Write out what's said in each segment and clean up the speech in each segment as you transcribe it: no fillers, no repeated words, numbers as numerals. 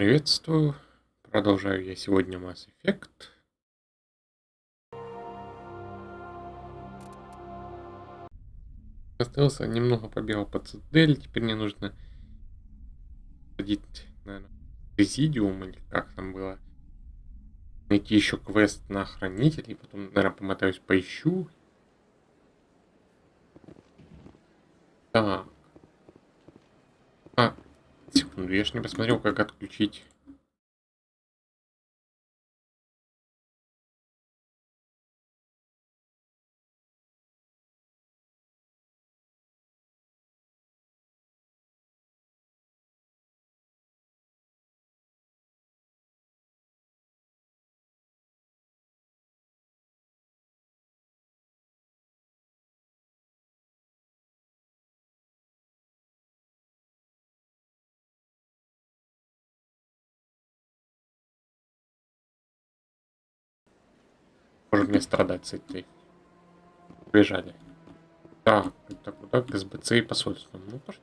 Приветствую. Продолжаю я сегодня Mass Effect. Остался немного побегал по цитадель. Теперь мне нужно ходить, наверное, в Президиум или как там было. Найти еще квест на хранителей. Потом, наверное, помотаюсь, поищу. Так. А, секунду, я ж не посмотрел, как отключить. Может мне страдать с этой. Бежали. Так, это куда? К СБЦ и посольствам. Ну, пошли.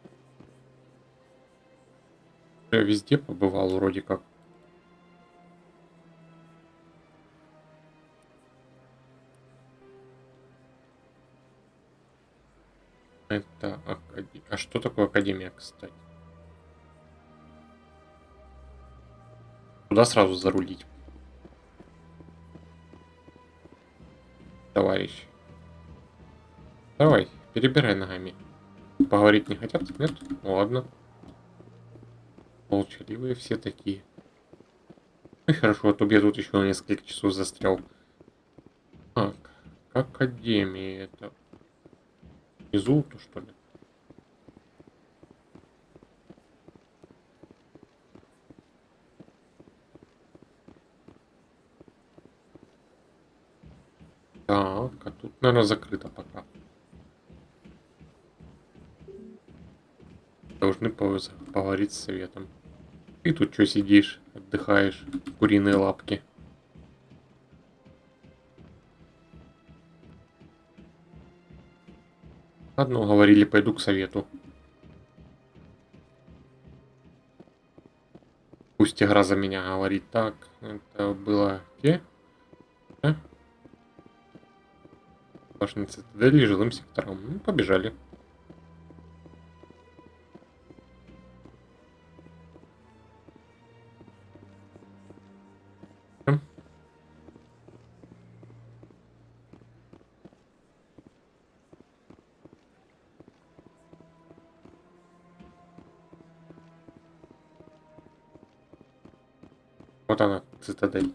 Я везде побывал вроде как. Это А что такое Академия, кстати? Туда сразу зарулить, товарищ. Давай, перебирай ногами. Поговорить не хотят? Нет? Ну ладно. Молчаливые все такие. Ну и хорошо, а то бы я тут еще на несколько часов застрял. Так, Академия это... Внизу, то что ли? Так, а тут, наверное, закрыто пока. Должны поговорить с советом. Ты тут что сидишь, отдыхаешь, куриные лапки. Ладно, говорили, пойду к совету. Пусть игра за меня говорит. Так, это было где? А? Башня цитадели жилым сектором. Ну, побежали. Вот она, цитадель.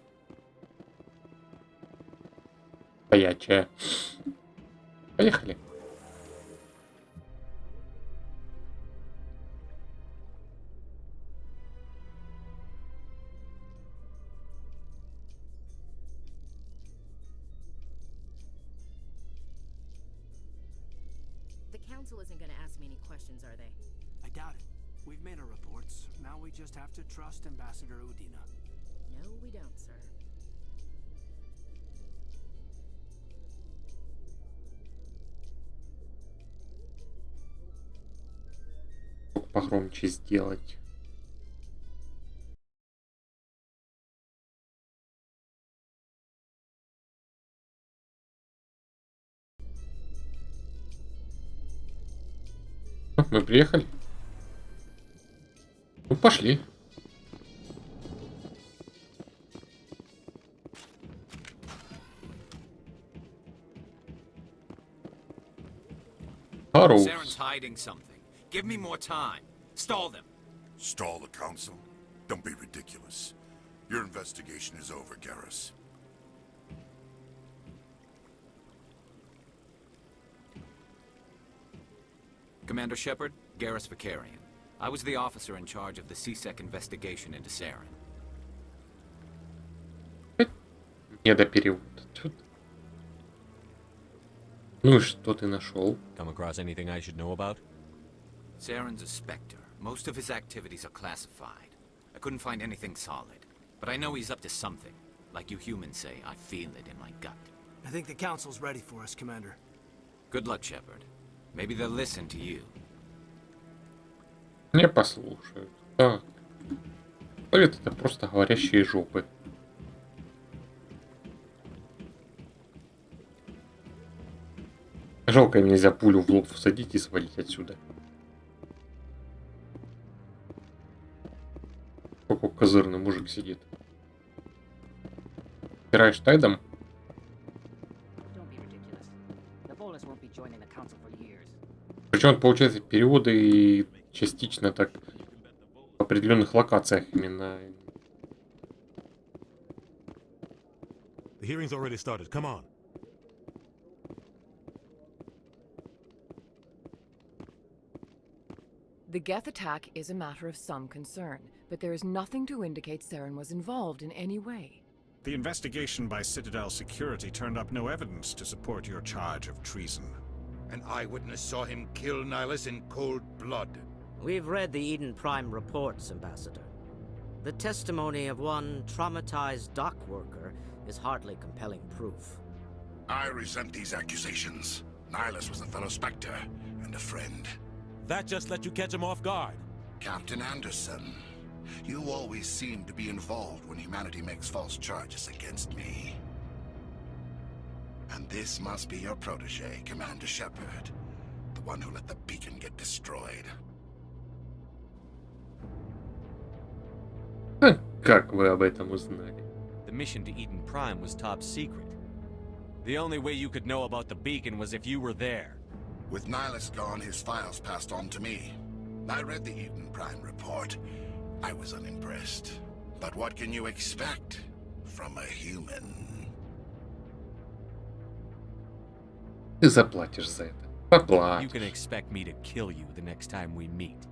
Стоячая. Поехали. The council isn't going to ask me any questions, are they? I doubt it. We've made our reports. Now we just have to trust Ambassador Udina. No, we don't, sir. Погромче сделать. Мы приехали. Ну, пошли. Хорош. Saren's hiding something. Give me more time. Stall them. Stall the council? Don't be ridiculous. Your investigation is over, Garrus. Commander Shepard, Garrus Vakarian. I was the officer in charge of the CSEC investigation into Saren. Не до перевода. Тут. Ну и что ты нашел? Come across anything I should know about? Saren's a Spectre. Most of his activities are classified. I couldn't find anything solid. But I know he's up to something. Like you humans say, I feel it in my gut. I think the council's ready for us, Commander. Good luck, Shepard. Maybe they'll listen to you. Не послушают. Так. Выходит, это просто говорящие жопы. Жалко, им нельзя пулю в лоб всадить и свалить отсюда. Какой козырный мужик сидит. Играешь тайдом? Don't be ridiculous. The Volus won't be joining the Council for years. Причем, получается, переводы и частично так в определенных локациях именно. The hearing's already started. Come on. The Geth attack is a matter of some concern, but there is nothing to indicate Saren was involved in any way. The investigation by Citadel Security turned up no evidence to support your charge of treason. An eyewitness saw him kill Nihilus in cold blood. We've read the Eden Prime reports, Ambassador. The testimony of one traumatized dock worker is hardly compelling proof. I resent these accusations. Nihilus was a fellow Spectre and a friend. That just let you catch him off guard. Captain Anderson, you always seem to be involved when humanity makes false charges against me. And this must be your protege, Commander Shepard, the one who let the beacon get destroyed. Как вы об этом узнали? The mission to Eden Prime was top secret. The only way you could know about the beacon was if you were there. With Nihilus gone, his files passed on to me. I read the Eden Prime report. I was unimpressed. But what can you expect from a human? Ты заплатишь за это. You Поплатишь. can expect me to kill you the next time we meet.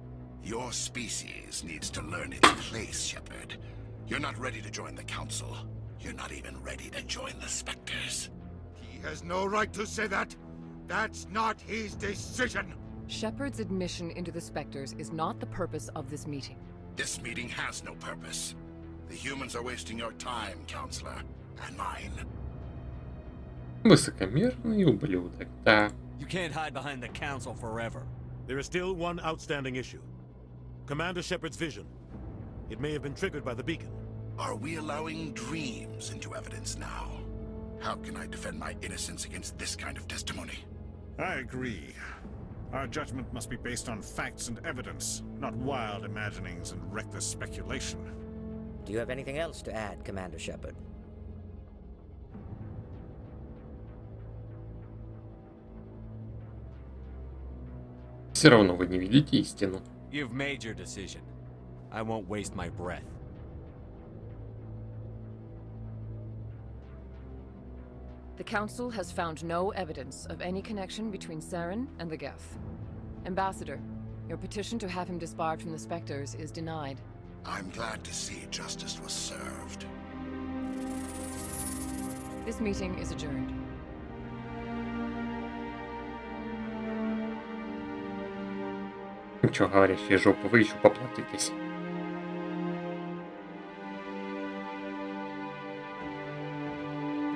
Your species needs to learn its place, Shepard. You're not ready to join the Council. You're not even ready to join the Spectres. He has no right to say that. That's not his decision. Shepard's admission into the Spectres is not the purpose of this meeting. This meeting has no purpose. The humans are wasting your time, Counselor, and mine. Высокомерный ублюдок, да. You can't hide behind the Council forever. There is still one outstanding issue. Commander Shepard's vision. It may have been triggered by the beacon. Are we allowing dreams into evidence now? How can I defend my innocence against this kind of testimony? I agree. Our judgment must be based on facts and evidence, not wild imaginings and reckless speculation. Do you have anything else to add, Commander Shepard? Все равно вы не видите истину. You've made your decision. I won't waste my breath. The Council has found no evidence of any connection between Saren and the Geth. Ambassador, your petition to have him disbarred from the Spectres is denied. I'm glad to see justice was served. This meeting is adjourned. Ничего, говорящие жопы, вы еще поплатитесь.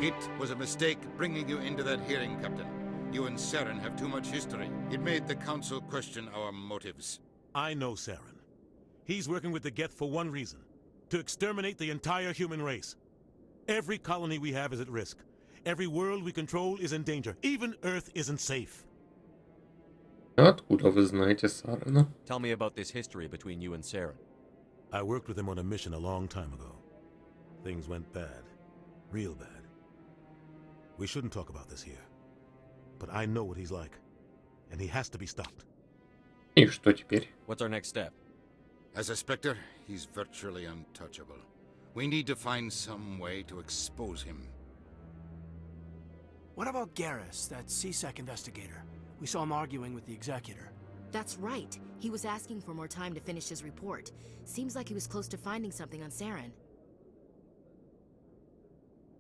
It was a mistake bringing you into that hearing, Captain. You and Saren have too much history. It made the Council question our motives. I know Saren. He's working with the Geth for one reason. To exterminate the entire human race. Every colony we have is at risk. Every world we control is in danger. Even Earth isn't safe. Откуда вы знаете Сарена? Tell me about this history between you and Saren. I worked with him on a mission a long time ago. Things went bad. Real bad. We shouldn't talk about this here. But I know what he's like. And he has to be stopped. И что теперь? What's our next step? As a Spectre, he's virtually untouchable. We need to find some way to expose him. What about Garrus, that CSEC investigator? We saw him arguing with the Executor. That's right. He was asking for more time to finish his report. Seems like he was close to finding something on Saren.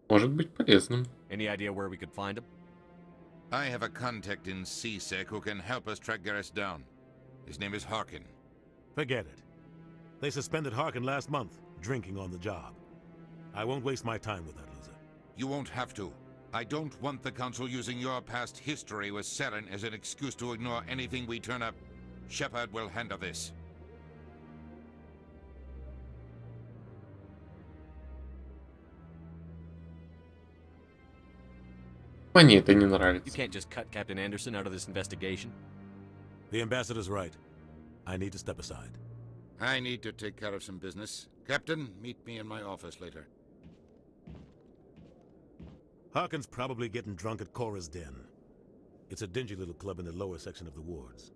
Может быть полезным. Any idea where we could find him? I have a contact in CSEC who can help us track Garrus down. His name is Harkin. Forget it. They suspended Harkin last month, drinking on the job. I won't waste my time with that loser. You won't have to. I don't want the Council using your past history with Saren as an excuse to ignore anything we turn up. Shepard will handle this. Мне это не You нравится. can't just cut Captain Anderson out of this investigation. The ambassador's right. I need to step aside. I need to take care of some business. Captain, meet me in my office later. Harkin's probably getting drunk at Cora's Den. It's a dingy little club in the lower section of the wards.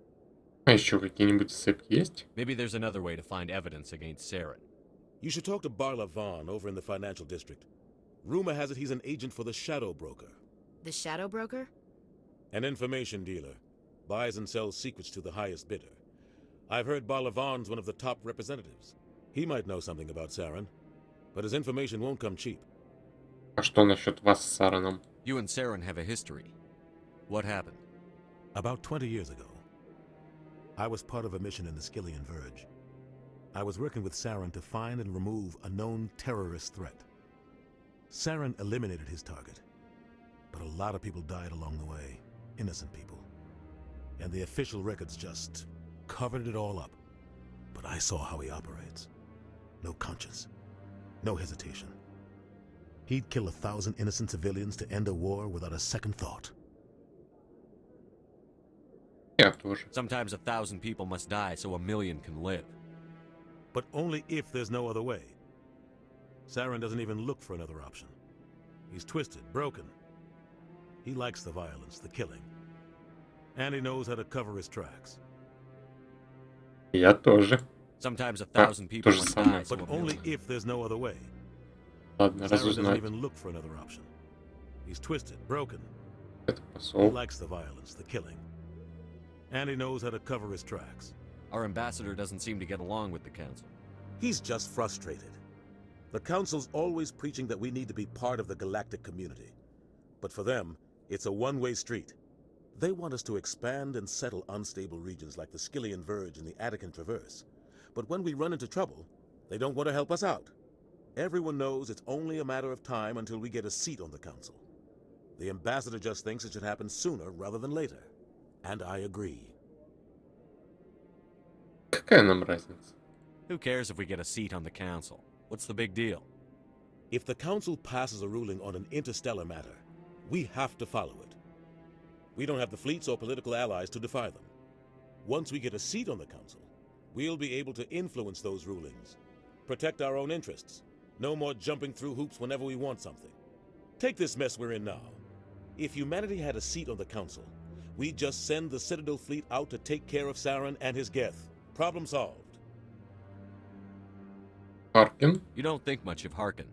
А еще какие-нибудь сцепки есть? Maybe there's another way to find evidence against Saren. You should talk to Barla Vaughn over in the financial district. Rumor has it he's an agent for the Shadow Broker. The Shadow Broker? An information dealer. Buys and sells secrets to the highest bidder. I've heard Barla Vaughn's one of the top representatives. He might know something about Saren, but his information won't come cheap. А что насчет вас с Сараном? You and Saren have a history. What happened? About 20 years ago, I was part of a mission in the Skillian Verge. I was working with Saren to find and remove a known terrorist threat. Saren eliminated his target, but a lot of people died along the way, innocent people. And the official records just covered it all up. But I saw how he operates. No conscience, no hesitation. He'd kill 1,000 innocent civilians to end a war without a second thought. Я тоже. Sometimes 1,000 people must die so 1,000,000 can live. But only if there's no other way. Saren doesn't even look for another option. He's twisted, broken. He likes the violence, the killing. And he knows how to cover his tracks. Я тоже. Sometimes 1,000 people то же must самое. die so But only 1,000,000. if there's no other way. Ладно, Saren doesn't разузнать. even look for another option. He's twisted, broken. Это He посол. likes the violence, the killing. And he knows how to cover his tracks. Our ambassador doesn't seem to get along with the council. He's just frustrated. The Council's always preaching that we need to be part of the galactic community. But for them, it's a one-way street. They want us to expand and settle unstable regions like the Skillian Verge and the Attican Traverse. But when we run into trouble, they don't want to help us out. Everyone knows it's only a matter of time until we get a seat on the Council. The ambassador just thinks it should happen sooner rather than later. And I agree. Какая нам разница? Who cares if we get a seat on the council? What's the big deal? If the Council passes a ruling on an interstellar matter, we have to follow it. We don't have the fleets or political allies to defy them. Once we get a seat on the Council, we'll be able to influence those rulings, protect our own interests, no more jumping through hoops whenever we want something. Take this mess we're in now. If humanity had a seat on the Council, we'd just send the Citadel fleet out to take care of Saren and his Geth. Problem solved. Харкин? You don't think much of Harkin.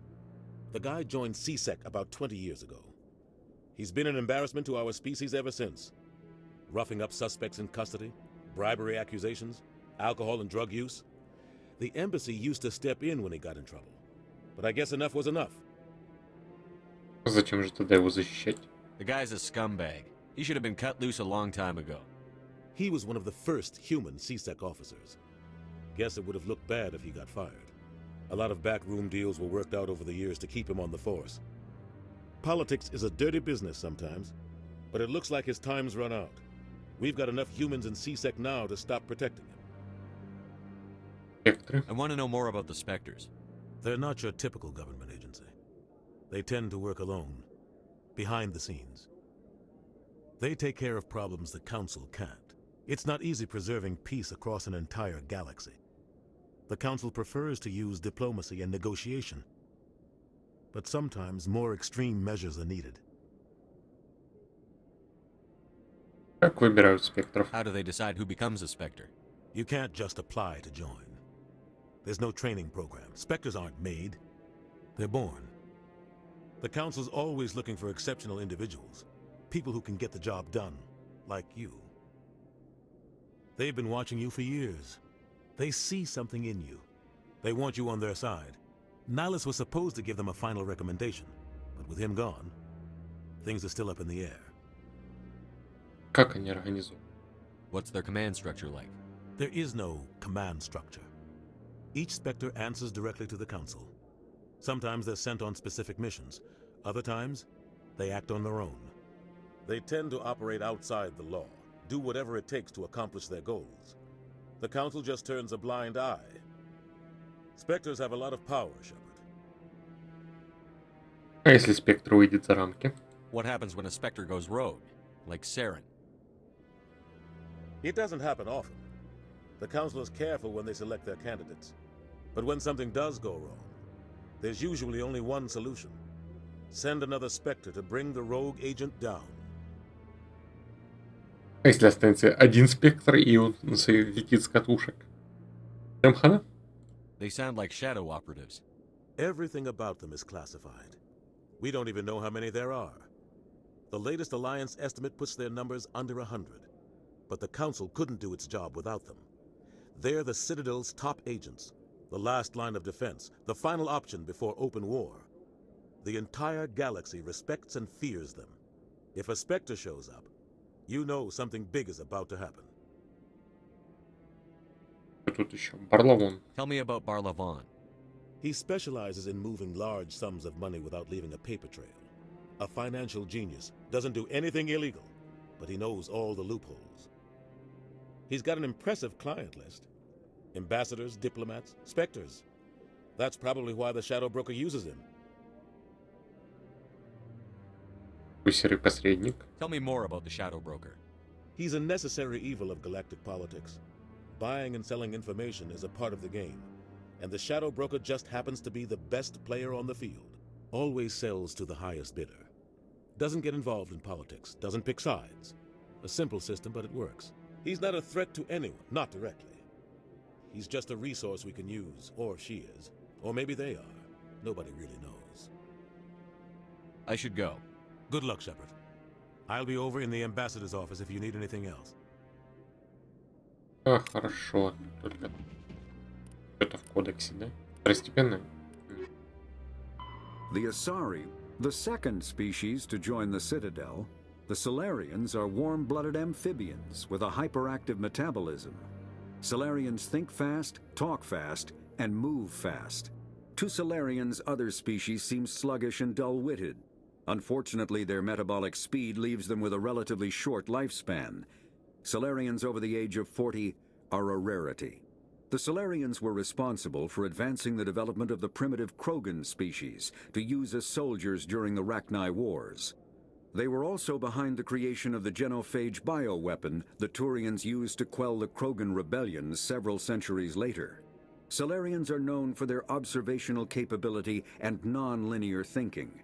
The guy joined CSEC about 20 years ago. He's been an embarrassment to our species ever since. Roughing up suspects in custody, bribery accusations, alcohol and drug use. The embassy used to step in when he got in trouble. But I guess enough was enough. Зачем же тогда его защищать? The guy's a scumbag. He should have been cut loose a long time ago. He was one of the first human CSEC officers. Guess it would have looked bad if he got fired. A lot of backroom deals were worked out over the years to keep him on the force. Politics is a dirty business sometimes, but it looks like his time's run out. We've got enough humans in CSEC now to stop protecting him. Спектры? I want to know more about the Spectres. They're not your typical government agency. They tend to work alone, behind the scenes. They take care of problems the Council can't. It's not easy preserving peace across an entire galaxy. The Council prefers to use diplomacy and negotiation. But sometimes more extreme measures are needed. Как выбирают спектров? How do they decide who becomes a Spectre? You can't just apply to join. There's no training program. Spectres aren't made. They're born. The Council's always looking for exceptional individuals. People who can get the job done, like you. They've been watching you for years. They see something in you. They want you on their side. Nihilus was supposed to give them a final recommendation, but with him gone, things are still up in the air. Как они организуют? What's their command structure like? There is no command structure. Each Spectre answers directly to the Council. Sometimes they're sent on specific missions. Other times, they act on their own. They tend to operate outside the law, do whatever it takes to accomplish their goals. The Council just turns a blind eye. Spectres have a lot of power, Shepard. А если спектр выйдет за рамки? What happens when a Spectre goes rogue, like Saren? It doesn't happen often. The Council is careful when they select their candidates. But when something does go wrong, there's usually only one solution. Send another Spectre to bring the rogue agent down. А если останется один спектр, и он летит с катушек? Прям хана? They sound like shadow operatives. Everything about them is classified. We don't even know how many there are. The latest Alliance estimate puts their numbers under 100. But the Council couldn't do its job without them. They're the Citadel's top agents, the last line of defense, the final option before open war. The entire galaxy respects and fears them. If a Spectre shows up, you know something big is about to happen. Тут еще Барлавон. Tell me about Barlavon. He specializes in moving large sums of money without leaving a paper trail. A financial genius, doesn't do anything illegal, but he knows all the loopholes. He's got an impressive client list. Ambassadors, diplomats, Spectres. That's probably why the Shadow Broker uses him. Серый посредник. Tell me more about the Shadow Broker. He's a necessary evil of galactic politics. Buying and selling information is a part of the game, and the Shadow Broker just happens to be the best player on the field. Always sells to the highest bidder. Doesn't get involved in politics, doesn't pick sides. A simple system, but it works. He's not a threat to anyone, not directly. He's just a resource we can use, or she is. Or maybe they are. Nobody really knows. I should go. Good luck, Shepard. I'll be over in the ambassador's office if you need anything else. А, хорошо. Только это в кодексе, да? Второстепенное? The Asari, the second species to join the Citadel, the Solarians are warm-blooded amphibians with a hyperactive metabolism. Solarians think fast, talk fast, and move fast. To Solarians, other species seem sluggish and dull-witted. Unfortunately, their metabolic speed leaves them with a relatively short lifespan. Solarians over the age of 40 are a rarity. The Solarians were responsible for advancing the development of the primitive Krogan species to use as soldiers during the Rachni Wars. They were also behind the creation of the genophage bioweapon the Turians used to quell the Krogan rebellions several centuries later. Solarians are known for their observational capability and non-linear thinking.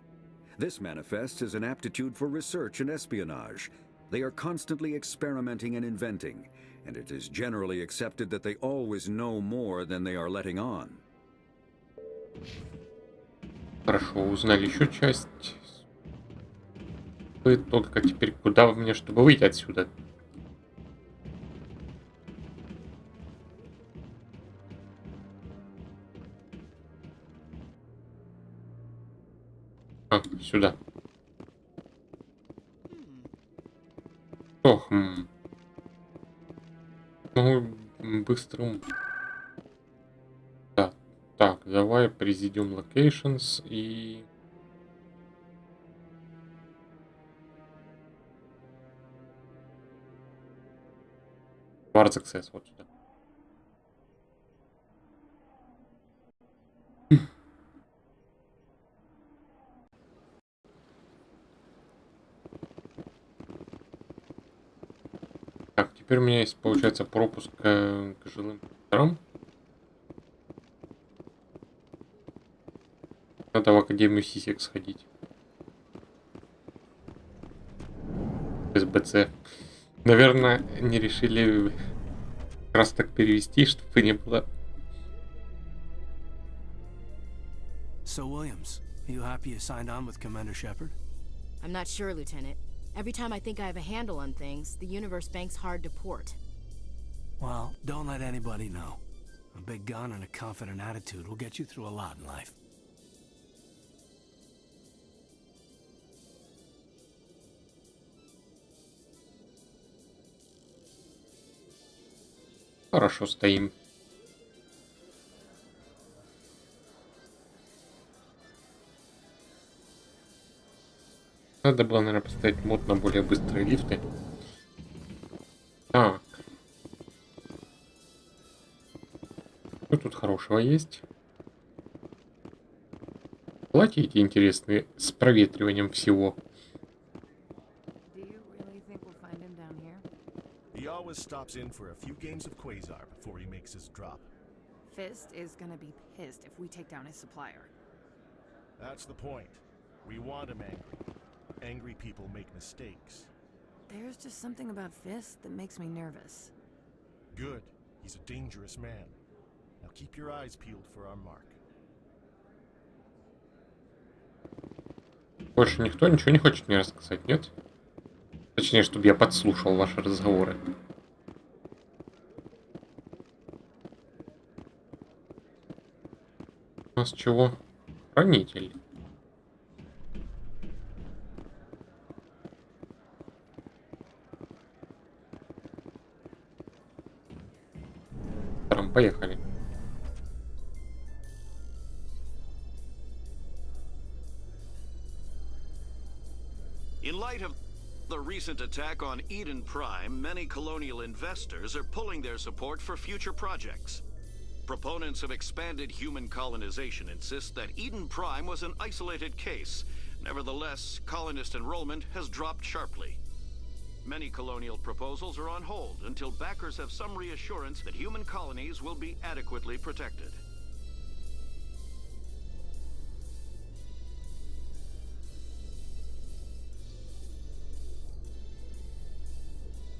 This manifests as an aptitude for research and espionage. They are constantly experimenting and inventing, and it is generally accepted that they always know more than they are letting on. Хорошо, узнали еще часть. Только теперь куда мне, чтобы выйти отсюда? А, сюда. Ох, ну, быстро. Да, так, давай Presidium Locations и... Wars Access, вот сюда. Так, теперь у меня есть, получается, пропуск к жилым секторам. Надо в Академию Сисек сходить. СБЦ. Наверное, не решили как раз так перевести, чтобы не было. So, Williams, are you happy you signed on with Commander Shepard? I'm not sure, Lieutenant. Every time I think I have a handle on things, the universe bank's hard to port. Well, don't let anybody know. A big gun and a confident attitude will get you through a lot in life. Хорошо, стоим. Надо было, наверное, поставить мод на более быстрые лифты. Так. Что тут хорошего есть? Платья эти интересные, с проветриванием всего. always stops in for a few games of Quasar before he makes his drop. Fist is gonna be pissed if we take down his supplier. That's the point. We want him angry. Angry people make mistakes. There's just something about Fist that makes me nervous. Good. He's a dangerous man. Now keep your eyes peeled for our mark. Больше никто ничего не хочет мне рассказать, нет? Точнее, чтобы я подслушал ваши разговоры. У нас чего? Хранитель. Поехали. In light of the recent attack on Eden Prime, many colonial investors are pulling their support for future projects. Proponents of expanded human colonization insist that Eden Prime was an isolated case. Nevertheless, colonist enrollment has dropped sharply. Many colonial proposals are on hold until backers have some reassurance that human colonies will be adequately protected.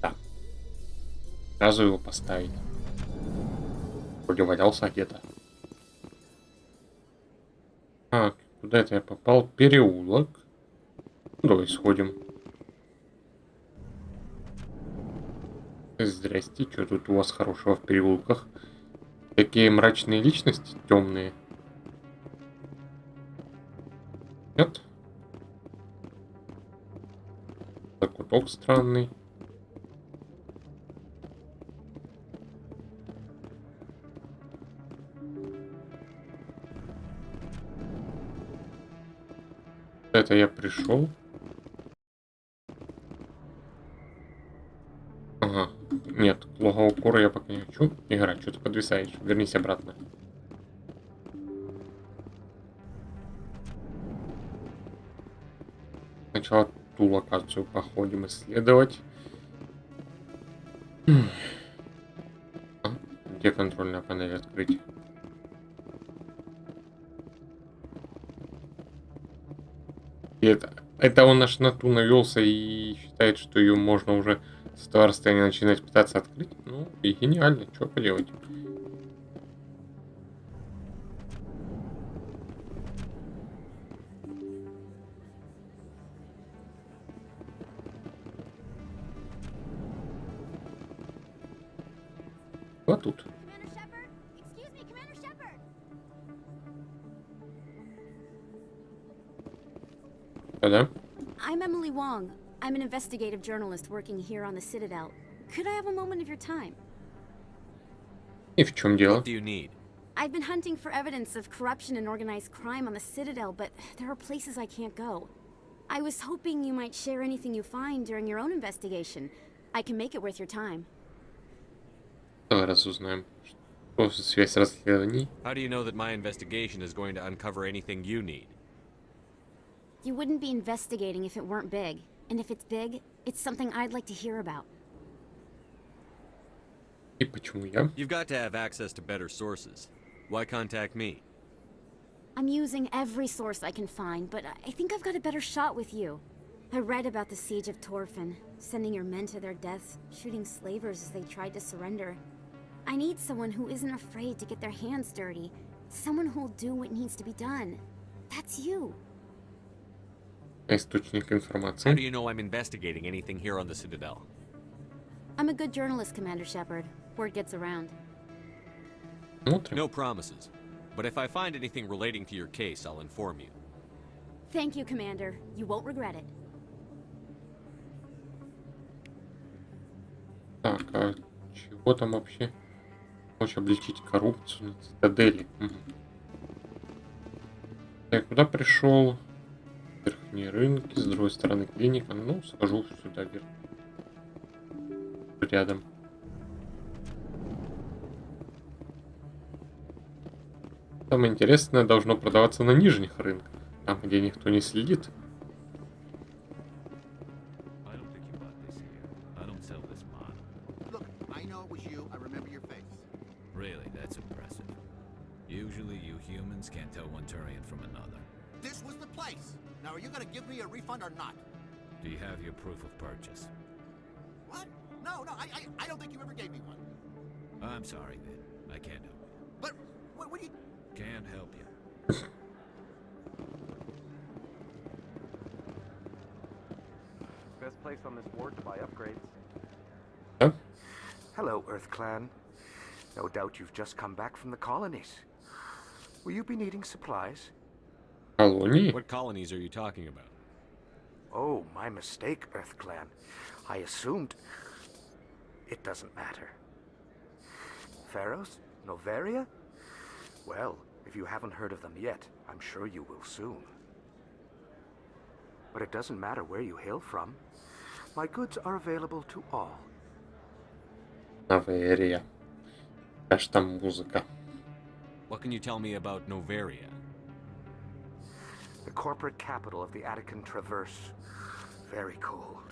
Да. Сразу его поставить. Вроде валялся где-то. Так, куда это я попал? Переулок. Давай сходим. Здрасте, что тут у вас хорошего в переулках? Такие мрачные личности, темные. Нет? Закуток странный. Это я пришел. Ага. Нет, к логову Кора я пока не хочу играть. Что ты подвисаешь? Вернись обратно. Сначала ту локацию походим исследовать. А, где контрольная панель открыть? И это он аж на ту навелся и считает, что ее можно уже с этого расстояния начинать пытаться открыть. Ну, и гениально, что поделать. Вот тут. Да? I'm Emily Wong. I'm an investigative journalist working here on the Citadel. Could I have a moment of your time? И в чем дело? What do you need? I've been hunting for evidence of corruption and organized crime on the Citadel, but there are places I can't go. I was hoping you might share anything you find during your own investigation. I can make it worth your time. Давай разузнаем. Что связь расследований? How do you know that my investigation is going to uncover anything you need? You wouldn't be investigating if it weren't big. And if it's big, it's something I'd like to hear about. И почему я? You've got to have access to better sources. Why contact me? I'm using every source I can find, but I think I've got a better shot with you. I read about the siege of Torfin, sending your men to their deaths, shooting slavers as they tried to surrender. I need someone who isn't afraid to get their hands dirty. Someone who'll do what needs to be done. That's you. Источник информации. How do you know I'm investigating anything here on the Citadel? I'm a good journalist, Commander Shepard. Word gets around. No promises. But if I find anything relating to your case, I'll inform you. Thank you, Commander. You won't regret it. Так, а чего там вообще? Хочешь облегчить коррупцию на Цитадели. Угу. Я куда пришел? Верхние рынки, с другой стороны клиника. Ну, схожу сюда вверх. Рядом. Самое интересное должно продаваться на нижних рынках. Там, где никто не следит. Look, Centurion from another. This was the place. Now, are you gonna give me a refund or not? Do you have your proof of purchase? What? No, I don't think you ever gave me one. I'm sorry, man. I can't help you. But what do you... Can't help you. Best place on this ward to buy upgrades. Huh? Hello, Earth Clan. No doubt you've just come back from the colonies. Will you be needing supplies? Колонии? What colonies are you talking about? Oh, my mistake, Earth Clan. I assumed... It doesn't matter. Pharos? Noveria? Well, if you haven't heard of them yet, I'm sure you will soon. But it doesn't matter where you hail from. My goods are available to all. Noveria. Аж там музыка. What can you tell me about Noveria? The corporate capital of the Attican Traverse. Very cold.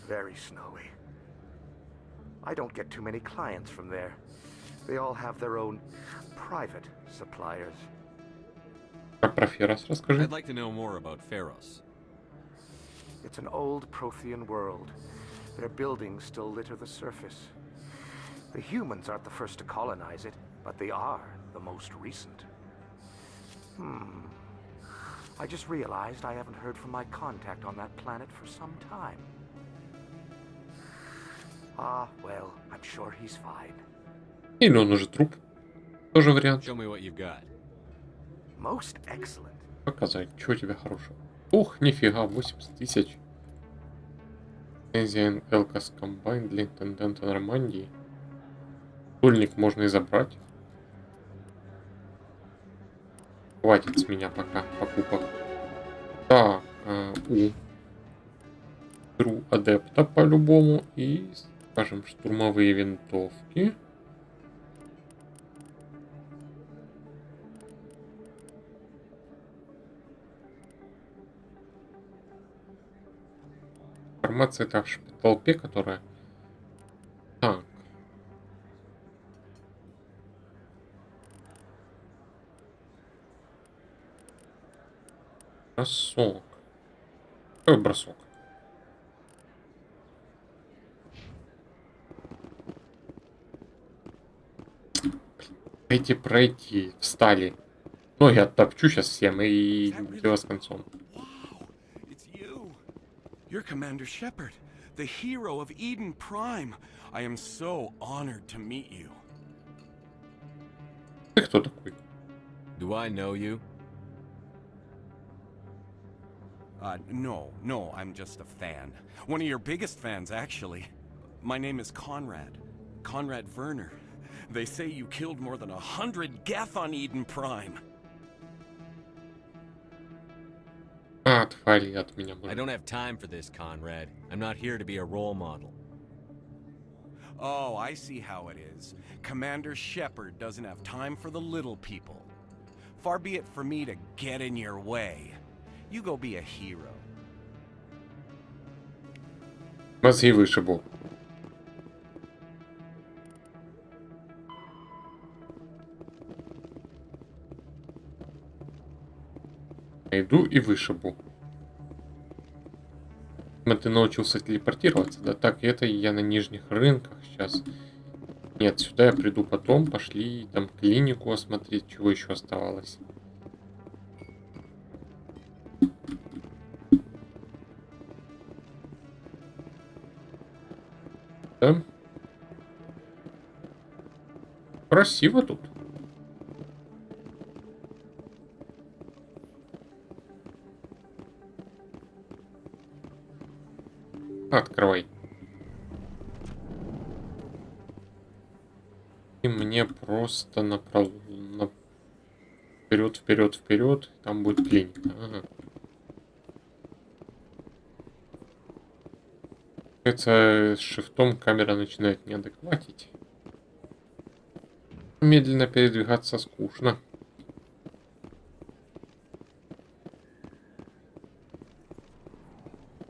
Very snowy. I don't get too many clients from there. They all have their own private suppliers. Про Ферос расскажи. I'd like to know more about Pharos. It's an old Prothean world. Their buildings still litter the surface. The humans aren't the first to colonize it, but they are the most recent. I just realized I haven't heard from my contact on that planet for some time. Ah, well, I'm sure he's fine. Или он уже труп. Тоже вариант. Show me what you've got. Most excellent. Показать, что у тебя хорошего. Ух, нифига, 80 тысяч. Энзиан Элкас Комбайн для интенданта Нормандии. Тульник можно и забрать. Хватит с меня пока покупок. Так, беру адепта по-любому и, скажем, штурмовые винтовки. Информация это в толпе, которая... Так. Бросок. Какой бросок? Дайте пройти. Встали. Ноги оттопчу сейчас всем и дело с концом. You're Commander Shepard, the hero of Eden Prime. I am so honored to meet you. Ты кто такой? Do I know you? No, I'm just a fan. One of your biggest fans, actually. My name is Conrad. Conrad Werner. They say you killed more than 100 Geth on Eden Prime. Отвали от меня. I don't have time for this, Conrad. I'm not here to be a role model. Oh, I see how it is. Commander Shepard doesn't have time for the little people. Far be it for me to get in your way. You go be a hero. Мозги вышибу. Иду и вышибу. Ты научился телепортироваться? Да так, это я на нижних рынках сейчас. Нет, сюда я приду потом. Пошли там клинику осмотреть, чего еще оставалось. Да? Красиво тут. Открывай. И мне просто вперед. Там будет клиника. Ага. Это с шифтом камера начинает неадекватить. Медленно передвигаться скучно.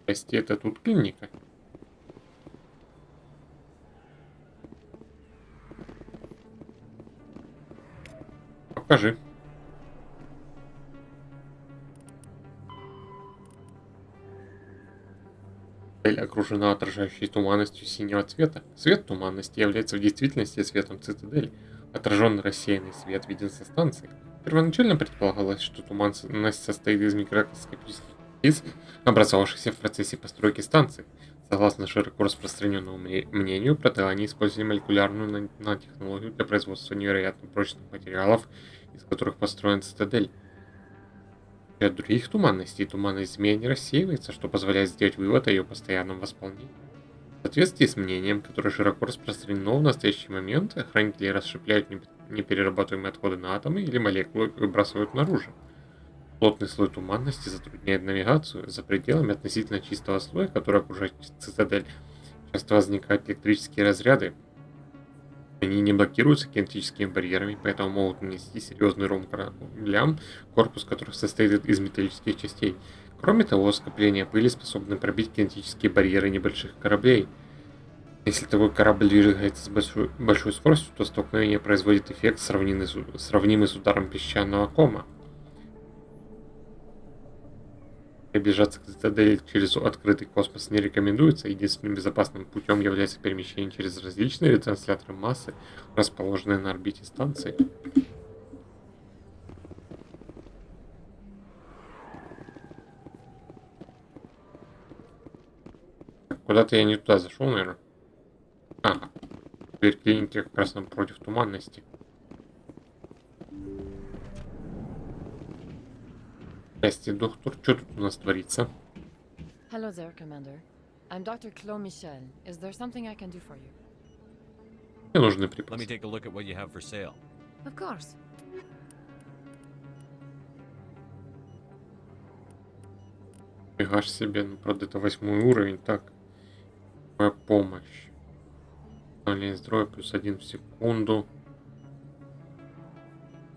Прости, это тут клиника. Покажи. Цитадель окружена отражающей туманностью синего цвета. Свет туманности является в действительности светом цитадели. Отраженный рассеянный свет виден со станции. Первоначально предполагалось, что туманность состоит из микроскопических частиц, образовавшихся в процессе постройки станции. Согласно широко распространенному мнению, протеане использовали молекулярную нанотехнологию для производства невероятно прочных материалов, из которых построена цитадель. От других туманностей туманность змея не рассеивается, что позволяет сделать вывод о ее постоянном восполнении. В соответствии с мнением, которое широко распространено в настоящий момент, хранители расщепляют неперерабатываемые отходы на атомы или молекулы и выбрасывают наружу. Плотный слой туманности затрудняет навигацию. За пределами относительно чистого слоя, который окружает цитадель, часто возникают электрические разряды. Они не блокируются кинетическими барьерами, поэтому могут нанести серьезный урон кораблям, корпус которых состоит из металлических частей. Кроме того, скопление пыли способно пробить кинетические барьеры небольших кораблей. Если такой корабль двигается с большой скоростью, то столкновение производит эффект, сравнимый с ударом песчаного кома. Приближаться к цитадели через открытый космос не рекомендуется. Единственным безопасным путем является перемещение через различные ретрансляторы массы, расположенные на орбите станции. Куда-то я не туда зашел, наверное. Ага. Дверь клиники как раз напротив туманности. Здрасте, доктор. Что тут у нас творится? Hello there, Commander. I'm Dr. Claude Michel. Is there something I can do for you? Мне нужны Let me припасы. take a look at what you have for sale. Of course. Фига ж себе, ну, правда, это 8 уровень, так. Моя помощь. Обновление здоровья плюс 1 в секунду.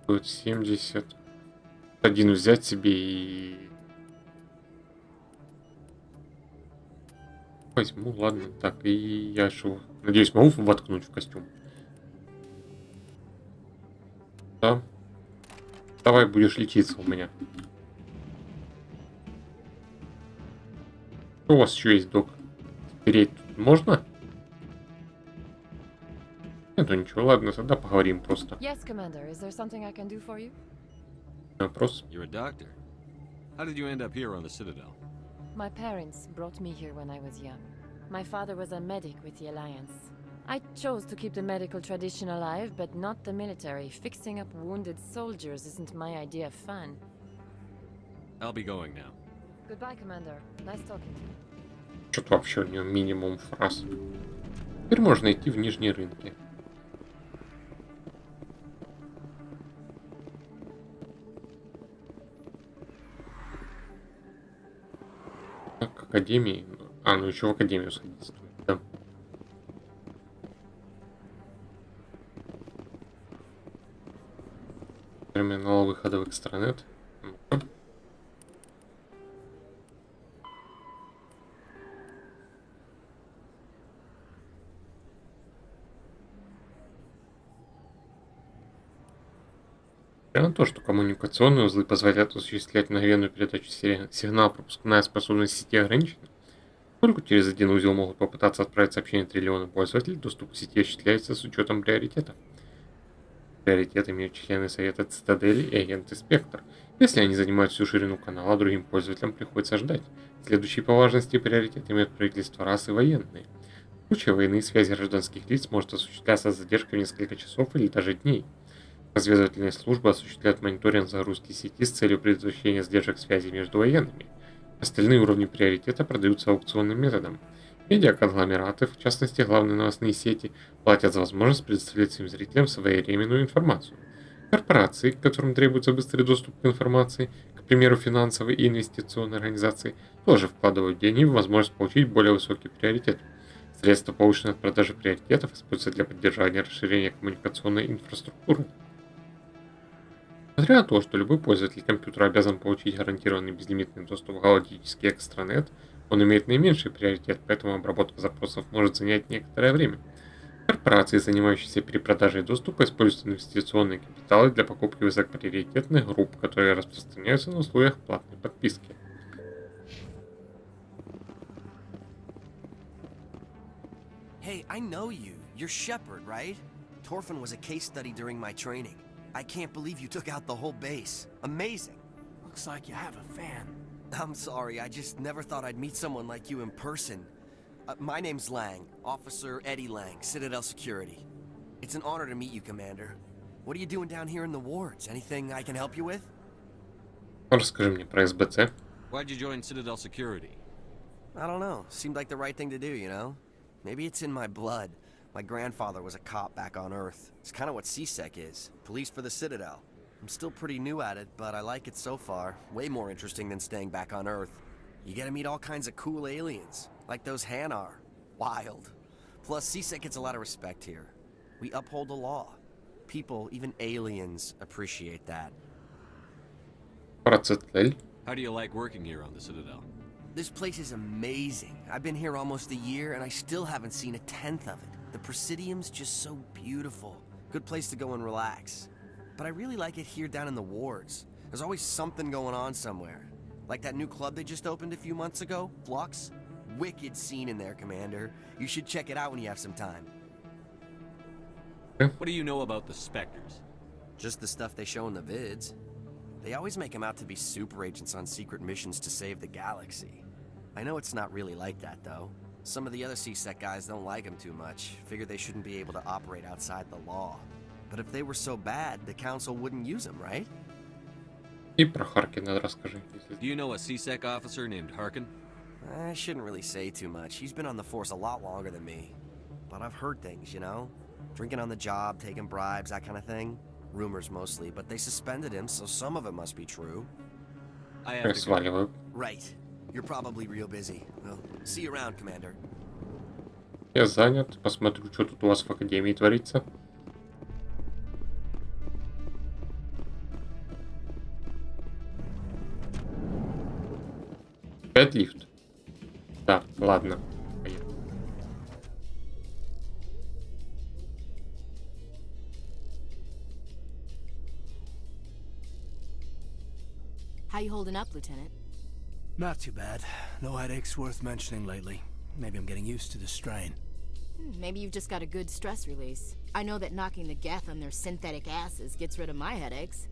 Стоит 70. Один взять себе и... Возьму, ладно. Так, и я еще, надеюсь, могу воткнуть в костюм. Да. Давай будешь лечиться у меня. Что у вас еще есть, док? Спереть тут можно? Нету ничего, ладно, тогда поговорим просто. Yes, Commander. Is there something I can do for you? Вопрос. You're a doctor. How did you end up here on the Citadel? My parents brought me here when I was young. My father was a medic with the Alliance. I chose to keep the medical tradition alive, but not the military. Fixing up wounded soldiers isn't my idea of fun. I'll be going now. Goodbye, Commander. Nice talking to you. Что-то вообще у него минимум фраз. Теперь можно идти в нижние рынки. К академии. А, ну еще в академию сходить стоит, да. Терминал выхода в экстранет. Ну-ка. Несмотря на то, что коммуникационные узлы позволяют осуществлять мгновенную передачу сигнала, пропускная способность сети ограничена, поскольку через один узел могут попытаться отправить сообщение триллиона пользователей, доступ к сети осуществляется с учетом приоритета. Приоритет имеют члены Совета Цитадели и агенты Спектр. Если они занимают всю ширину канала, другим пользователям приходится ждать. Следующий по важности приоритет имеют правительство рас и военные. В случае войны связь гражданских лиц может осуществляться с задержкой в несколько часов или даже дней. Разведывательные службы осуществляют мониторинг загрузки сети с целью предотвращения сдержек связи между военными. Остальные уровни приоритета продаются аукционным методом. Медиаконгломераты, в частности главные новостные сети, платят за возможность предоставлять своим зрителям своевременную информацию. Корпорации, которым требуется быстрый доступ к информации, к примеру финансовые и инвестиционные организации, тоже вкладывают деньги в возможность получить более высокий приоритет. Средства, полученные от продажи приоритетов, используются для поддержания и расширения коммуникационной инфраструктуры. Несмотря на то, что любой пользователь компьютера обязан получить гарантированный безлимитный доступ в галактический экстранет, он имеет наименьший приоритет, поэтому обработка запросов может занять некоторое время. Корпорации, занимающиеся перепродажей доступа, используют инвестиционные капиталы для покупки высокоприоритетных групп, которые распространяются на условиях платной подписки. Hey, I know you. You're Shepard, right? Torfin was a case study during my training. I can't believe you took out the whole base. Amazing. Looks like you have a fan. I'm sorry, I just never thought I'd meet someone like you in person. My name's Lang, Officer Eddie Lang, Citadel Security. It's an honor to meet you, Commander. What are you doing down here in the wards? Anything I can help you with? Расскажи мне про СБЦ. Why'd you join Citadel Security? I don't know. Seemed like the right thing to do, you know? Maybe it's in my blood. My grandfather was a cop back on Earth. It's kind of what CSEC is. Police for the Citadel. I'm still pretty new at it, but I like it so far. Way more interesting than staying back on Earth. You get to meet all kinds of cool aliens, like those Hanar. Wild. Plus, CSEC gets a lot of respect here. We uphold the law. People, even aliens, appreciate that. Про Цитадель. How do you like working here on the Citadel? This place is amazing. I've been here almost a year, and I still haven't seen a tenth of it. The Presidium's just so beautiful. Good place to go and relax. But I really like it here down in the wards. There's always something going on somewhere. Like that new club they just opened a few months ago, Flux. Wicked scene in there, Commander. You should check it out when you have some time. What do you know about the Spectres? Just the stuff they show in the vids. They always make them out to be super agents on secret missions to save the galaxy. I know it's not really like that, though. Some of the other CSEC guys don't like them too much. Figure they shouldn't be able to operate outside the law. But if they were so bad, the Council wouldn't use them, right? И про Харкина расскажи. Do you know a CSEC officer named Harkin? I shouldn't really say too much. He's been on the force a lot longer than me. But I've heard things, you know? Drinking on the job, taking bribes, that kind of thing. Rumors mostly, but they suspended him, so some of it must be true. I have to go. Right. You're probably real busy. Well, see you around, Commander. Я занят. Посмотрю, что тут у вас в Академии творится. Опять лифт? Да, ладно. Поехали. How you holding up, Lieutenant? Not too bad. No headaches worth mentioning lately. Maybe I'm getting used to the strain. Maybe you've just got a good stress release. I know that knocking the Geth on their synthetic asses gets rid of my headaches.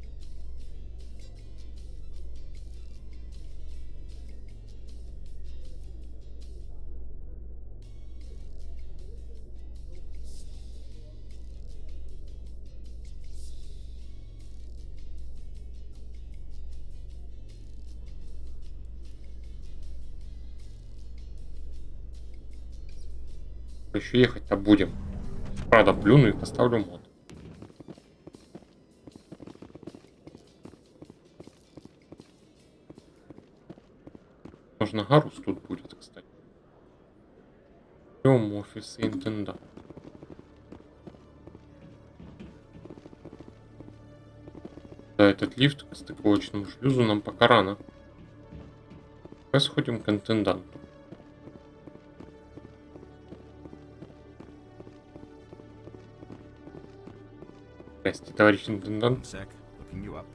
Еще ехать-то будем. Правда, плюну и поставлю мод. Можно Гарус тут будет, кстати. Идем офис интенданта. Да, этот лифт к стыковочному шлюзу нам пока рано. Давай сходим к интенданту. Здрасте, товарищ интендант. Looking you up.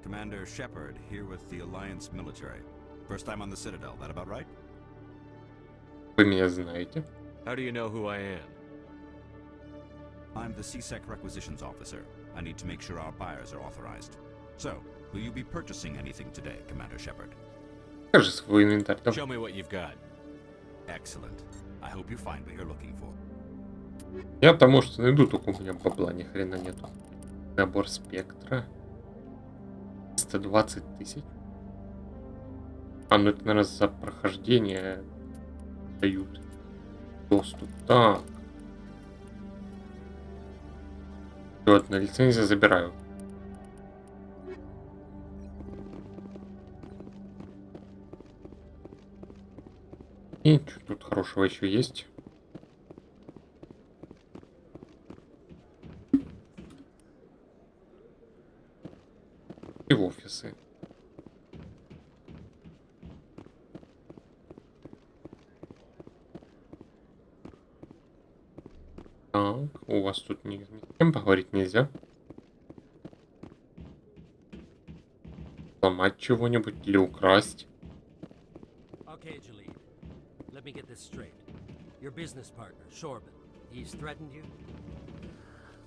Commander Shepard, here with the Alliance military. First time on the Citadel, that about right? Вы меня знаете? How do you know who I am? I'm the CSEC requisitions officer. I need to make sure our buyers are authorized. So, will you be purchasing anything today, Commander Shepard? Покажи свой инвентарь. Show me what you've got. Excellent. I hope you find what you're looking for. Я-то, может, найду, только у меня бабла ни хрена нету. Набор спектра. 120 тысяч. А, ну это, наверное, за прохождение дают доступ. Так. Еще одна лицензия забираю. И что тут хорошего еще есть? И в офисы. Так, у вас тут ни с кем поговорить нельзя. Сломать чего-нибудь или украсть. Okay, Jalid. Let me get this straight. Your business partner, Shorbin, he's threatened you?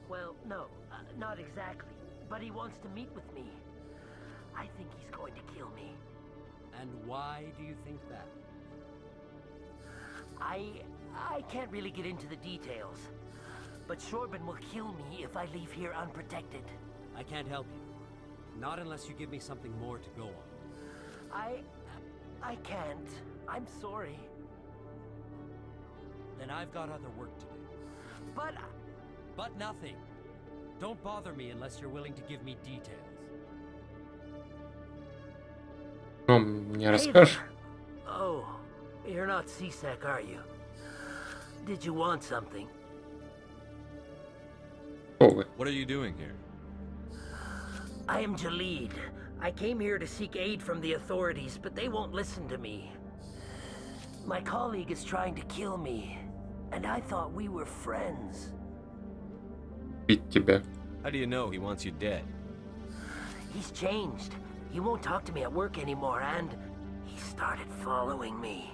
Well, no, not exactly. But he wants to meet with me. I think he's going to kill me. And why do you think that? I can't really get into the details. But Shorbin will kill me if I leave here unprotected. I can't help you. Not unless you give me something more to go on. I can't. I'm sorry. Then I've got other work to do. But nothing. Don't bother me unless you're willing to give me details. Мне расскажешь? Oh, you're not CSEC, are you? Did you want something? What are you doing here? I am Jalid. I came here to seek aid from the authorities, but they won't listen to me. My colleague is trying to kill me, and I thought we were friends. Бить тебя. How do you know he wants you dead? He's changed. He won't talk to me at work anymore, and he started following me.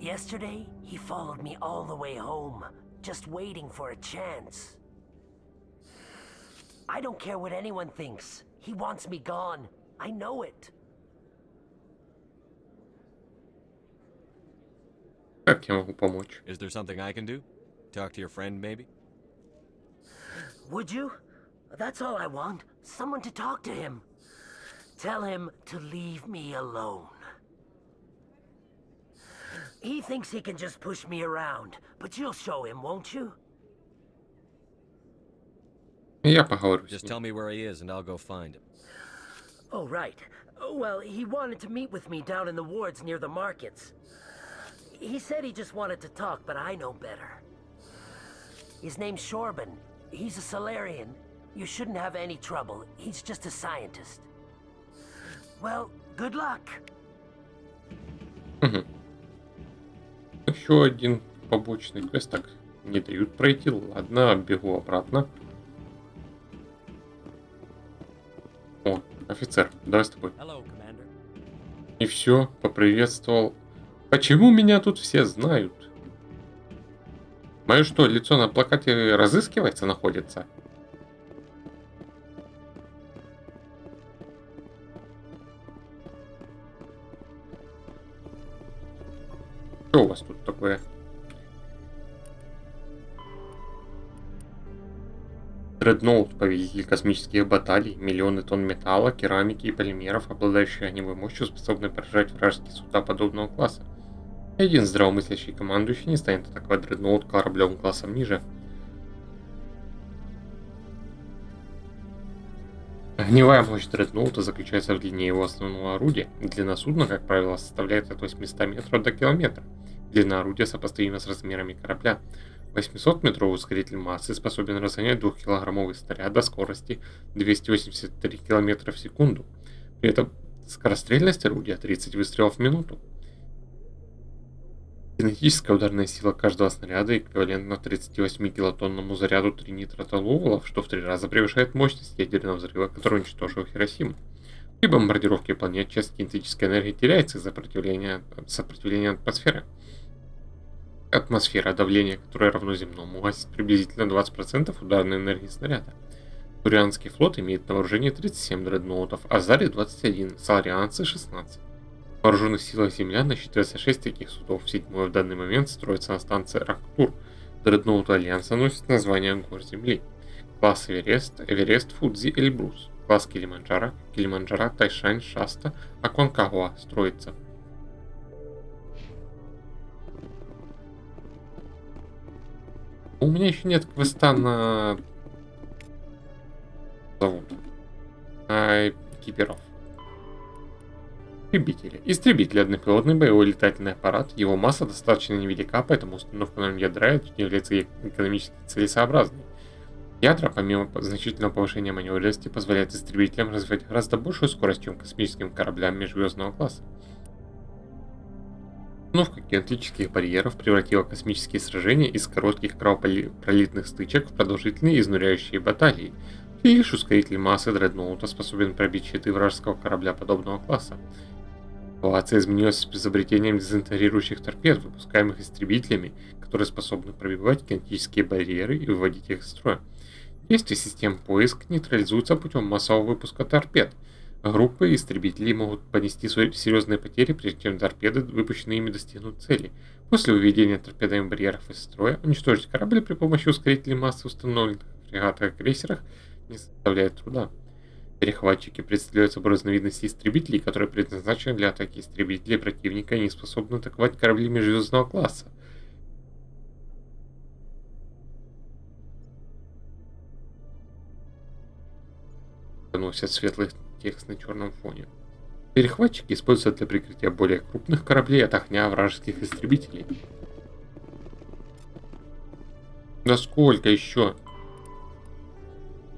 Yesterday, he followed me all the way home, just waiting for a chance. I don't care what anyone thinks. He wants me gone. I know it. Как я могу помочь? Is there something I can do? Talk to your friend, maybe? Would you? That's all I want. Someone to talk to him. Tell him to leave me alone. He thinks he can just push me around, but you'll show him, won't you? Я поговорю с Just ним. tell me where he is and I'll go find him. Oh, right. Well, he wanted to meet with me down in the wards near the markets. He said he just wanted to talk, but I know better. His name's Shorbin. He's a Solarian. You shouldn't have any trouble. He's just a scientist. Well, good luck. Еще один побочный квест. Так, не дают пройти. Ладно, бегу обратно. О, офицер, давай с тобой. Hello, Commander. И все, поприветствовал. Почему меня тут все знают? Мое что, лицо на плакате разыскивается, находится? Что у вас тут такое? Дредноут, повелитель космических баталий, миллионы тонн металла, керамики и полимеров, обладающий огневой мощью, способный поражать вражеские суда подобного класса. Ни один здравомыслящий командующий не станет атаковать дредноут кораблем классом ниже. Огневая мощь дредноута заключается в длине его основного орудия. Длина судна, как правило, составляет от 800 метров до километра. Длина орудия сопоставима с размерами корабля. 800-метровый ускоритель массы способен разгонять 2-килограммовый снаряд до скорости 283 км в секунду. При этом скорострельность орудия 30 выстрелов в минуту. Кинетическая ударная сила каждого снаряда эквивалентна 38-килотонному заряду тринитротолуолов, что в 3 раза превышает мощность ядерного взрыва, который уничтожил Хиросиму. При бомбардировке планет часть кинетической энергии теряется из-за сопротивления атмосферы. Атмосфера давления, которое равно земному, гасит приблизительно 20% ударной энергии снаряда. Турианский флот имеет на вооружении 37 дредноутов, Азари 21, Соларианцы 16. В вооруженных силах Земля насчитывается 6 таких судов, 7-й в данный момент строится на станции Рактур. Дредноут Альянса носит название гор Земли. Класс Эверест, Эверест, Фудзи, Эльбрус. Класс Килиманджаро, Килиманджаро, Тайшань, Шаста, Аконкагуа строится. У меня еще нет квеста на зовут экипиров. Истребитель однопилотный боевой летательный аппарат. Его масса достаточно невелика, поэтому установка на нем ядра не является экономически целесообразной. Ядра, помимо значительного повышения маневренности, позволяют истребителям развивать гораздо большую скорость, чем космическим кораблям межзвездного класса. Установка геометрических барьеров превратила космические сражения из коротких кровопролитных стычек в продолжительные изнуряющие баталии. И лишь ускоритель массы дредноута способен пробить щиты вражеского корабля подобного класса. Ситуация изменилась с изобретением дезинтегрирующих торпед, выпускаемых истребителями, которые способны пробивать кинетические барьеры и выводить их из строя. Действие систем поиск нейтрализуется путем массового выпуска торпед. Группы истребителей могут понести серьезные потери, прежде чем торпеды, выпущенные ими, достигнут цели. После выведения торпедами барьеров из строя, уничтожить корабль при помощи ускорителей массы, установленных в фрегатах и крейсерах, не составляет труда. Перехватчики представляют собой разновидности истребителей, которые предназначены для атаки истребителей противника и не способны атаковать корабли межзвездного класса. Носят светлый текст на черном фоне. Перехватчики используются для прикрытия более крупных кораблей от огня вражеских истребителей. Да сколько еще?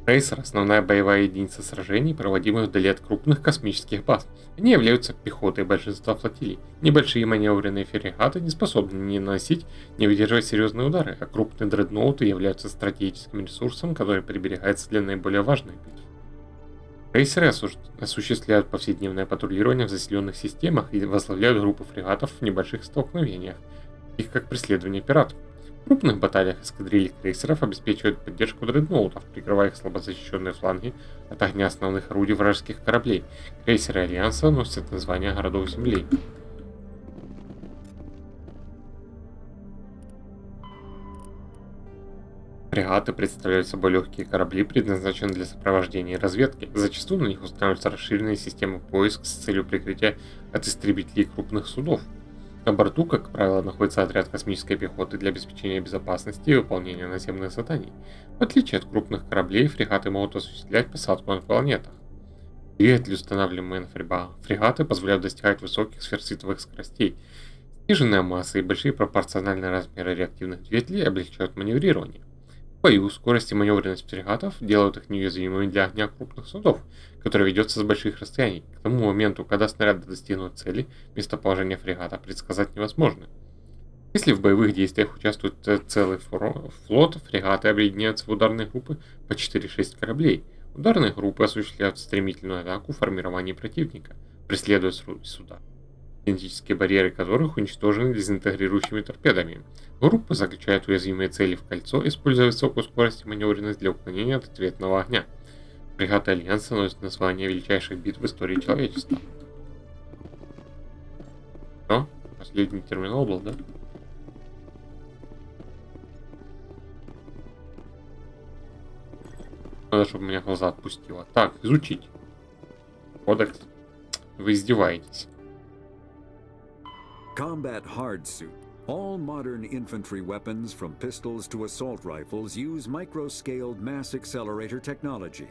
Крейсер — основная боевая единица сражений, проводимых вдали от крупных космических баз. Они являются пехотой большинства флотилий. Небольшие маневренные фрегаты не способны ни наносить, ни выдерживать серьезные удары, а крупные дредноуты являются стратегическим ресурсом, который приберегается для наиболее важных битв. Крейсеры осуществляют повседневное патрулирование в заселенных системах и возглавляют группы фрегатов в небольших столкновениях, их как преследование пиратов. В крупных баталиях эскадрильи крейсеров обеспечивают поддержку дредноутов, прикрывая их слабо защищенные фланги от огня основных орудий вражеских кораблей. Крейсеры Альянса носят названия городов Земли. Фрегаты представляют собой легкие корабли, предназначенные для сопровождения и разведки. Зачастую на них устанавливаются расширенные системы поиска с целью прикрытия от истребителей крупных судов. На борту, как правило, находится отряд космической пехоты для обеспечения безопасности и выполнения наземных заданий. В отличие от крупных кораблей, фрегаты могут осуществлять посадку на планетах. Двигатели, устанавливаемые на фрегаты, позволяют достигать высоких сверхсветовых скоростей. Сниженная масса и большие пропорциональные размеры реактивных двигателей облегчают маневрирование. В бою скорость и маневренность фрегатов делают их неуязвимыми для огня крупных судов, который ведется с больших расстояний. К тому моменту, когда снаряды достигнут цели, местоположение фрегата предсказать невозможно. Если в боевых действиях участвует целый флот, фрегаты объединяются в ударные группы по 4-6 кораблей. Ударные группы осуществляют стремительную атаку в формировании противника, преследуя суда, кинетические барьеры которых уничтожены дезинтегрирующими торпедами. Группы заключают уязвимые цели в кольцо, используя высокую скорость и маневренность для уклонения от ответного огня. Фрегаты Альянса носят название величайших битв в истории человечества. Что? Последний терминал был, да? Надо, чтобы меня глаза отпустило. Так, изучить. Кодекс. Вы издеваетесь. Combat hard suit. All modern infantry weapons, from pistols to assault rifles, use micro-scaled mass accelerator technology.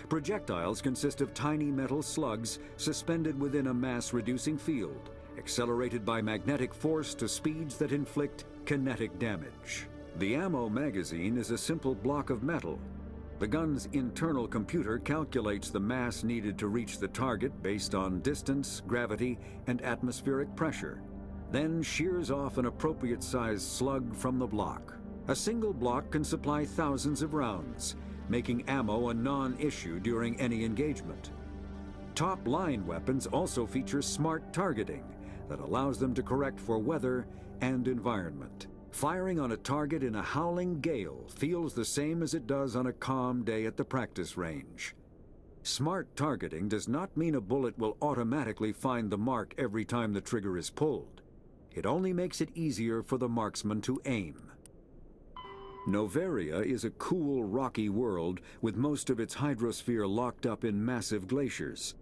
Projectiles consist of tiny metal slugs suspended within a mass-reducing field, accelerated by magnetic force to speeds that inflict kinetic damage. The ammo magazine is a simple block of metal. The gun's internal computer calculates the mass needed to reach the target based on distance, gravity, and atmospheric pressure, then shears off an appropriate-sized slug from the block. A single block can supply thousands of rounds, making ammo a non-issue during any engagement. Top-line weapons also feature smart targeting that allows them to correct for weather and environment. Firing on a target in a howling gale feels the same as it does on a calm day at the practice range. Smart targeting does not mean a bullet will automatically find the mark every time the trigger is pulled. It only makes it easier for the marksman to aim. Noveria is a cool, rocky world with most of its hydrosphere locked up in massive glaciers.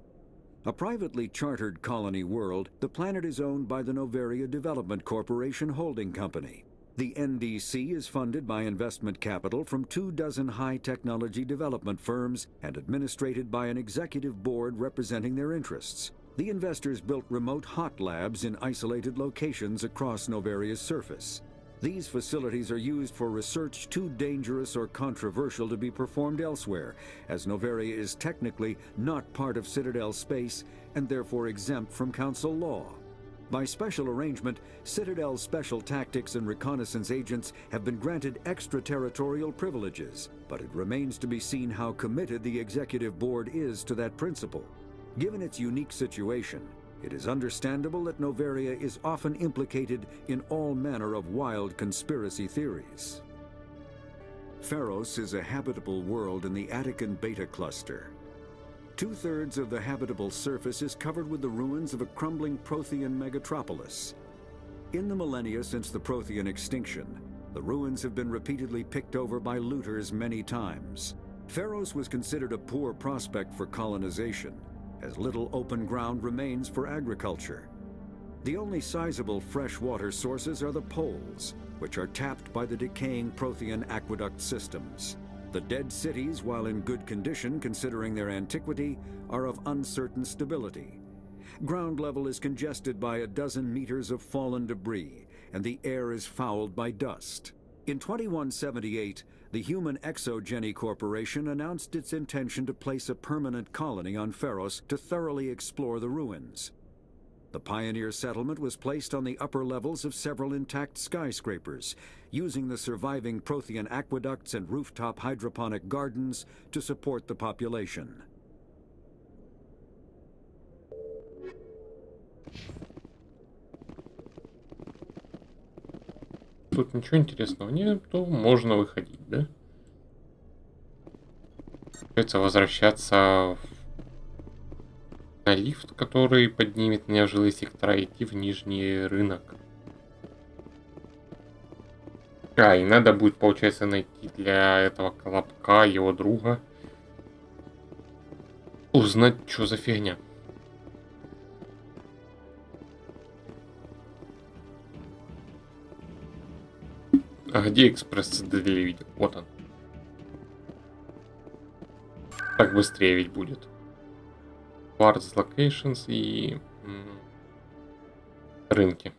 A privately chartered colony world, the planet is owned by the Noveria Development Corporation Holding Company. The NDC is funded by investment capital from 24 high-technology development firms and administrated by an executive board representing their interests. The investors built remote hot labs in isolated locations across Noveria's surface. These facilities are used for research too dangerous or controversial to be performed elsewhere, as Noveria is technically not part of Citadel space and therefore exempt from Council law. By special arrangement, Citadel's special tactics and reconnaissance agents have been granted extraterritorial privileges, but it remains to be seen how committed the Executive Board is to that principle. Given its unique situation, it is understandable that Noveria is often implicated in all manner of wild conspiracy theories. Pharos is a habitable world in the Attican Beta Cluster. 2/3 of the habitable surface is covered with the ruins of a crumbling Prothean megatropolis. In the millennia since the Prothean extinction, the ruins have been repeatedly picked over by looters many times. Pharos was considered a poor prospect for colonization, as little open ground remains for agriculture. The only sizable freshwater sources are the poles, which are tapped by the decaying Prothean aqueduct systems. The dead cities, while in good condition considering their antiquity, are of uncertain stability. Ground level is congested by a dozen meters of fallen debris, and the air is fouled by dust. In 2178, the Human Exogeny Corporation announced its intention to place a permanent colony on Pharos to thoroughly explore the ruins. The pioneer settlement was placed on the upper levels of several intact skyscrapers, using the surviving Prothean aqueducts and rooftop hydroponic gardens to support the population. Тут ничего интересного нет, то можно выходить, да? Придется возвращаться на лифт, который поднимет меня в жилые сектора, и идти в нижний рынок. И надо будет, получается, найти для этого Колобка, его друга. Узнать, что за фигня. А где экспресс-цитадели видел? Вот он. Так быстрее ведь будет. Parts, Locations и рынки.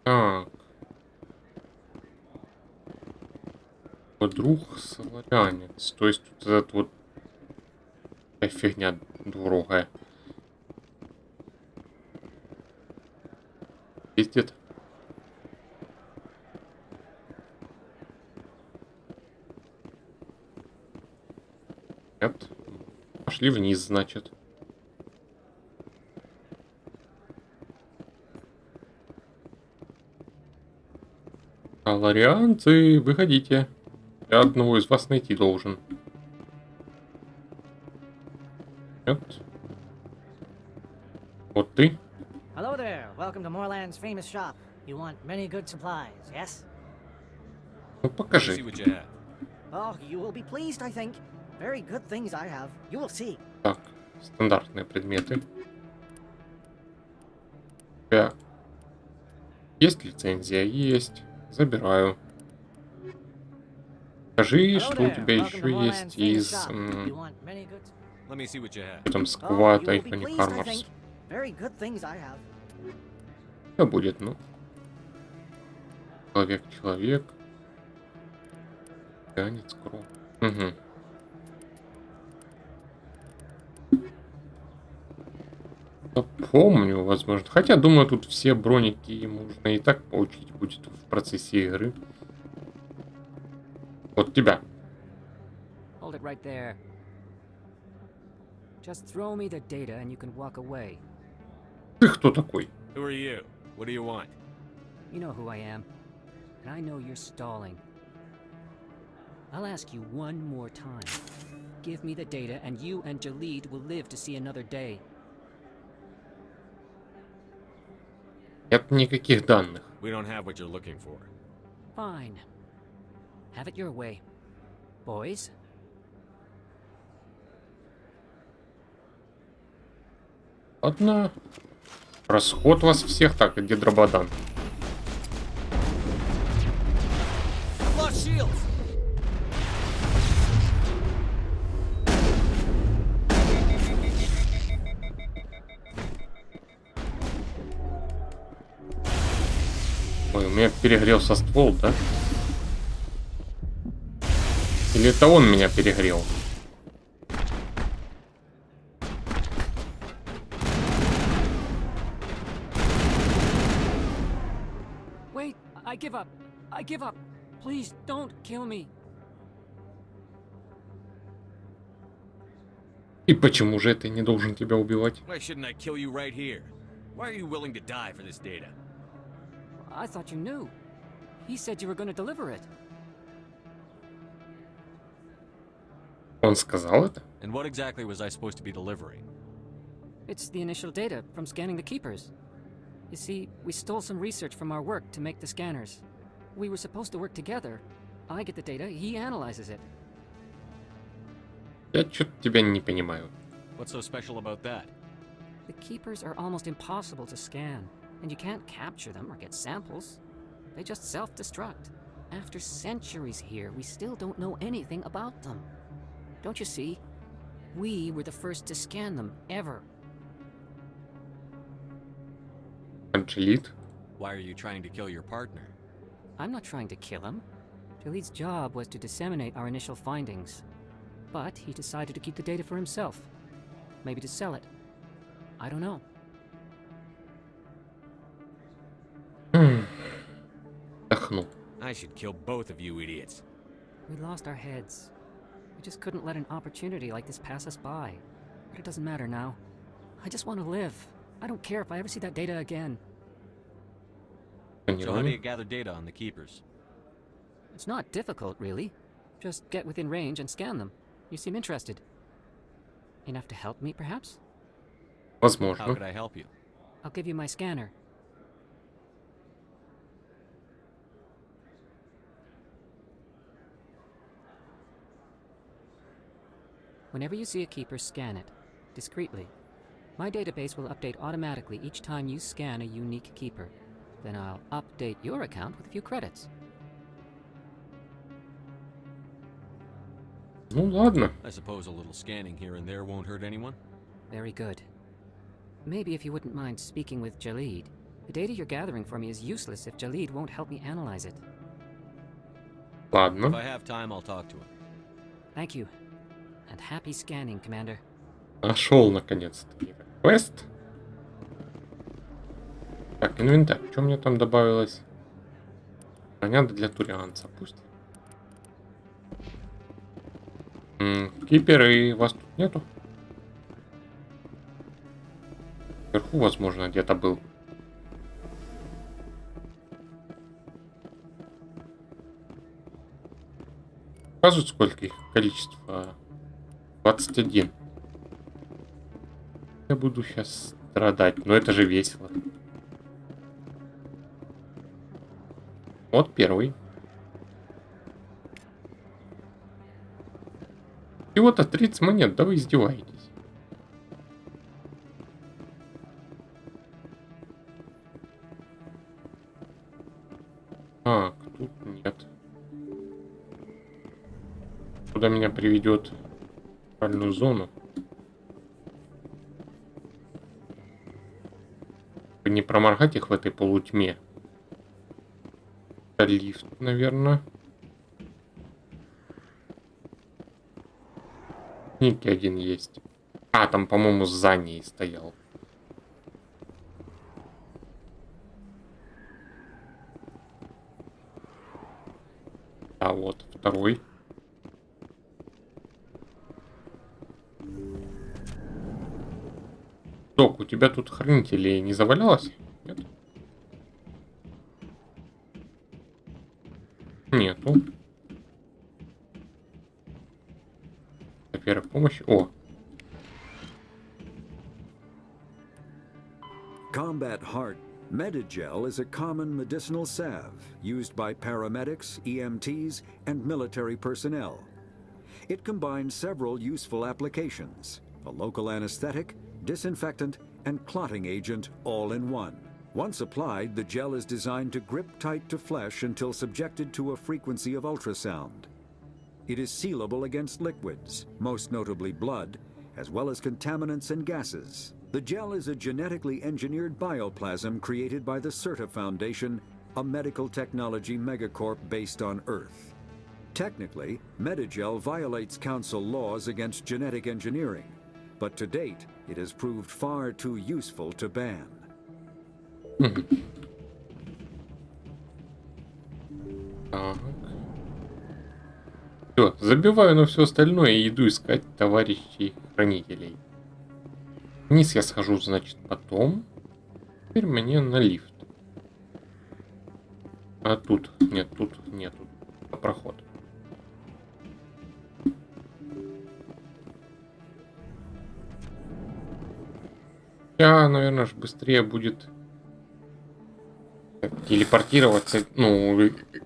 Так. Вот друг соларянец. То есть тут этот вот фигня двурогая. Ездит. Нет. Пошли вниз, значит. Соларианцы, выходите. Я одного из вас найти должен. Нет. Вот ты. Hello there. Welcome to Moorland's famous shop. You want many good supplies, yes? Ну покажи. Oh, you will be pleased, I think. Very good things I have. You will see. Так, стандартные предметы. У тебя есть лицензия? Есть. Забираю. Скажи, что у тебя еще есть из... Там сквад, Айконик Арморс. Что будет, ну? Человек. Ганец, кров. Угу. Да, помню, возможно. Хотя, думаю, тут все броники можно и так получить будет в процессе игры. Вот тебя. Hold it right there. Just throw me the data and you can walk away. Ты кто такой? Who are you? What do you want? You know who I am. And I know you're stalling. I'll ask you one more time. Give me the data and you and Jalid will live to see another day. Нет никаких данных. We don't have what you're looking for. Fine. Have it your way. Boys? Ладно. Расход вас всех. Так, где Дрободан? Ой, у меня перегрелся ствол, да? Или это он меня перегрел? Wait, I give up. I give up. Please don't kill me. И почему же это не должен тебя убивать? Why shouldn't I kill you right here? Why are you willing to die for this data? I thought you knew. He said you were going to deliver it. Он сказал это? And what exactly was I supposed to be delivering? It's the initial data from scanning the Keepers. You see, we stole some research from our work to make the scanners. We were supposed to work together. I get the data, he analyzes it. Я что-то тебя не понимаю. What's so special about that? The Keepers are almost impossible to scan, and you can't capture them or get samples. They just self-destruct. After centuries here, we still don't know anything about them. Don't you see? We were the first to scan them, ever. Джалид? Why are you trying to kill your partner? I'm not trying to kill him. Jalid's job was to disseminate our initial findings. But he decided to keep the data for himself. Maybe to sell it. I don't know. I should kill both of you idiots. We lost our heads. We just couldn't let an opportunity like this pass us by. But it doesn't matter now. I just want to live. I don't care if I ever see that data again. So how do you gather data on the Keepers? It's not difficult, really. Just get within range and scan them. You seem interested. Enough to help me, perhaps? Возможно. How could I help you? I'll give you my scanner. Whenever you see a Keeper, scan it. Discreetly. My database will update automatically each time you scan a unique Keeper. Then I'll update your account with a few credits. Ну ладно. I suppose a little scanning here and there won't hurt anyone? Very good. Maybe if you wouldn't mind speaking with Jalid. The data you're gathering for me is useless if Jalid won't help me analyze it. Ладно. If I have time, I'll talk to him. Thank you. And happy scanning, Commander. Нашел наконец-то. Квест. Так, инвентарь. Что мне там добавилось? Понятно, для турианца. Пусть. Киперы, вас тут нету? Вверху, возможно, где-то был. Показывают, сколько их количество? 21. Я буду сейчас страдать, но это же весело. Вот первый. Всего-то 30 монет, да вы издеваетесь. Так, тут нет. Куда меня приведет в спальную зону? Не проморгать их в этой полутьме. Это лифт, наверное. Некий один есть. А, там, по-моему, за ней стоял. А вот второй. Док, у тебя тут хранителей не завалялось? Нет? Нету. Первая помощь. О. Combat Heart Medigel is a common medicinal salve used by paramedics, EMTs, and military personnel. It combines several useful applications: a local anesthetic, disinfectant, and clotting agent all in one. Once applied, the gel is designed to grip tight to flesh until subjected to a frequency of ultrasound. It is sealable against liquids, most notably blood, as well as contaminants and gases. The gel is a genetically engineered bioplasm created by the CERTA Foundation a medical technology megacorp based on Earth. Technically, Medigel violates Council laws against genetic engineering, but to date, it has proved far too useful to ban. Так. Все, забиваю на все остальное и иду искать товарищей хранителей. Вниз я схожу, значит, потом. Теперь мне на лифт. А тут? Нет, тут нету. Проход. Наверное, быстрее будет телепортироваться, ну,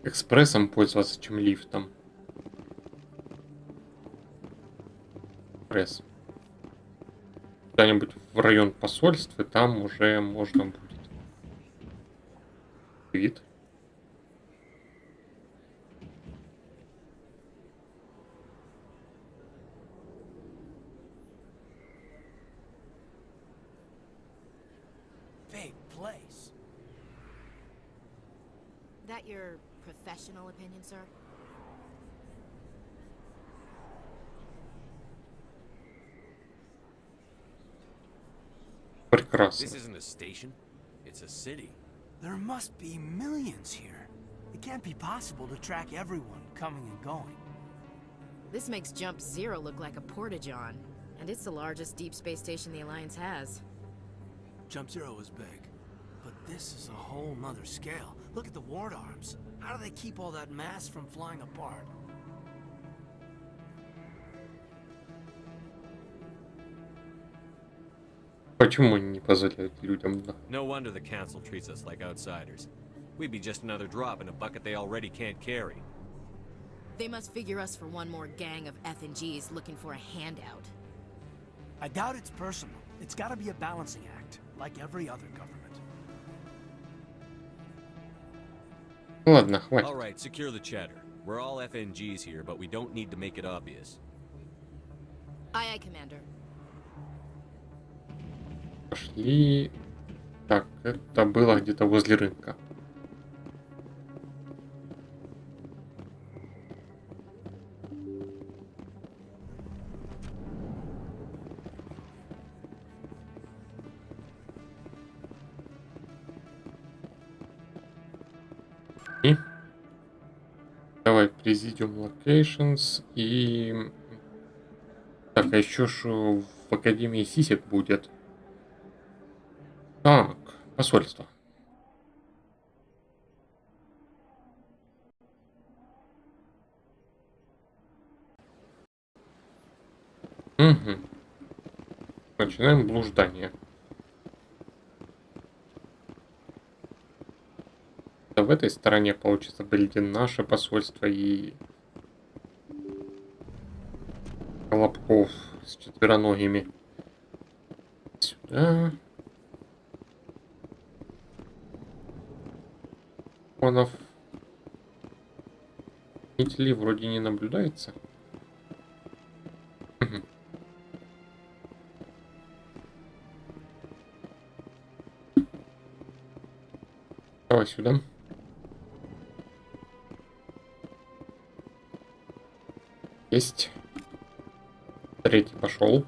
экспрессом пользоваться, чем лифтом. Экспресс. Куда-нибудь в район посольства, там уже можно будет. Вид. That your professional opinion, sir? Прекрасно. This isn't a station. It's a city. There must be millions here. It can't be possible to track everyone coming and going. This makes Jump Zero look like a porta-john, and it's the largest deep space station the Alliance has. Jump Zero is big, but this is a whole nother scale. Look at the ward arms. How do they keep all that mass from flying apart? Почему не позволяют людям? No wonder the council treats us like outsiders. We'd be just another drop in a bucket they already can't carry. They must figure us for one more gang of F&Gs looking for a handout. I doubt it's personal. It's gotta be a balancing act, like every other government. Ладно, хватит. All right, secure the chatter. We're all FNGs here, but we don't need to make it obvious. Aye, aye, Commander. Пошли. Так, это было где-то возле рынка. И давай Presidium Locations и так, а еще что в Академии Сисек будет. Так, посольство. Угу. Начинаем блуждание. В этой стороне, получится, были наше посольство и Колобков с четвероногими. Сюда. Онов. Хранителей вроде не наблюдается. Давай сюда. Есть. Третий пошел.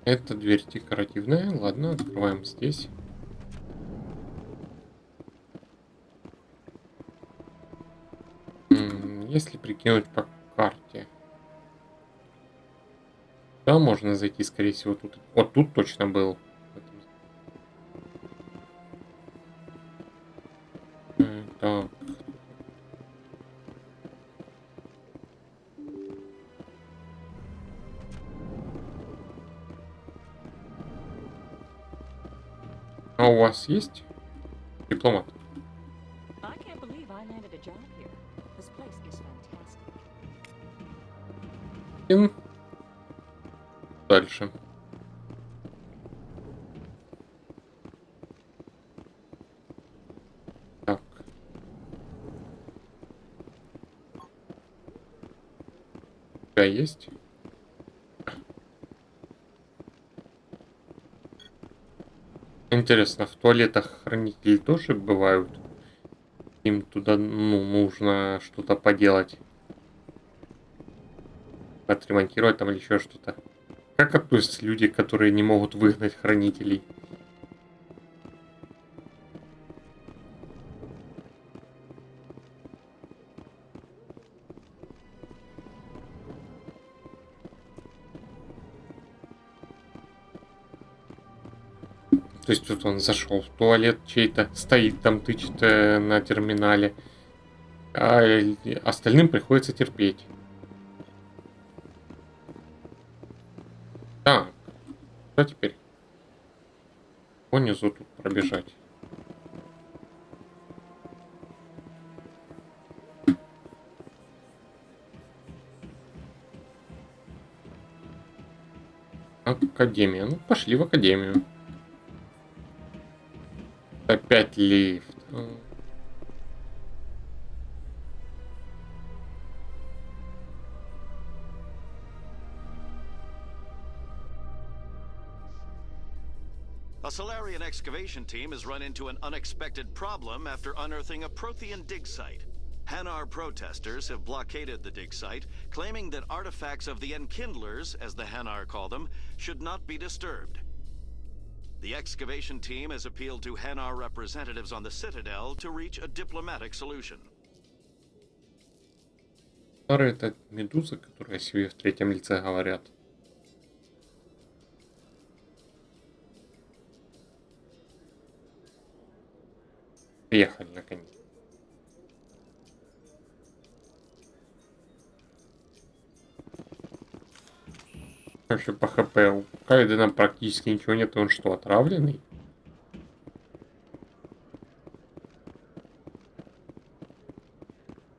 Это дверь декоративная. Ладно, открываем здесь. Если прикинуть по карте. Да, можно зайти, скорее всего, тут. Вот тут точно был. Так. А у вас есть дипломат? Дальше. Так. У тебя есть? Интересно, в туалетах хранители тоже бывают? Им туда, ну, нужно что-то поделать. Отремонтировать там или еще что-то. Как относятся люди, которые не могут выгнать хранителей? То есть тут он зашел в туалет чей-то, стоит там, тычет на терминале, а остальным приходится терпеть. Так, что теперь? Понизу тут пробежать. Академия. Ну, пошли в академию. Опять лифт. A Solarian excavation team has run into an unexpected problem after unearthing a Prothean dig site. Hanar protesters have blockaded the dig site, claiming that artifacts of the Enkindlers, as the Hanar call them, should not be disturbed. The excavation team has appealed to Hanar representatives on the Citadel to reach a diplomatic solution. Старые это медузы, которые о себе в третьем лице говорят. Приехали наконец. Вообще по ХП у Кайдена практически ничего нет, он что, отравленный?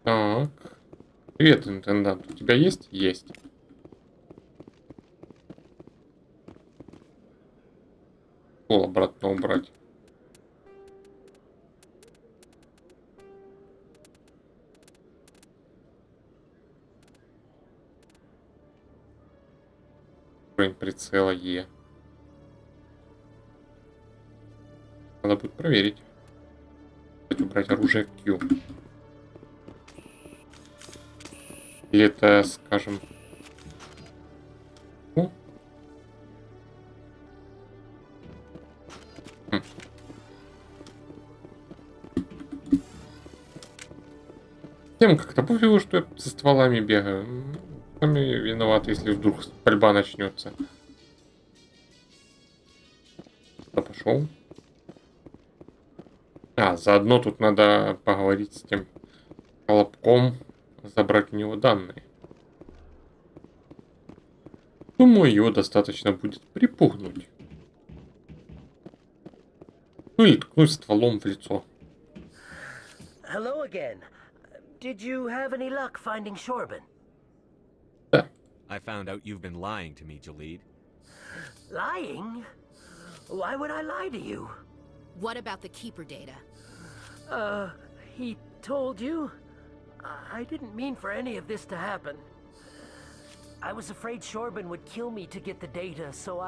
Так. Привет, интендант. У тебя есть? Есть. Пол обратно убрать. Уровень прицела Е. Надо будет проверить. Убрать оружие Q. Или это, скажем... Ну? Тем как-то пофигу, что я со стволами бегаю. Сами виноваты, если вдруг пальба начнется. Куда пошел? А, заодно тут надо поговорить с тем колобком, забрать у него данные. Думаю, его достаточно будет припугнуть. Ну или ткнуть стволом в лицо. Hello again. Did you have any luck finding Shorban? I found out you've been lying to me, Jalid. Lying? Why would I lie to you? What about the Keeper data? He told you? I didn't mean for any of this to happen. I was afraid Shorban would kill me to get the data, so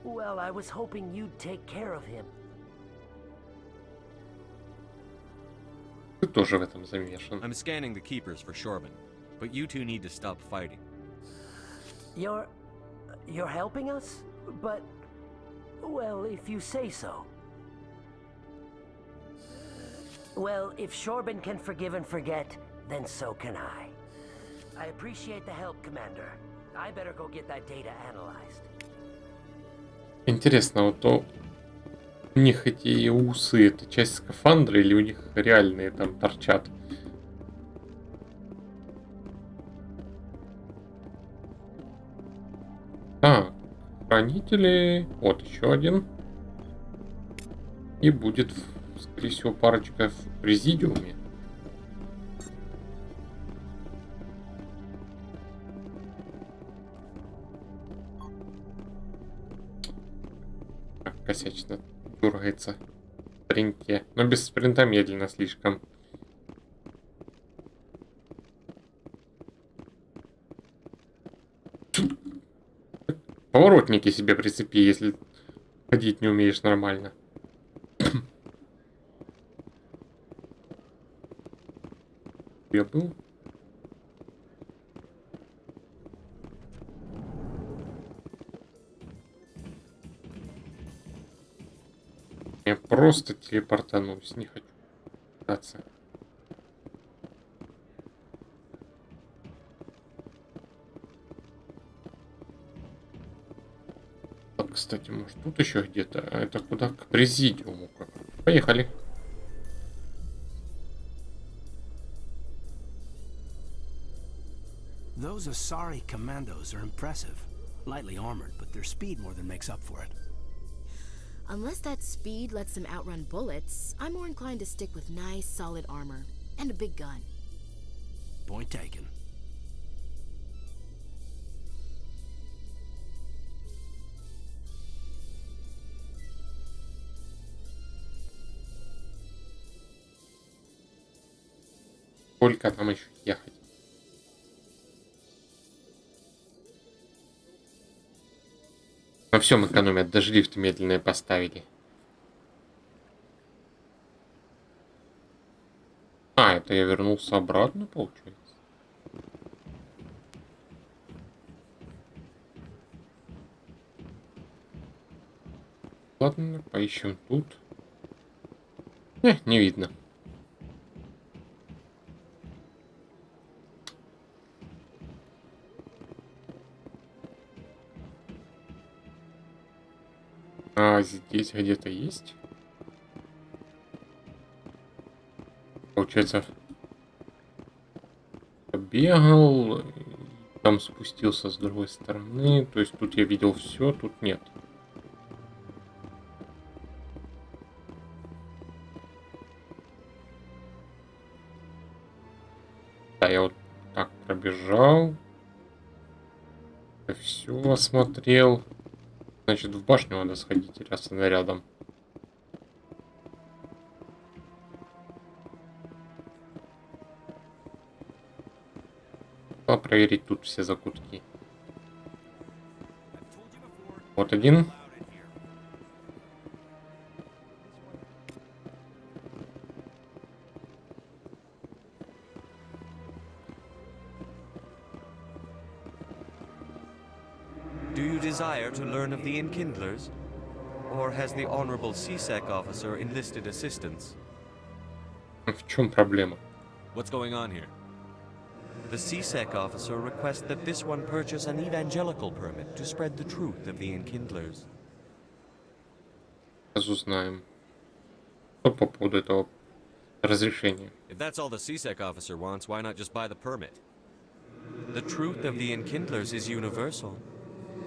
well, I was hoping you'd take care of him. Ты тоже в этом замешан. I'm scanning the keepers for Shorban, but you two need to stop fighting. You're helping us? But, well, if you say so. Well, if Shorban can forgive and forget, then so can I. I appreciate the help, Commander. I better go get that data analyzed. Интересно, вот у них эти усы, это часть скафандра или у них реальные там торчат? А, хранители. Вот еще один. И будет, скорее всего, парочка в президиуме. Косячно дергается в спринте. Но без спринта медленно слишком. Поворотники себе прицепи, если Ходить не умеешь нормально. Я был? Я просто телепортанусь, не хочу пытаться. Так, кстати, может тут еще где-то? А это куда? К президиуму. Поехали. Those Asari commandos are impressive. Lightly armored, but their speed more than makes up for it. Unless that speed lets them outrun bullets, I'm more inclined to stick with nice, solid armor. And a big gun. Point taken. Сколько там еще ехать? На всем экономят, даже лифты медленные поставили. А, это я вернулся обратно, получается? Ладно, поищем тут. Не видно. А здесь где-то есть? Получается, бегал, там спустился с другой стороны. То есть тут я видел все, тут нет. Да, я вот так пробежал. Все осмотрел. Значит, в башню надо сходить, раз она рядом. Проверить тут все закутки. Вот один. Do you desire to learn of the Enkindlers? Or has the Honorable CSEC officer enlisted assistance? В чем проблема? What's going on here? The CSEC officer requests that this one purchase an evangelical permit to spread the truth of the Enkindlers. Сейчас узнаем. Что по поводу этого разрешения? If that's all the CSEC officer wants, why not just buy the permit? The truth of the Enkindlers is universal.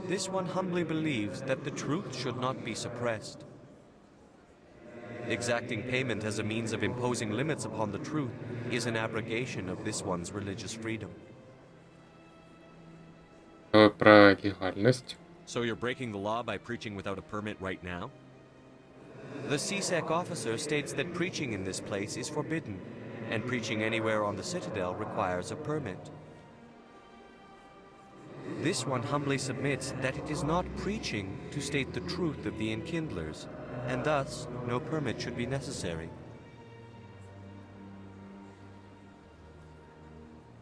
This one humbly believes that the truth should not be suppressed. Exacting payment as a means of imposing limits upon the truth is an abrogation of this one's religious freedom. Про легальность. So you're breaking the law by preaching without a permit right now? The CSEC officer states that preaching in this place is forbidden, and preaching anywhere on the Citadel requires a permit. This one humbly submits that it is not preaching to state the truth of the Enkindlers, and thus no permit should be necessary.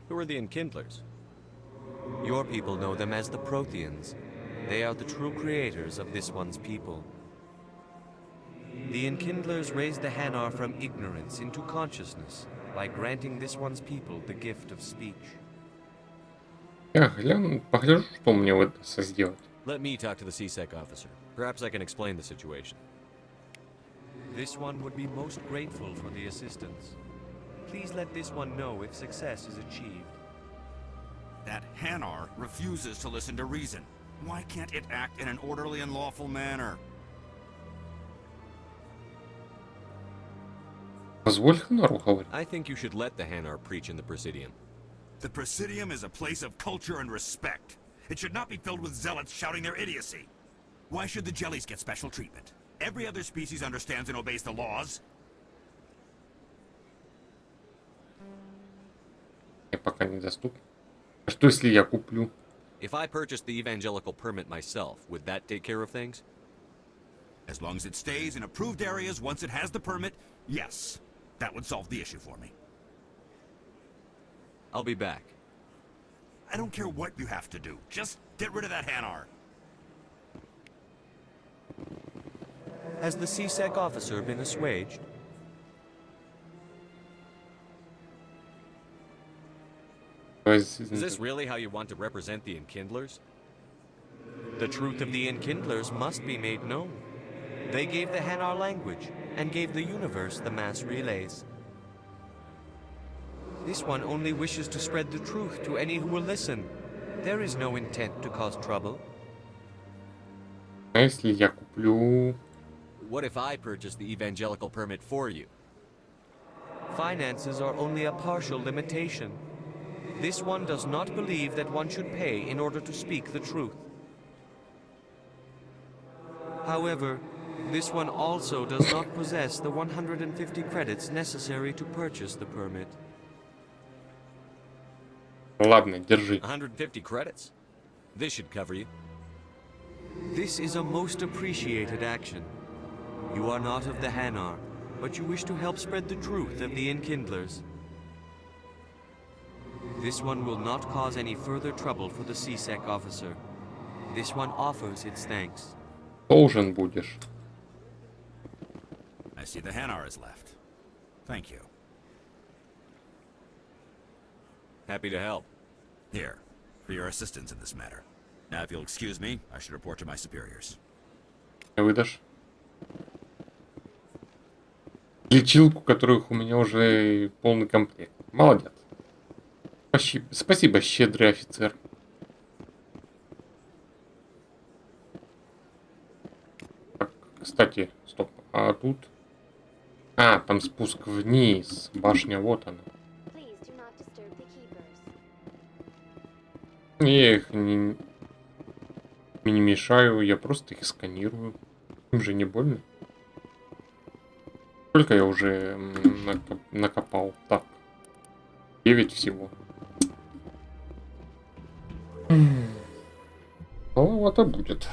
Who are the Enkindlers? Your people know them as the Protheans. They are the true creators of this one's people. The Enkindlers raised the Hanar from ignorance into consciousness by granting this one's people the gift of speech. Погляжу, что мне удастся сделать. Let me talk to the CSEC officer. Perhaps I can explain the situation. This one would be most grateful for the assistance. Please let this one know if success is achieved. That Hanar refuses to listen to reason. Why can't it act in an orderly and lawful manner? Позволь Ханару говорить. I think you should let the Hanar preach in the Presidium. The Presidium is a place of culture and respect. It should not be filled with zealots shouting their idiocy. Why should the jellies get special treatment? Every other species understands and obeys the laws. Я пока недоступен. А что если я куплю? If I purchased the evangelical permit myself, would that take care of things? As long as it stays in approved areas once it has the permit, yes, that would solve the issue for me. I'll be back. I don't care what you have to do. Just get rid of that Hanar. Has the CSEC officer been assuaged? Is Is this really how you want to represent the Enkindlers? The truth of the Enkindlers must be made known. They gave the Hanar language, and gave the universe the mass relays. This one only wishes to spread the truth to any who will listen. There is no intent to cause trouble. А если я куплю... What if I purchase the evangelical permit for you? Finances are only a partial limitation. This one does not believe that one should pay in order to speak the truth. However, this one also does not possess the 150 credits necessary to purchase the permit. Ладно, держи. 150 credits? This should cover you. This is a most appreciated action. You are not of the Hanar, but you wish to help spread the truth of the Enkindlers. This one will not cause any further trouble for the CSEC officer. This one offers its thanks. Должен будешь. I see the Hanar is left. Thank you. Happy to help. Here, for your assistance in this matter. Now, if you'll excuse me, I should report to my superiors. Выдашь? Лечилку, которых у меня уже полный комплект. Молодец. Спасибо, щедрый офицер. Так, кстати, стоп. А тут... А, там спуск вниз. Башня, вот она. Я их не мешаю, я просто их сканирую. Им же не больно. Сколько я уже накопал? Так. 9 всего. Маловато будет.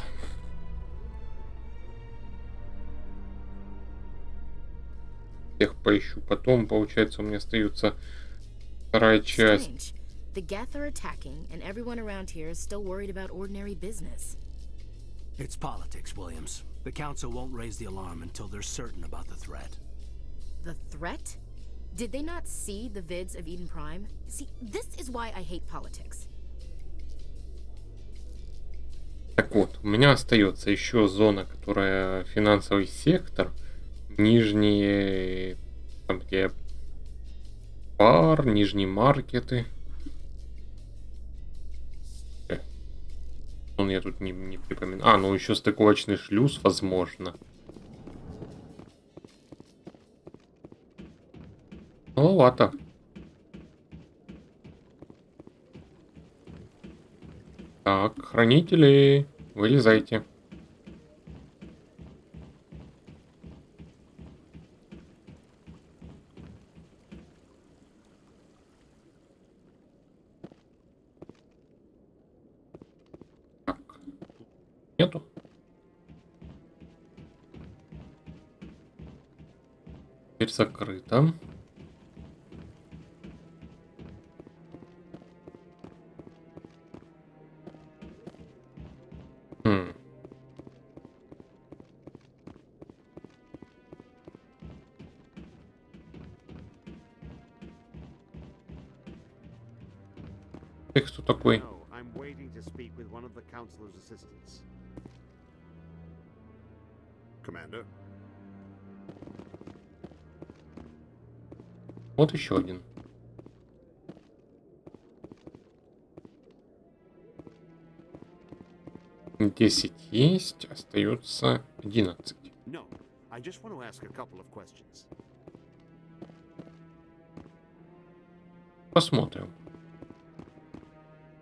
Всех поищу потом. Получается, у меня остается вторая часть. Strange. The Geth are attacking, and everyone around here is still worried about ordinary business. It's politics, Williams. The Council won't raise the alarm until they're certain about the threat. The threat? Did they not see the vids of Eden Prime? See, this is why I hate politics. Так вот, у меня остается еще зона, которая финансовый сектор. Нижние, там где бар, нижние маркеты. Он я тут не припоминаю. А, ну еще стыковочный шлюз, возможно. Маловато. Так, хранители, вылезайте. Нету. Теперь закрыто. Ты кто такой? No, I'm waiting to speak with one of the Councilor's assistants. Commander? Вот еще один. Десять есть, остается 11. No, I just want to ask a couple of questions. Посмотрим.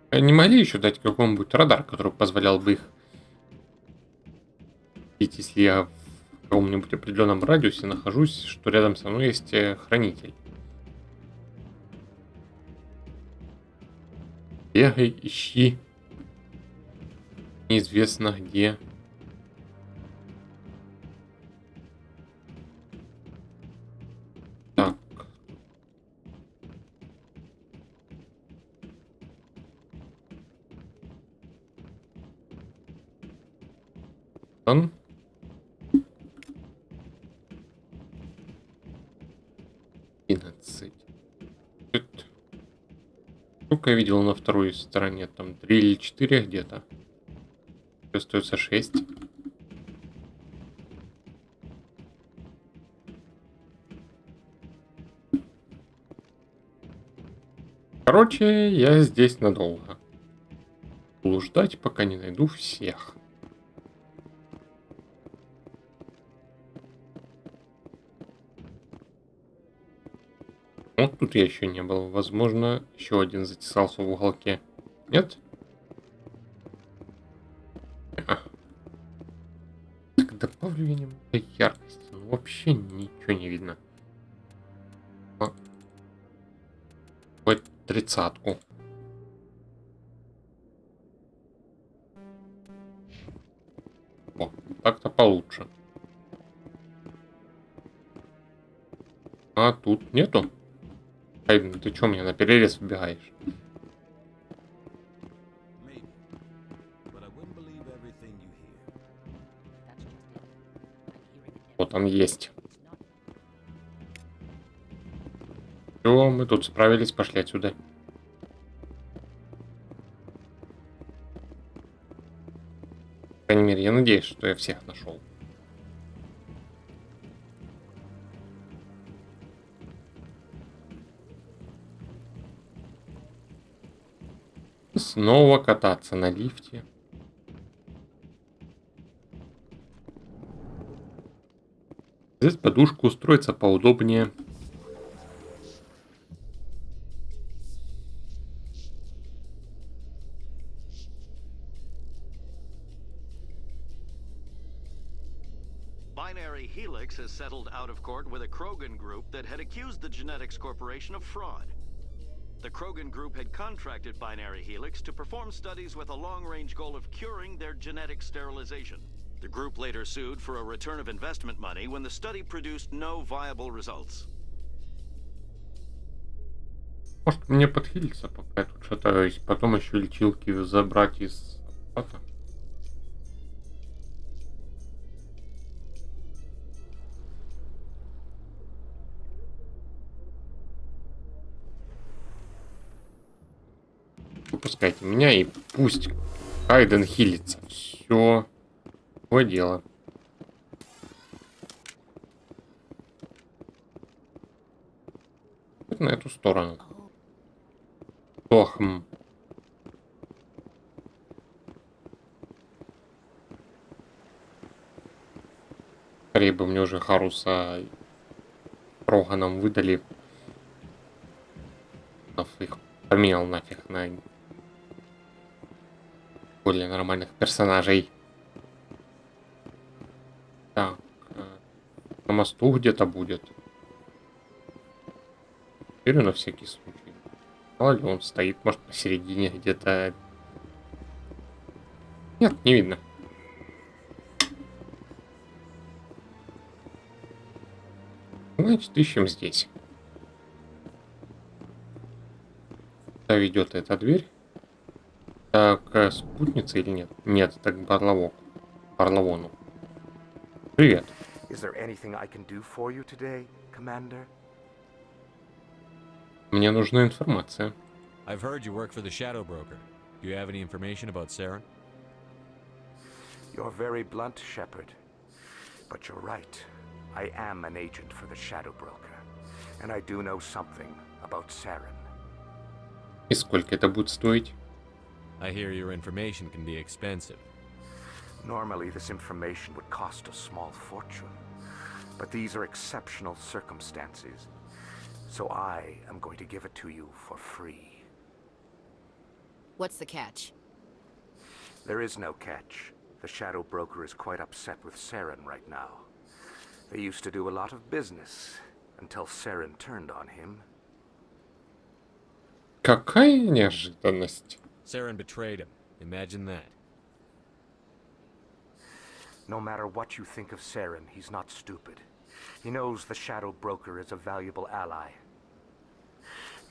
Не могли еще дать какой-нибудь радар, который позволял бы их видеть, если я в каком-нибудь определенном радиусе нахожусь, что рядом со мной есть хранитель. Бегай, ищи. Неизвестно где. Тан. Сколько я видел на второй стороне? Там 3 или 4 где-то. Остается 6. Короче, я здесь надолго. Буду ждать, пока не найду всех. Вот тут я еще не был. Возможно, еще один затесался в уголке. Нет? Так, добавлю я немного яркости. Ну, вообще ничего не видно. Хоть 30-ку. О, так-то получше. А тут нету? Айден, ты чё мне на перерез выбегаешь? Вот он есть. Все, мы тут справились, пошли отсюда. По крайней мере, я надеюсь, что я всех нашел. Снова кататься на лифте. Взять подушку, устроиться поудобнее. Binary Helix has settled out of court with a Krogan group that had accused the Genetics Corporation of fraud. The Krogan group had contracted Binary Helix to perform studies with a long-range goal of curing their genetic sterilization. The group later sued for a return of investment money when the study produced no viable results. Может мне подхилиться, пока я тут шатаюсь, потом еще лечилки забрать из аппарата. Выпускайте меня и пусть Айден хилится. Все. Твое дело. На эту сторону. Охм. Скорее бы мне уже Харуса Роганом выдали. Их поменял нафиг на более нормальных персонажей. Так. На мосту где-то будет. Теперь на всякий случай. Мало ли он стоит, может посередине где-то. Нет, не видно. Значит, ищем здесь. Куда ведет эта дверь? Так, спутница или нет? Нет, так Барловок. Барловону. Привет. Is there anything I can do for you today, Commander? Мне нужна информация. I've heard you work for the Shadow Broker. Do you have any information about Saren? You're very blunt, Shepard. But you're right. I am an agent for the Shadow Broker. And I do know something about Saren. И сколько это будет стоить? I hear your information can be expensive. Normally, this information would cost a small fortune. But these are exceptional circumstances. So I am going to give it to you for free. What's the catch? There is no catch. The Shadow Broker is quite upset with Saren right now. They used to do a lot of business until Saren turned on him. Какая неожиданность. Saren betrayed him. Imagine that. No matter what you think of Saren, he's not stupid. He knows the Shadow Broker is a valuable ally.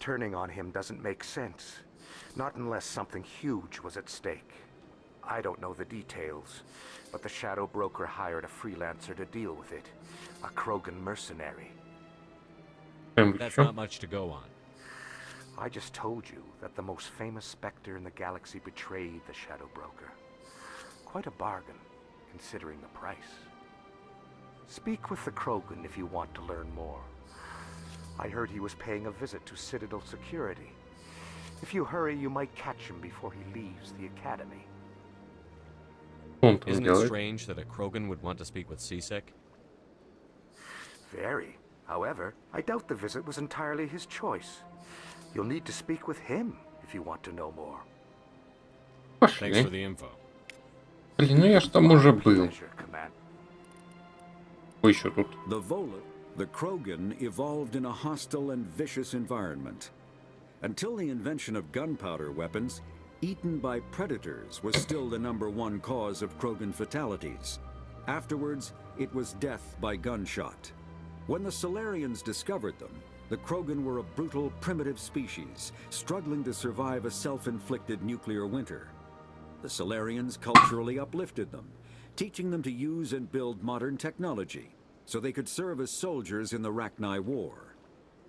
Turning on him doesn't make sense. Not unless something huge was at stake. I don't know the details, but the Shadow Broker hired a freelancer to deal with it. A Krogan mercenary. That's not much to go on. I just told you that the most famous Spectre in the galaxy betrayed the Shadow Broker. Quite a bargain, considering the price. Speak with the Krogan if you want to learn more. I heard he was paying a visit to Citadel security. If you hurry, you might catch him before he leaves the Academy. Isn't it strange that a Krogan would want to speak with CSEC? Very. However, I doubt the visit was entirely his choice. You'll need to speak with him if you want to know more. Thanks for the info. Блин, ну я ж там уже был. Что еще тут? The Volot, the Krogan, evolved in a hostile and vicious environment. Until the invention of gunpowder weapons, eaten by predators was still the #1 cause of Krogan fatalities. Afterwards, it was death by gunshot. When the Solarians discovered them, the Krogan were a brutal, primitive species, struggling to survive a self-inflicted nuclear winter. The Solarians culturally uplifted them, teaching them to use and build modern technology, so they could serve as soldiers in the Rachni War.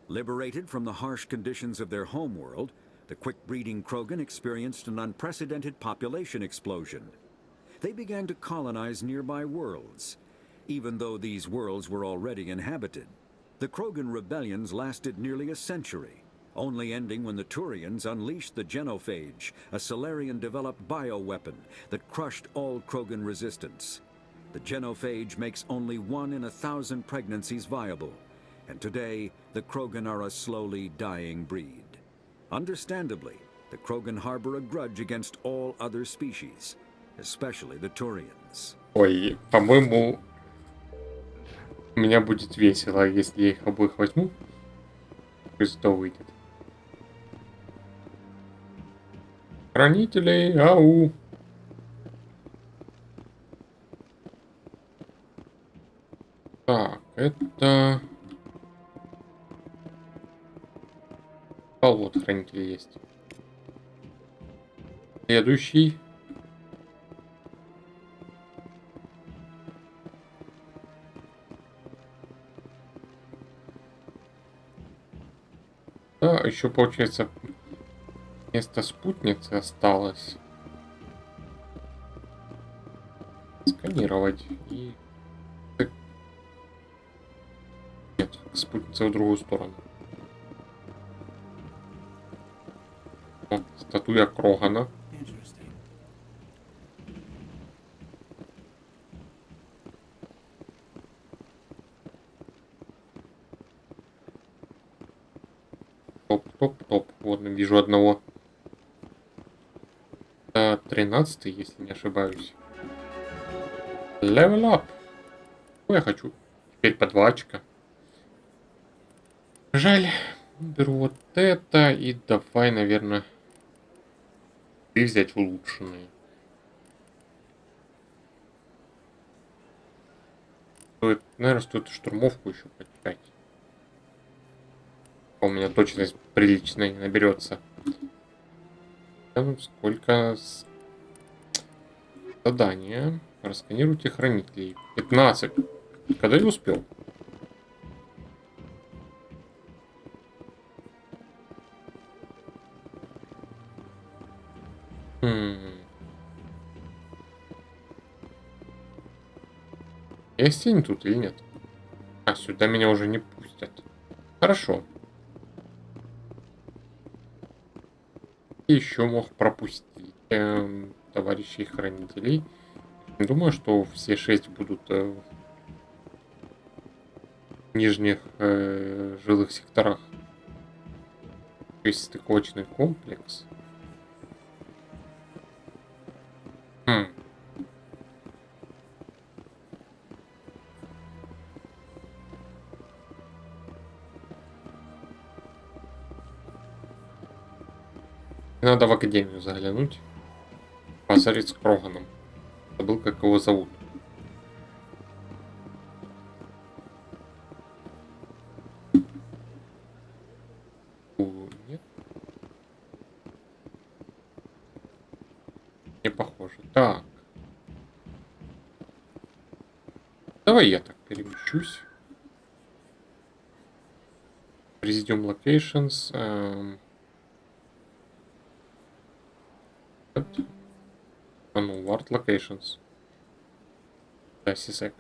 Liberated from the harsh conditions of their homeworld, the quick-breeding Krogan experienced an unprecedented population explosion. They began to colonize nearby worlds, even though these worlds were already inhabited. The Krogan rebellions lasted nearly a century, only ending when the Turians unleashed the Genophage, a Solarian-developed bioweapon that crushed all Krogan resistance. The Genophage makes only 1 in 1,000 pregnancies viable, and today the Krogan are a slowly dying breed. Understandably, the Krogan harbor a grudge against all other species, especially the Turians. Ой, по-моему, у меня будет весело, если я их обоих возьму. Пусть то выйдет. Хранители, ау! Так, это... Вот хранители есть. Следующий. Да, еще получается место спутницы осталось. Сканировать и... Нет, спутница в другую сторону. О, статуя Крогана. Топ. Вот, вижу одного. 13-й, если не ошибаюсь. Level up. Что я хочу? Теперь по 2 очка. Жаль. Беру вот это и давай, наверное, и взять улучшенные. Стоит, наверное, стоит штурмовку еще почитать. У меня точность приличная не наберется. Сколько задания? Расканируйте хранителей. 15. Когда я успел? Есть тень тут или нет? А, сюда меня уже не пустят. Хорошо. Еще мог пропустить товарищей хранителей. Не думаю, что все 6 будут в нижних жилых секторах. То есть стыковочный комплекс. Надо в академию заглянуть. Позарить с Кроганом. Забыл, как его зовут. Нет. Не похоже. Так. Давай я так перемещусь. Presidium Locations. Ну, Ward Locations. Да, сисек.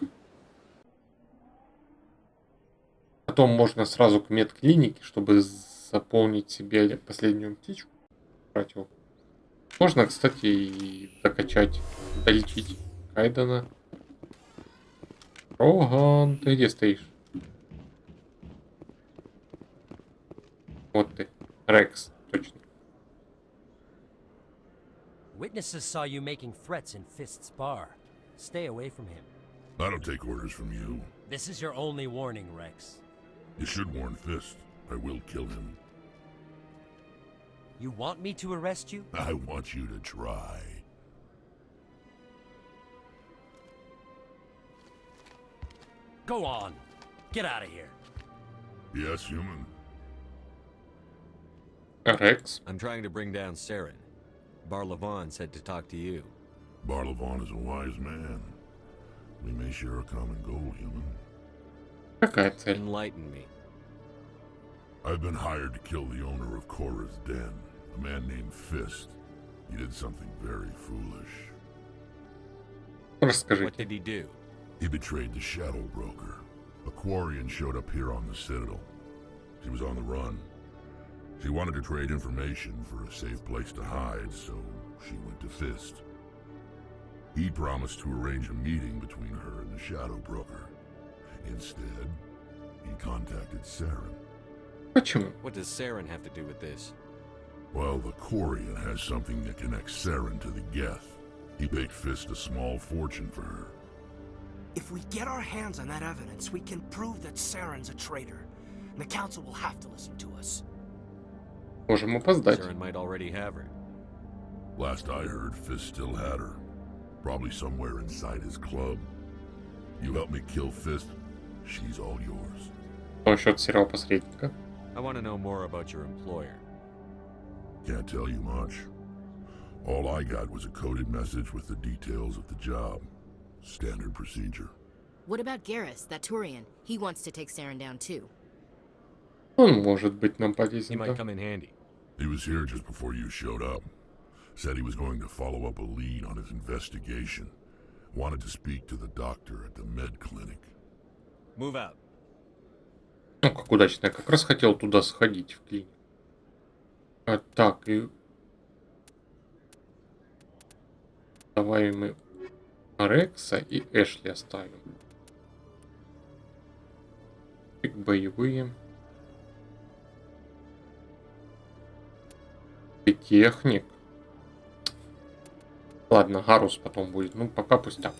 Потом можно сразу к медклинике, чтобы заполнить себе последнюю птичку. Против. Можно, кстати, и докачать, долечить Кайдена. Роган, ты где стоишь? Вот ты. Рекс, точно. Witnesses saw you making threats in Fist's bar. Stay away from him. I don't take orders from you. This is your only warning, Rex. You should warn Fist. I will kill him. You want me to arrest you? I want you to try. Go on. Get out of here. Yes, human. Rex. I'm trying to bring down Saren. Barlavon said to talk to you. Barlavon is a wise man. We may share a common goal, human. Какая цель? Enlighten me. I've been hired to kill the owner of Korra's Den, a man named Fist. He did something very foolish. Расскажите. What did he do? He betrayed the Shadow Broker. A Quarian showed up here on the Citadel. She was on the run. She wanted to trade information for a safe place to hide, so she went to Fist. He promised to arrange a meeting between her and the Shadow Broker. Instead, he contacted Saren. Почему? What does Saren have to do with this? Well, the Quarian has something that connects Saren to the Geth. He paid Fist a small fortune for her. If we get our hands on that evidence, we can prove that Saren's a traitor. And the Council will have to listen to us. Можем опоздать. Saren might already have her. Last I heard, Fist still had her. Probably somewhere inside his club. You help me kill Fist, she's all yours. Насчет сериала посредника. I want to know more about your employer. Can't tell you much. All I got was a coded message with the details of the job. Standard procedure. What about Garrus, that Turian? He wants to take Saren down too. Он может быть нам He полезен. might come in handy. He was here just before you showed up. Said he was going to follow up a lead on his investigation. Wanted to speak to the doctor at the med clinic. Move out. Ну, как удачно. Я как раз хотел туда сходить, в клинику. Так, и... Давай мы Рекса и Эшли оставим. Пик боевые. И техник. Ладно, Гарус потом будет. Ну, пока пусть так.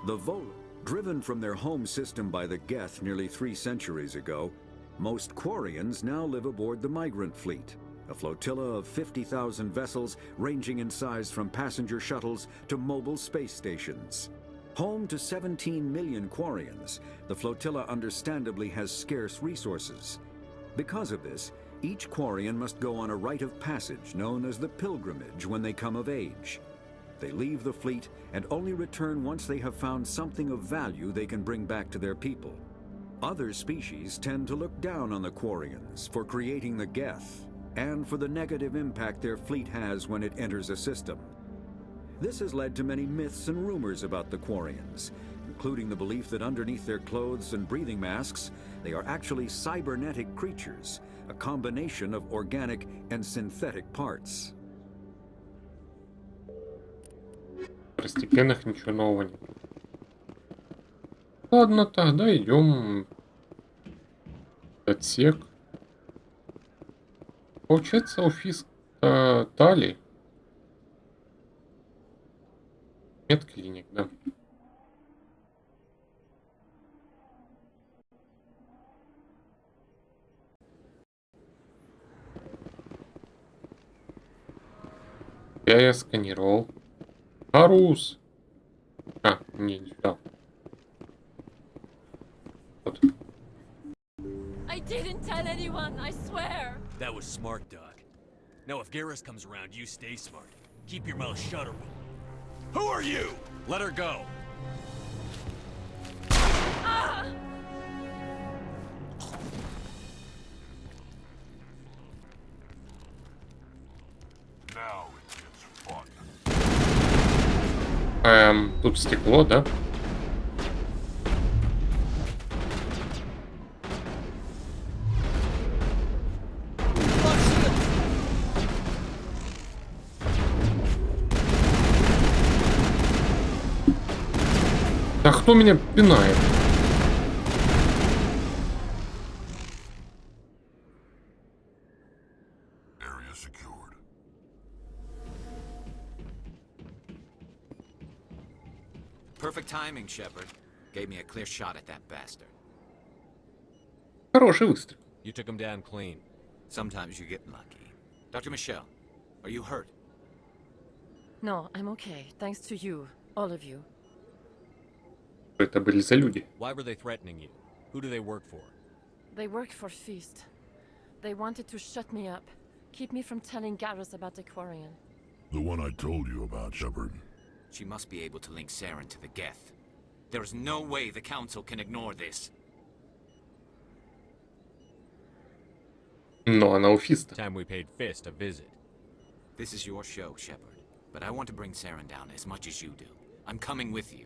The Vola, driven from their home system by the Geth nearly 3 centuries ago, most Quarians now live aboard the Migrant Fleet, a flotilla of 50,000 vessels ranging in size from passenger shuttles to mobile space stations. Home to 17 million Quarians, the flotilla understandably has scarce resources. Because of this, each Quarian must go on a rite of passage known as the Pilgrimage when they come of age. They leave the fleet and only return once they have found something of value they can bring back to their people. Other species tend to look down on the Quarians for creating the Geth, and for the negative impact their fleet has when it enters a system. This has led to many myths and rumors about the Quarians, including the belief that underneath their clothes and breathing masks, they are actually cybernetic creatures, a combination of organic and synthetic parts. Постепенных ничего нового нет. Ладно, тогда идем в отсек. Получается, офис Тали. Медклиник, да. Я сканировал. Гарус! А, не сюда. Вот. I did didn't tell anyone, I swear. That was smart, Doc. Now if Garrus comes around, you stay smart. Keep your mouth shut or we'll... Who are you? Let her go. Ah! Now it gets fun. Тут стекло, да? Да кто меня пинает? Area secured. Perfect timing, Shepard. Gave me a clear shot at that bastard. Хороший выстрел. You took him down clean. Sometimes you get lucky. Dr. Michelle, are you hurt? No, I'm okay. Thanks to you, all of you. Что это были за люди? Why were they threatening you? Who do they work for? They work for Feast. They wanted to shut me up, keep me from telling Garrus about the Quarian. The one I told you about, Shepard. She must be able to link Saren to the Geth. There is no way the Council can ignore this. Но она у Фиста. Time we paid Fist a visit. This is your show, Shepard. But I want to bring Saren down as much as you do. I'm coming with you.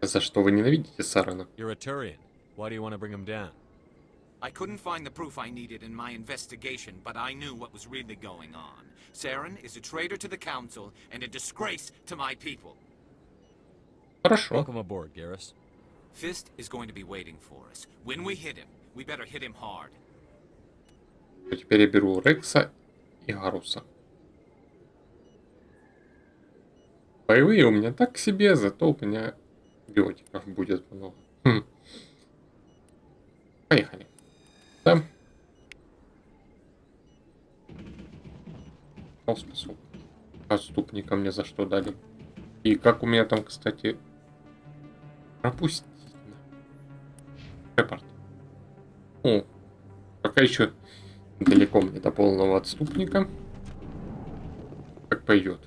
За что вы ненавидите Сарана? You're a Turian. Why do you want to bring him down? I couldn't find the proof I needed in my investigation, but I knew what was really going on. Saren is a traitor to the Council and a disgrace to my people. Хорошо. Welcome aboard, Garrus. Fist is going to be waiting for us. When we hit him, we better hit him hard. Теперь я беру Рекса и Гаруса. Боевые у меня так себе, зато у меня биотиков будет много. Поехали. Да. Способ. Отступника мне за что дали. И как у меня там, кстати, пропустить. Шепард. О, пока еще далеко мне до полного отступника. Как пойдет.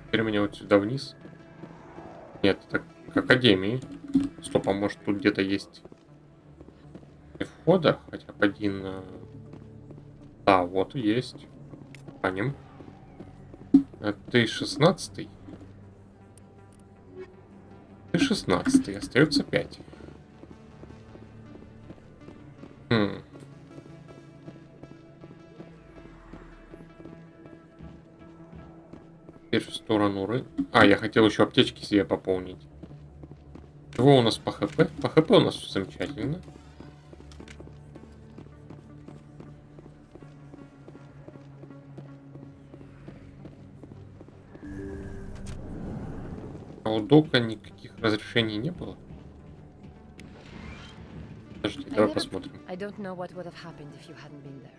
Теперь мне вот сюда вниз. Нет, это к Академии. Стоп, а может тут где-то есть входа? Хотя бы один... Да, вот есть. По ним. Ты 16-й. Ты 16-й. Остается 5. Теперь в сторону А, я хотел еще аптечки себе пополнить. Чего у нас по ХП? По ХП у нас все замечательно. А у Дока никаких разрешений не было? Подожди, давай посмотрим. I don't know what would have happened if you hadn't been there.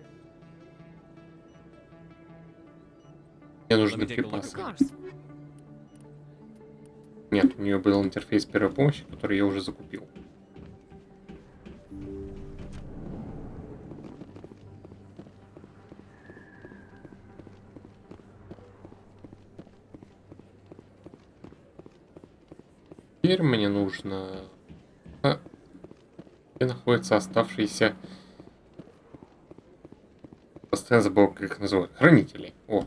Мне нужны припасы. Нет, у нее был интерфейс первой помощи, который я уже закупил. Теперь мне нужно... Где находятся оставшиеся... Постоянно забыл, как их называют. Хранители. О.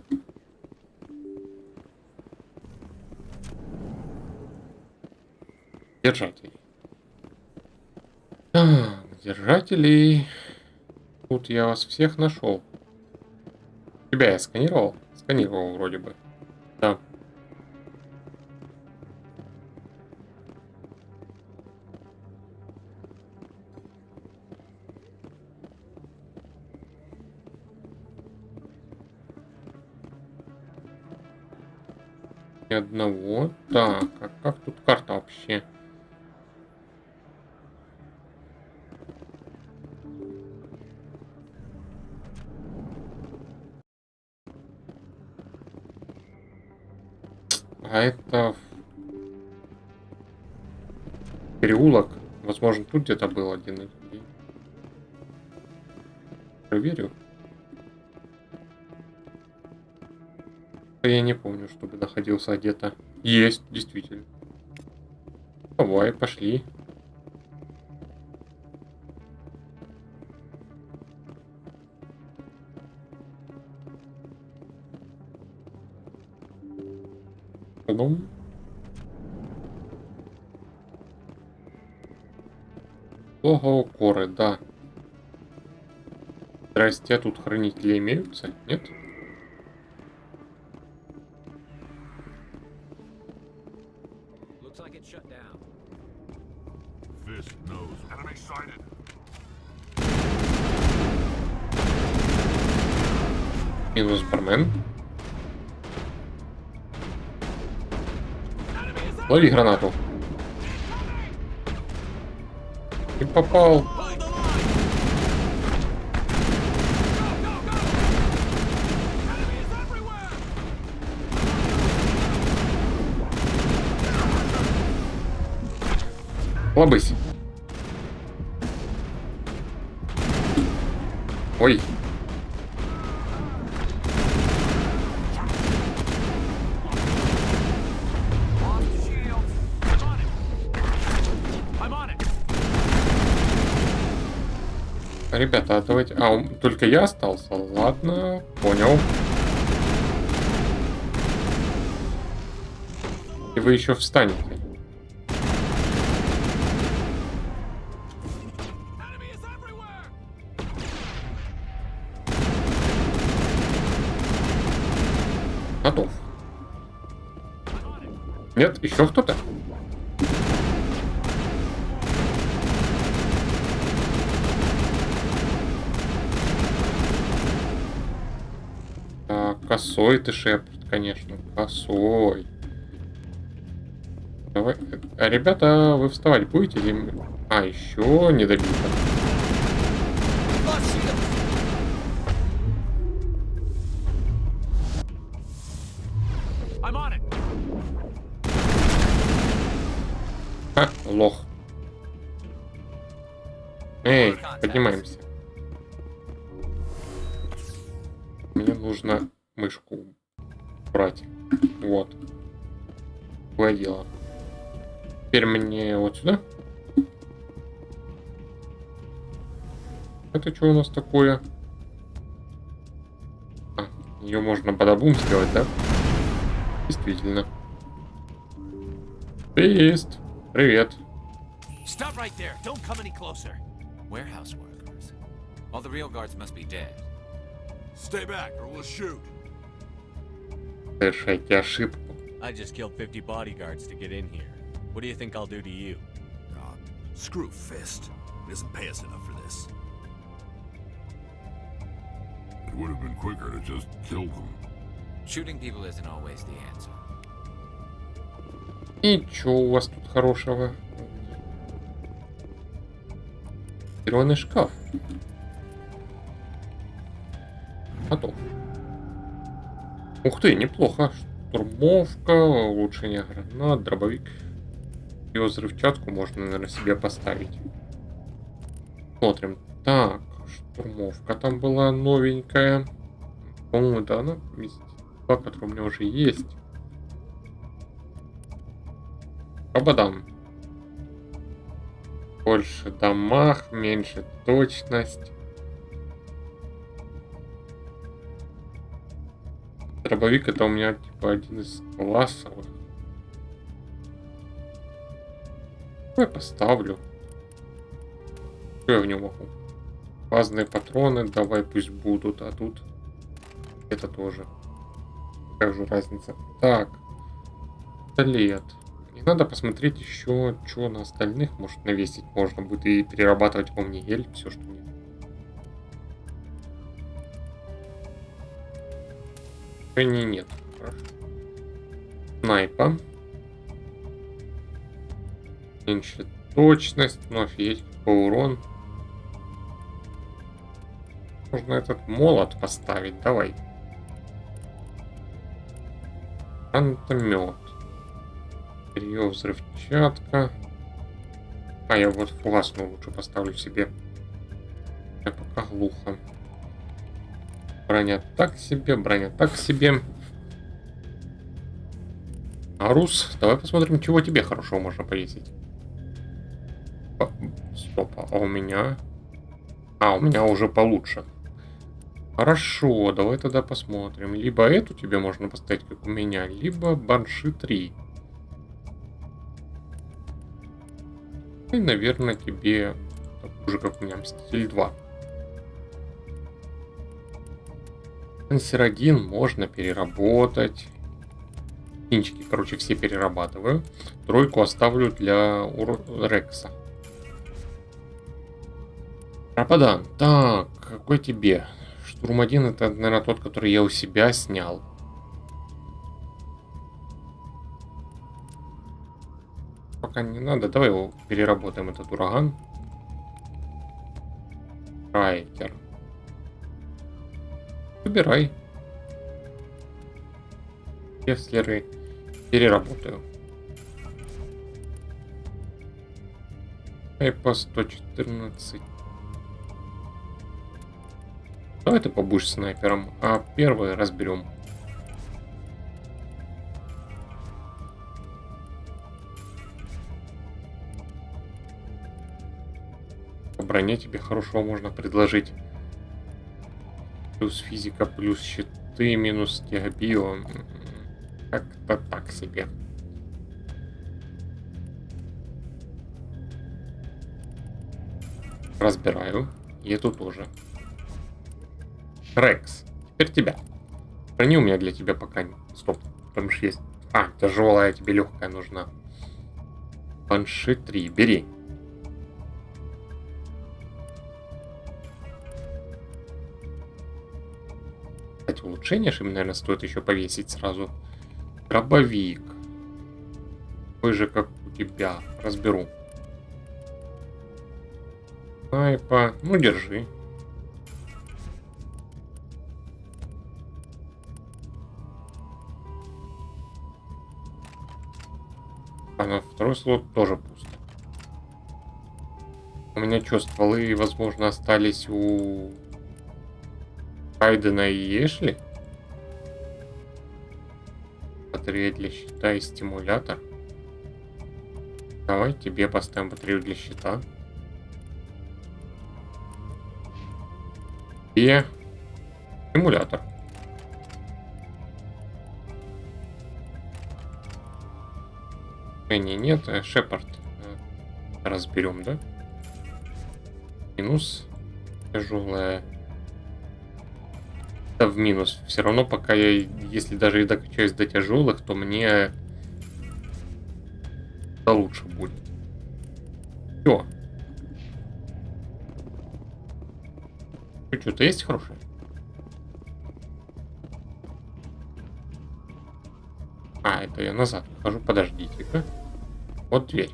Держателей. Так, держателей. Тут я вас всех нашел. Тебя я сканировал? Сканировал вроде бы. Да. Ни одного. Так, а как тут карта вообще? А это переулок Возможно, тут где-то был один из людей. Проверю. Я не помню, чтобы находился где-то. Есть, действительно. Давай, пошли. Потом. Ого, коры, да. Здрасте, а тут хранители имеются? Нет? Fist knows. Enemy sighted. Минус бармен. Лови гранату. И попал. Лобысь. Ой. Ребята, давайте... А, только я остался? Ладно, понял. И вы еще встанете. Готов. Нет, еще кто-то? Косой ты, Шепард, конечно. Косой. Давай. А, ребята, вы вставать будете? Или... А, еще не добито. А, лох. Эй, поднимаемся. Мне нужно мышку брать. Вот. Такое дело. Теперь мне вот сюда. Это что у нас такое? А, ее можно бадабум сделать, да? Действительно. Есть. Привет. Stop right there. Don't come any closer. Warehouse workers. All the real guards must be dead. Stay back or we'll shoot. Совершайте ошибку. I just killed 50 bodyguards to get in here. What do you think I'll do to you? Screw Fist. He doesn't pay us enough for this. It would have been quicker to just kill them. Shooting people isn't always the answer. И чё у вас тут хорошего? Стированный шкаф. Готов. Ух ты, неплохо. Штурмовка, улучшение гранат, дробовик. Ее взрывчатку можно, наверное, себе поставить. Смотрим. Так, штурмовка там была новенькая. По-моему, да, она та, которая у меня уже есть. Ободам. Больше дамаг, меньше точность. Дробовик это у меня типа один из классовых. Я поставлю. Что я в нем могу? Фазные патроны, давай пусть будут, а тут это тоже. Какая же разница? Так. Пистолет. И надо посмотреть еще, что на остальных может навесить можно будет и перерабатывать омнигель, все что нет. Нет. Хорошо. Снайпа. Меньше точность, но офигеть какой урон. Можно этот молот поставить, давай. Гранатомет. Ее взрывчатка. А я вот фугасную лучше поставлю себе. Я пока глухо. Броня так себе, броня так себе. Арус, давай посмотрим, чего тебе хорошего можно повесить. Стоп, а у меня... А, у меня уже получше. Хорошо, давай тогда посмотрим. Либо эту тебе можно поставить, как у меня, либо Банши 3. И, наверное, тебе такую же, как у меня, Мститель 2. Панцер 1 можно переработать. Кинчики, короче, все перерабатываю. Тройку оставлю для Рекса. Рападан. Так, какой тебе? Штурм 1 это, наверное, тот, который я у себя снял. Пока не надо. Давай его переработаем, этот ураган. Райкер. Выбирай. Кеслеры переработаю. И по 114. Давай ты побудешь снайпером, а первый разберем. По броне тебе хорошего можно предложить. Плюс физика, плюс щиты, минус теобио. Как-то так себе. Разбираю. И эту тоже. Рекс, теперь тебя. Брони у меня для тебя пока не. Стоп, там же есть. А, тяжелая, тебе легкая нужна. Банши 3, бери. Кстати, улучшение же, наверное, стоит еще повесить сразу. Дробовик. Такой же, как у тебя. Разберу. Снайпа. Ну, держи. А на второй слот тоже пусто. У меня что, стволы, возможно, остались у Хайдена и Эшли? Батарея для щита и стимулятор. Давай тебе поставим батарею для щита. И стимулятор. Нет, Шепард. Разберем, да? Минус. Тяжелая. Это в минус. Все равно, пока я, если даже и докачаюсь до тяжелых, то мне это лучше будет. Все. Что-то есть хорошее? А, это я назад ухожу. Подождите-ка. Вот дверь.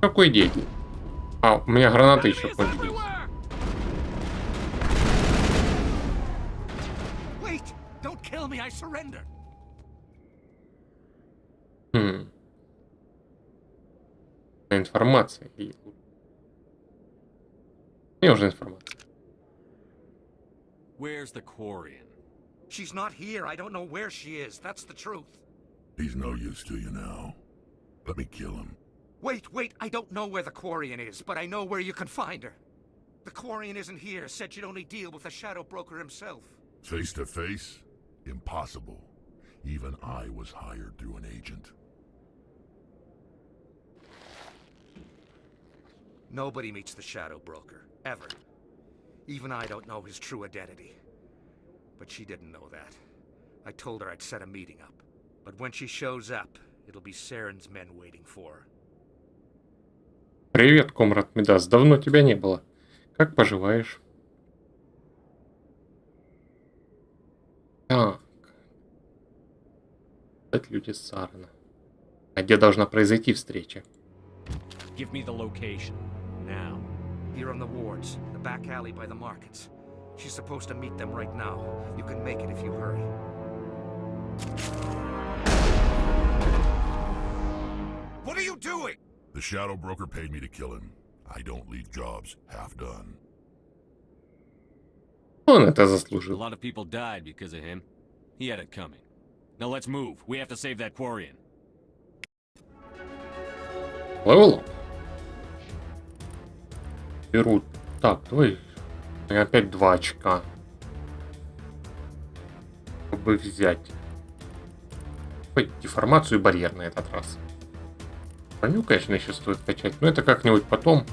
Какой деятель? А, у меня гранаты еще кончились. Информация. Мне уже информация. Where's the Quarian? She's not here. I don't know where she is. That's the truth. He's no use to you now. Let me kill him. Wait. I don't know where the Quarian is, but I know where you can find her. The Quarian isn't here. Said she'd only deal with the Shadow Broker himself. Face to face? Impossible. Even I was hired through an agent. Nobody meets the Shadow Broker, ever. Even I don't know his true identity. But she didn't know that. I told her I'd set a meeting up. But when she shows up, it'll be Saren's men waiting for her. Привет, комрад Мидас. Давно тебя не было. Как поживаешь? Так. Это люди Сарана. А где должна произойти встреча? Give me the location. Now. Here on the wards, the back alley by the markets. She's supposed to meet them right now. You can make it if you hurry. What are you doing? The Shadow Broker paid me to kill him. I don't leave jobs half done. Он это A заслужил. lot of people died because of him. He had it coming. Now let's move. We have to save that Quarian. Левел ап. Беру. Так, давай. Опять 2 очка. Чтобы взять. Ой, деформацию и барьер на этот раз. Броню, конечно, еще стоит качать, но это как-нибудь потом.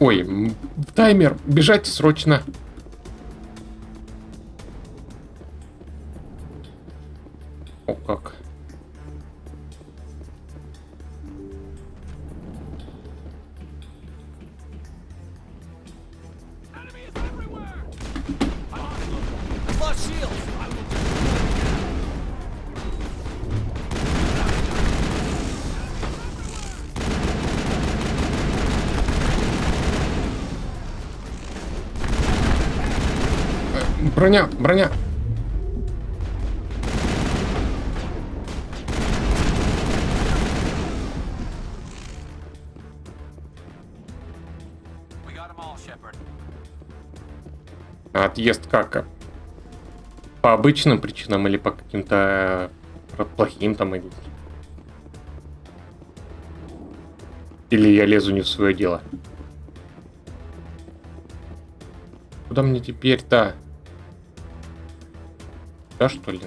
Ой, таймер, бежать срочно. О, как. Lost shields! Броня, броня. We got 'em all, Shepard. Отъезд как? По обычным причинам или по каким-то плохим там или... Или я лезу не в свое дело? Куда мне теперь-то? Да, что ли?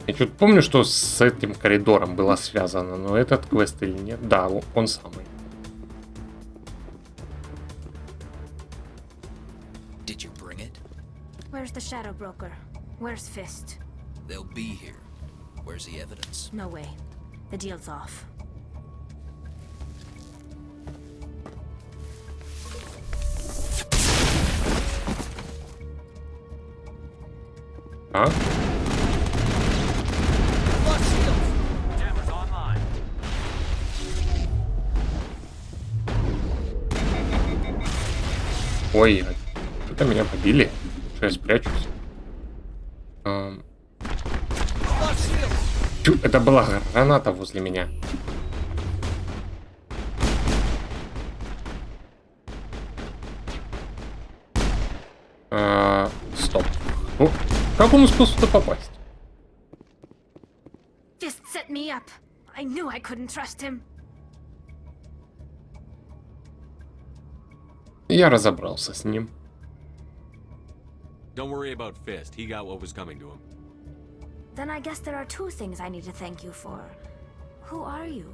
Я что-то помню, что с этим коридором было связано, но этот квест или нет? Да, он самый. Did you bring it? Where's the Shadow Broker? Where's Fist? They'll be here. Where's the evidence? No way. The deal's off. А? Jammer's online. Ой, что-то меня побили. Что я спрячусь? Чу, это была граната возле меня. Стоп. О, как он успел сюда попасть? Fist set me up. I knew I couldn't trust him. Я разобрался с ним. Don't worry about Fist. He got what was coming to him. Then I guess there are two things I need to thank you for. Who are you?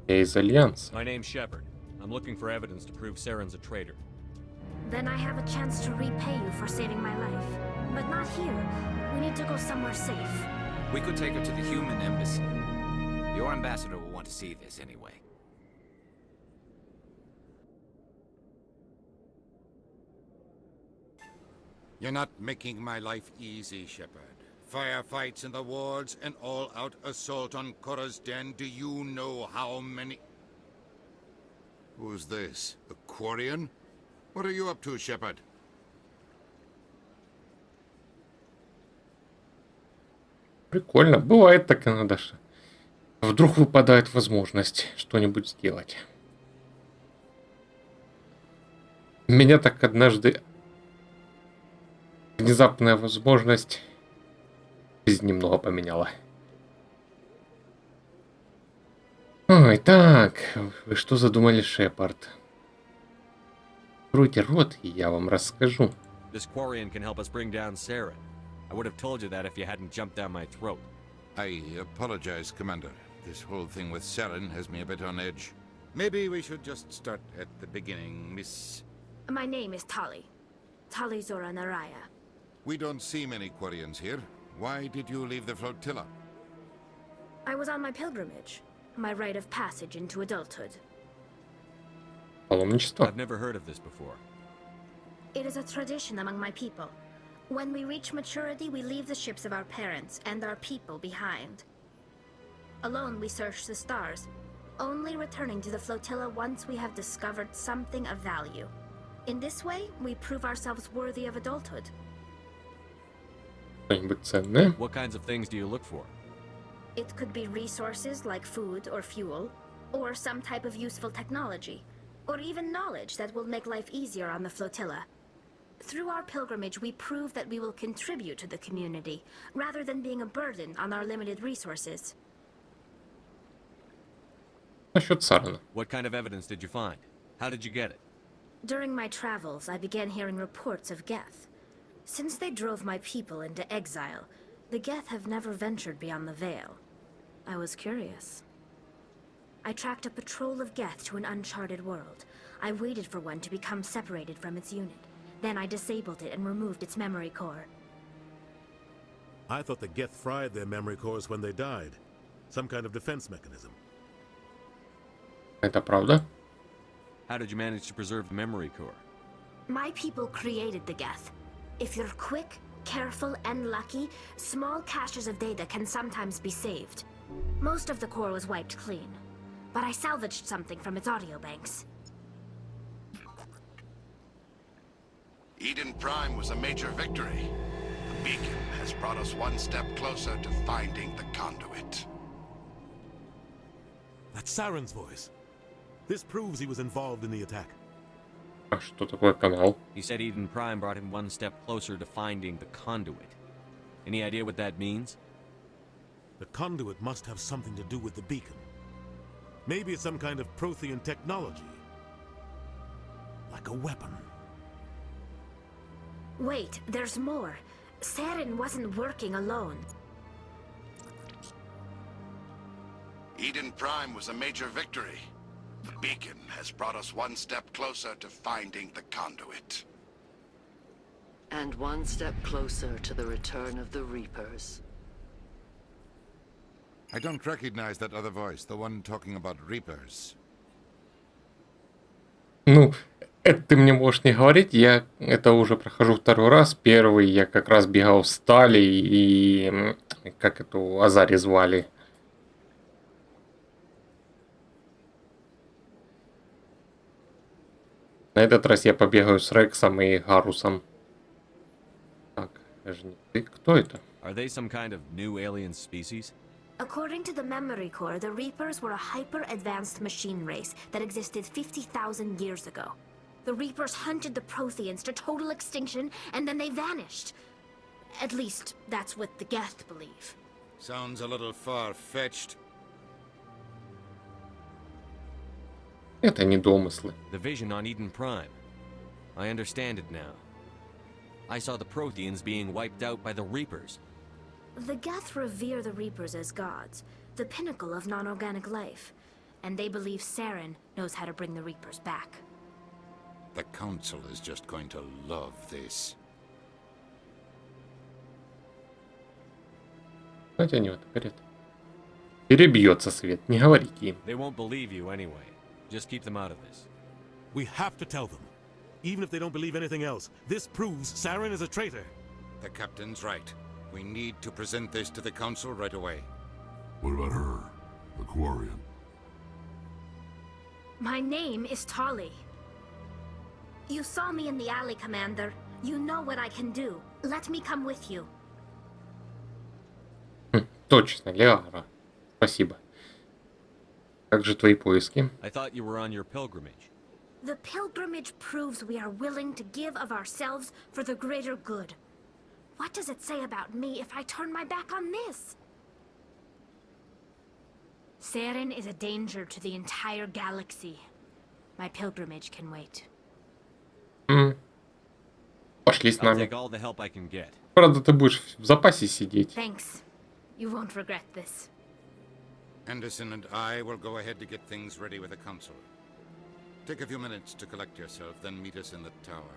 Я из Альянса. My name's Shepard. I'm looking for evidence to prove Saren's a traitor. Then I have a chance to repay you for saving my life. But not here. We need to go somewhere safe. We could take her to the human embassy. Your ambassador will want to see this anyway. You're not making my life easy, Shepard. Firefights in the wards, an all-out assault on Korra's den. Do you know how many... Who's this? The Quarian? What are you up to, Shepard? Прикольно. Бывает так иногда. Вдруг выпадает возможность что-нибудь сделать. Меня так однажды внезапная возможность жизнь немного поменяла. Ой, так, вы что задумали, Шепард? Откройте рот, и я вам расскажу. This Quarian can help us bring down Saren. I would have told you that if you hadn't jumped down my throat. I apologize, Commander. This whole thing with Saren has me a bit on edge. Maybe we should just start at the beginning, Miss... My name is Tali. Tali Zora Naraya. We don't see many Quarians here. Why did you leave the flotilla? I was on my pilgrimage, my rite of passage into adulthood. Паломничество? I've never heard of this before. It is a tradition among my people. When we reach maturity, we leave the ships of our parents and our people behind. Alone, we search the stars, only returning to the flotilla once we have discovered something of value. In this way, we prove ourselves worthy of adulthood. Что-нибудь ценное? What kinds of things do you look for? It could be resources like food or fuel, or some type of useful technology, or even knowledge that will make life easier on the flotilla. Through our pilgrimage, we prove that we will contribute to the community, rather than being a burden on our limited resources. Насчет Сарана. What kind of evidence did you find? How did you get it? During my travels, I began hearing reports of Geth. Since they drove my people into exile, the Geth have never ventured beyond the Veil. I was curious. I tracked a patrol of Geth to an uncharted world. I waited for one to become separated from its unit. Then I disabled it and removed its memory core. I thought the Geth fried their memory cores when they died. Some kind of defense mechanism. Это правда? How did you manage to preserve the memory core? My people created the Geth. If you're quick, careful, and lucky, small caches of data can sometimes be saved. Most of the core was wiped clean, but I salvaged something from its audio banks. Eden Prime was a major victory. The beacon has brought us one step closer to finding the conduit. That's Saren's voice. This proves he was involved in the attack. А что такое канал? He said Eden Prime brought him one step closer to finding the conduit. Any idea what that means? The conduit must have something to do with the beacon. Maybe it's some kind of Prothean technology. Like a weapon. Wait, there's more. Saren wasn't working alone. Eden Prime was a major victory. The beacon has brought us one step closer to finding the conduit. And one step closer to the return of the Reapers. I don't recognize that other voice, the one talking about Reapers. Ну, это ты мне можешь не говорить, я это уже прохожу второй раз. Первый я как раз бегал в стали и как эту Азари звали. На этот раз я побегаю с Рексом и Гарусом. Так, ты кто это? Are they some kind of new alien species? According to the memory core, the Reapers were a hyper-advanced machine race that existed 50,000 years ago. The Reapers hunted the Protheans to total extinction, and then they vanished. At least, that's what the Geth believe. Sounds a little far-fetched. Это не домыслы. The vision on Eden Prime. I understand it now. I saw the Protheans being wiped out by the Reapers. The Geth revere the Reapers as gods, the pinnacle of non-organic life. And they believe Saren knows how to bring the Reapers back. The Council is just going to love this. Знаете, они вот говорят. Перебьется свет, не говорите им. They won't believe you anyway. Just keep them out of this. We have to tell them. Even if they don't believe anything else, this proves Saren is a traitor. The captain's right. We need to present this to the Council right away. What about her? The Quarian? My name is Tali. You saw me in the alley, Commander. You know what I can do. Let me come with you. Точно, Лиара. Спасибо. Как же твои поиски? I thought you were on your pilgrimage. The pilgrimage proves we are willing to give of ourselves for the greater good. What does it say about me if I turn my back on this? Saren is a danger to the entire galaxy. My pilgrimage can wait. Пошли с I'll нами. take all the help I can get. Правда, ты будешь в запасе сидеть. Thanks. You won't regret this. Anderson and I will go ahead to get things ready with the Council. Take a few minutes to collect yourself, then meet us in the tower.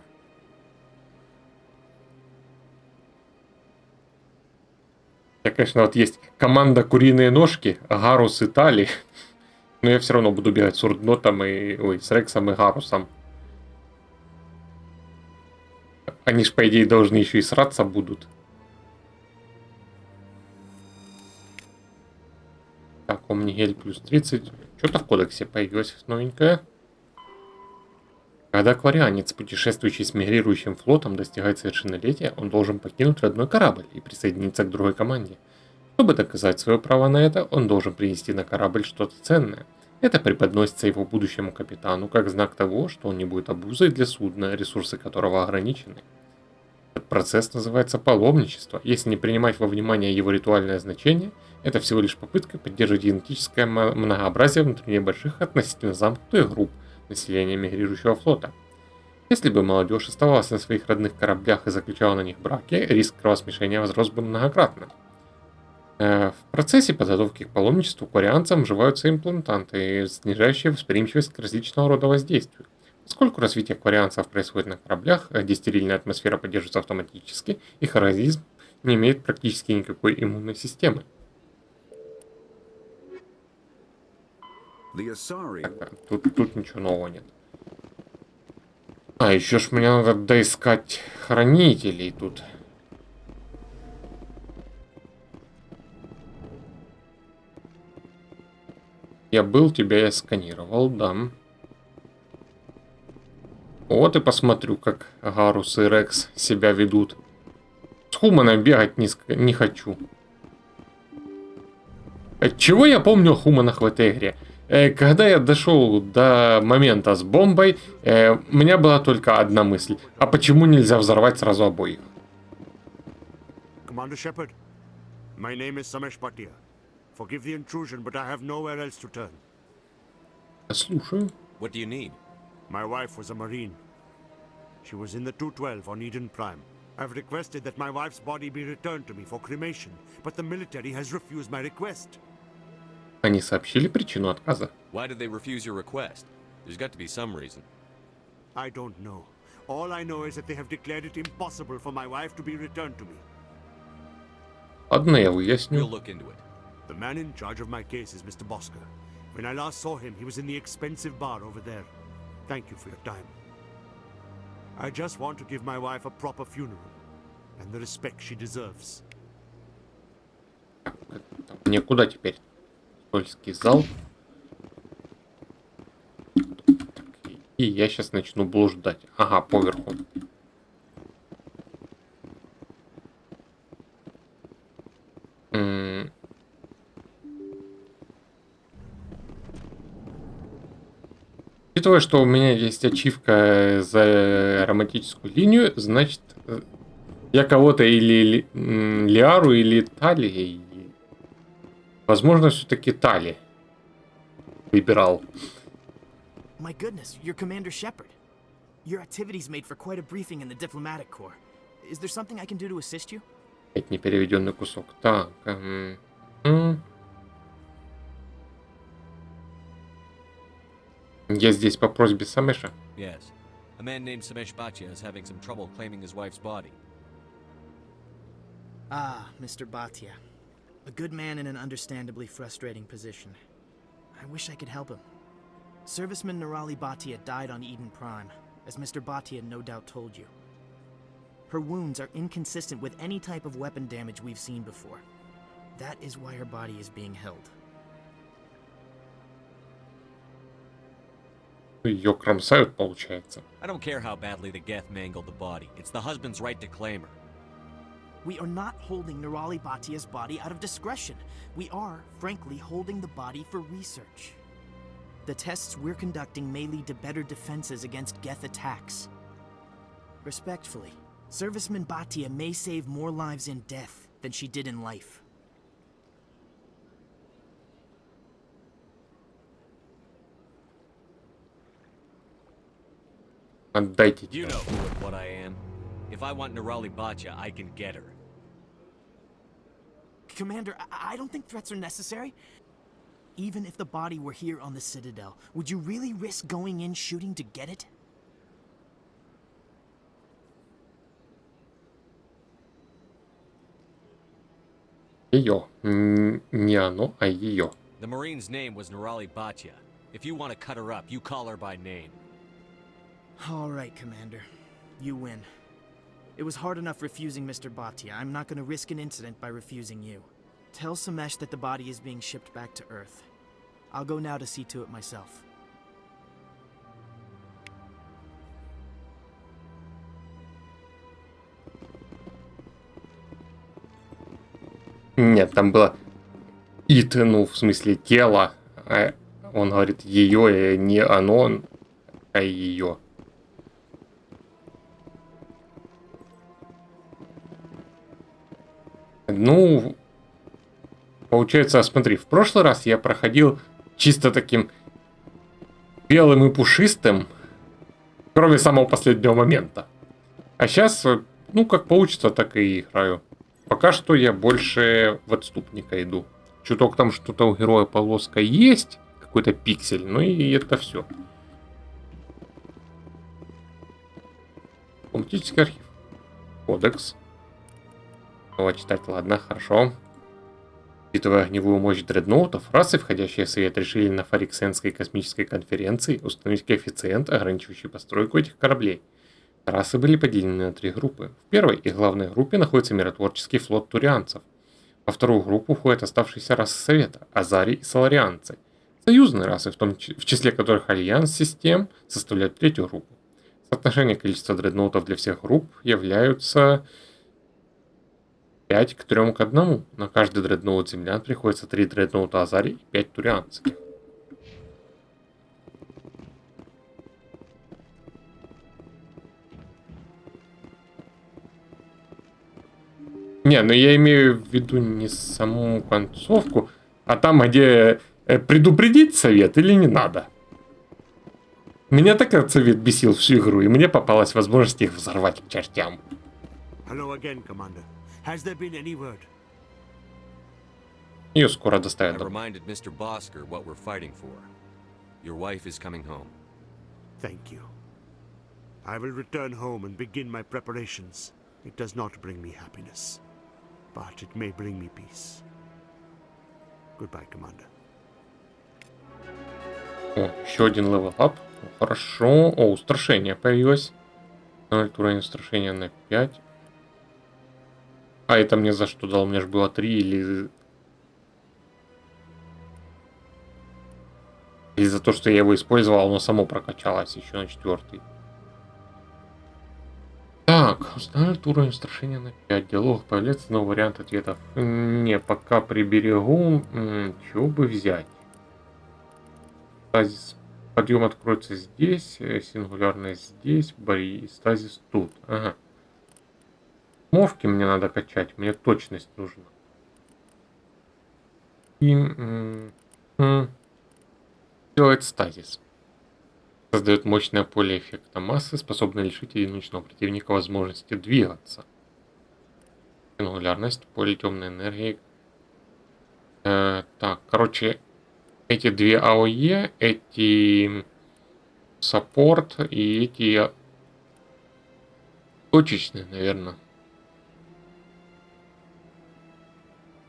конечно, вот есть команда «Куриные ножки», Гарус и Тали. Но я все равно буду бегать с Урднотом и... Ой, с Рексом и Гарусом. Они ж, по идее, должны еще и сраться будут. Так, Омнигель плюс 30. Что-то в кодексе появилось новенькое. Когда акварианец, путешествующий с мигрирующим флотом, достигает совершеннолетия, он должен покинуть родной корабль и присоединиться к другой команде. Чтобы доказать свое право на это, он должен принести на корабль что-то ценное. Это преподносится его будущему капитану как знак того, что он не будет обузой для судна, ресурсы которого ограничены. Этот процесс называется паломничество. Если не принимать во внимание его ритуальное значение, это всего лишь попытка поддерживать генетическое многообразие внутри небольших относительно замкнутых групп населения мигрирующего флота. Если бы молодежь оставалась на своих родных кораблях и заключала на них браки, риск кровосмешения возрос бы многократно. В процессе подготовки к паломничеству кварианцам вживаются имплантанты, снижающие восприимчивость к различного рода воздействию. Поскольку развитие кварианцев происходит на кораблях, где стерильная атмосфера поддерживается автоматически, их организм не имеет практически никакой иммунной системы. Тут ничего нового нет. А, еще ж мне надо доискать хранителей тут. Я был, тебя я сканировал, да. Вот и посмотрю, как Гарус и Рекс себя ведут. С Хуманом бегать не хочу. Чего я помню о Хуманах в этой игре? Когда я дошел до момента с бомбой, у меня была только одна мысль. А почему нельзя взорвать сразу обоих? Commander Shepard, my name is Samesh Bhatia. Forgive the intrusion, but I have nowhere else to turn. Слушаю. What do you need? My wife was a Marine. She was in the 212 on Eden Prime. I've requested that my wife's body be returned to me for cremation, but the military has refused my request. Они сообщили причину отказа. Why did they refuse your request? There's got to be some reason. I don't know. All I know is that they have declared it impossible for my wife to be returned to me. Ладно, я выясню. We'll look into it. The man in charge of my case is Mr. Bosker. When I last saw him, he was in the expensive bar over there. Thank you for your time. I just want to give my wife a proper funeral and the respect she deserves. Мне куда теперь? Скользкий зал. И я сейчас начну блуждать. Ага, поверху. Учитывая, что у меня есть ачивка за романтическую линию, значит, я кого-то или Лиару, или Тали. Возможно, все-таки Тали выбирал. My goodness, you're Commander Shepard. Your activities made for quite a briefing in the diplomatic corps. Is there something I can do to assist you? Это непереведенный кусок. Так. Я здесь по просьбе Самеша. Yes. A man named Samesh Bhatia is having some trouble claiming his wife's body. Ah, Mr. Bhatia. A good man in an understandably frustrating position. I wish I could help him. Serviceman Nirali Bhatia died on Eden Prime, as Mr. Bhatia no doubt told you. Her wounds are inconsistent with any type of weapon damage we've seen before. That is why her body is being held. Ее кромсают, получается. I don't care how badly the Geth mangled the body. It's the husband's right to claim her. We are not holding Nirali Bhatia's body out of discretion. We are, frankly, holding the body for research. The tests we're conducting may lead to better defenses against Geth attacks. Respectfully, Serviceman Bhatia may save more lives in death than she did in life. Отдайте. You know who and what I am. If I want Nirali Bhatia, I can get her. Commander, I don't think threats are necessary. Even if the body were here on the Citadel, would you really risk going in shooting to get it? Ее. Не оно, а ее. The Marine's name was Nerali Bhatia. If you want to cut her up, you call her by name. All right, Commander. You win. It was hard enough refusing Mr. Bhatia. I'm not going to risk an incident by refusing you. Tell Samesh that the body is being shipped back to Earth. I'll go now to see to it myself. Нет, там было it, ну, в смысле тело. А он говорит ее, не оно, а ее. Ну, получается, смотри, в прошлый раз я проходил чисто таким белым и пушистым, кроме самого последнего момента. А сейчас, ну, как получится, так и играю. Пока что я больше в отступника иду. Чуток там что-то у героя полоска есть, какой-то пиксель, ну и это все. Политический архив. Кодекс. Снова читать, ладно, хорошо. Учитывая огневую мощь дредноутов, расы, входящие в Совет, решили на Фариксенской космической конференции установить коэффициент, ограничивающий постройку этих кораблей. Расы были поделены на 3 группы. В первой и главной группе находится миротворческий флот турианцев. Во вторую группу входят оставшиеся расы Совета, азари и соларианцы. Союзные расы, в числе которых Альянс систем, составляют 3-ю группу. Соотношение количества дредноутов для всех групп являются 5 к 3 к 1. На каждый дредноут землян приходится 3 дредноута азари и 5 турианцев. Не, ну я имею в виду не саму концовку, а там, где предупредить совет или не надо. Меня так этот совет бесил всю игру, и мне попалась возможность их взорвать к чертям. Hello again, Commander. Has there been any word? Ее скоро доставят. I reminded Mr. Bosker what we're fighting for. Your wife is coming home. Thank you. I will return home and begin my preparations. It does not bring me happiness, but it may bring me peace. Goodbye, Commander. О, еще один левел-ап. Хорошо. О, устрашение появилось. Уровень устрашения на 5. А это мне за что дал? Мне же было 3 или... Или за то, что я его использовал, оно само прокачалось еще на 4-й. Так, установить уровень устрашения на 5. В диалогах появляется новый вариант ответов. Не, пока приберегу. Чего бы взять? Стазис. Подъем откроется здесь. Сингулярность здесь. Барьер. Стазис тут. Ага. Мовки мне надо качать. Мне точность нужна. И... делает стазис. Создает мощное поле эффекта массы, способное лишить одиночного противника возможности двигаться. Сингулярность, поле темной энергии. Так, короче, эти 2 АОЕ, эти саппорт и эти точечные, наверное.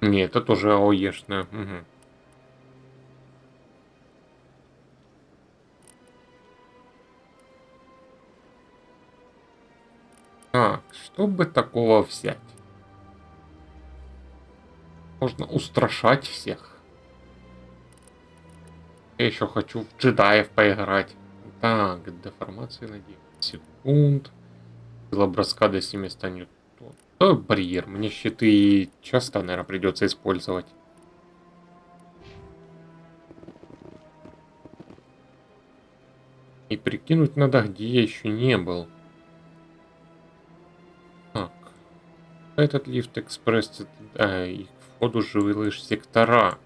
Не, это тоже АОЕшная. Угу. Так, что бы такого взять? Можно устрашать всех. Я еще хочу в джедаев поиграть. Так, деформация на 9 секунд. Сила броска до 700 ньютон. Барьер. Мне щиты часто, наверное, придется использовать. И прикинуть надо, где я еще не был. Так. Этот лифт экспресс. И к входу живые лишь сектора.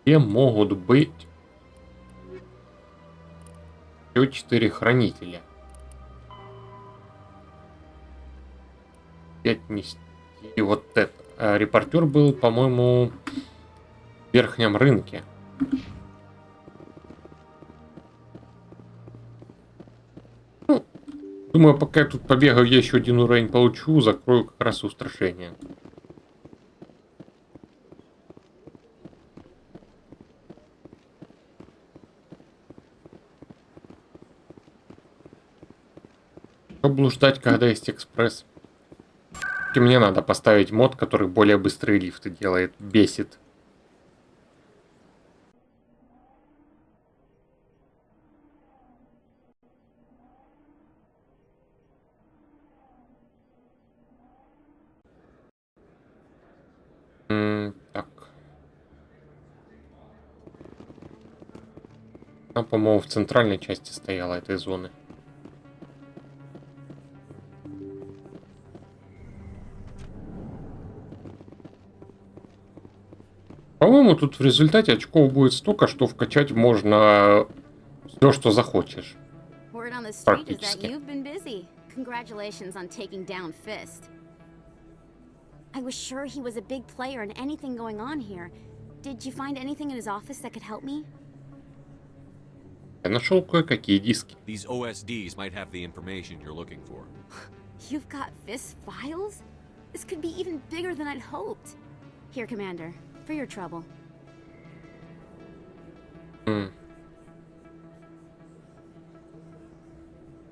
Где могут быть еще 4 хранителя? Отнести вот это. Репортер был, по-моему, в верхнем рынке. Ну, думаю, пока я тут побегаю, я еще один уровень получу, закрою как раз устрашение. блуждать, когда есть экспресс. И мне надо поставить мод, который более быстрые лифты делает. Бесит. Так. Она, по-моему, в центральной части стояла этой зоны. По-моему, тут в результате очков будет столько, что вкачать можно все, что захочешь. Word on the street is that Практически. you've been busy. Congratulations on taking down Fist. I was sure he was a big player in anything going on here. Did you find anything in his office that could help me? Я нашел кое-какие диски. These OSDs might have the information you're looking for. You've got Fist files? This could be even bigger than I'd hoped. Here, Commander, for your trouble.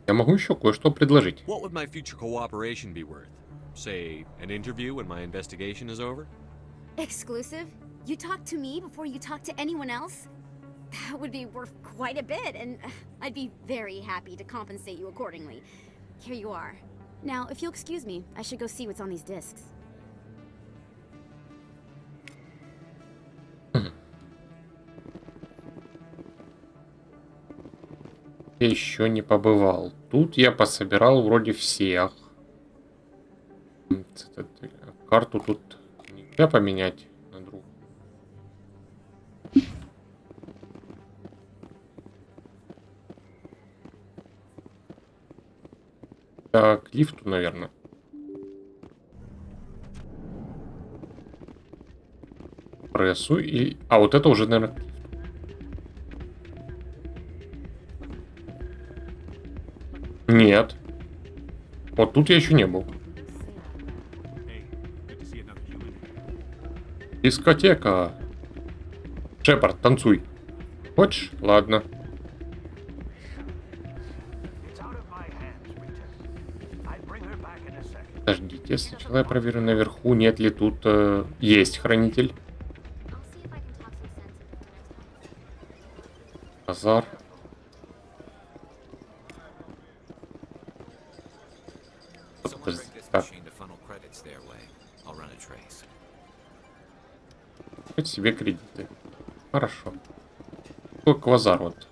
Я могу еще кое-что предложить. What would my future cooperation be worth? Say, an interview when my investigation is over? Exclusive? You talk to me before you talk to anyone else? That would be worth quite a bit, and I'd be very happy to compensate you accordingly. Here you are. Now, if you'll excuse me, I should go see what's on these discs. Я еще не побывал. Тут я пособирал вроде всех. Карту тут нельзя поменять на другую. Так, к лифту, наверное. Прессу и... А, вот это уже, наверное, к лифту. Нет. Вот тут я еще не был. Дискотека. Шепард, танцуй. Хочешь? Ладно. Подождите, сначала я проверю наверху, нет ли тут... есть хранитель. Базар. Так. Хоть себе кредиты. Хорошо. Какой квазар вот.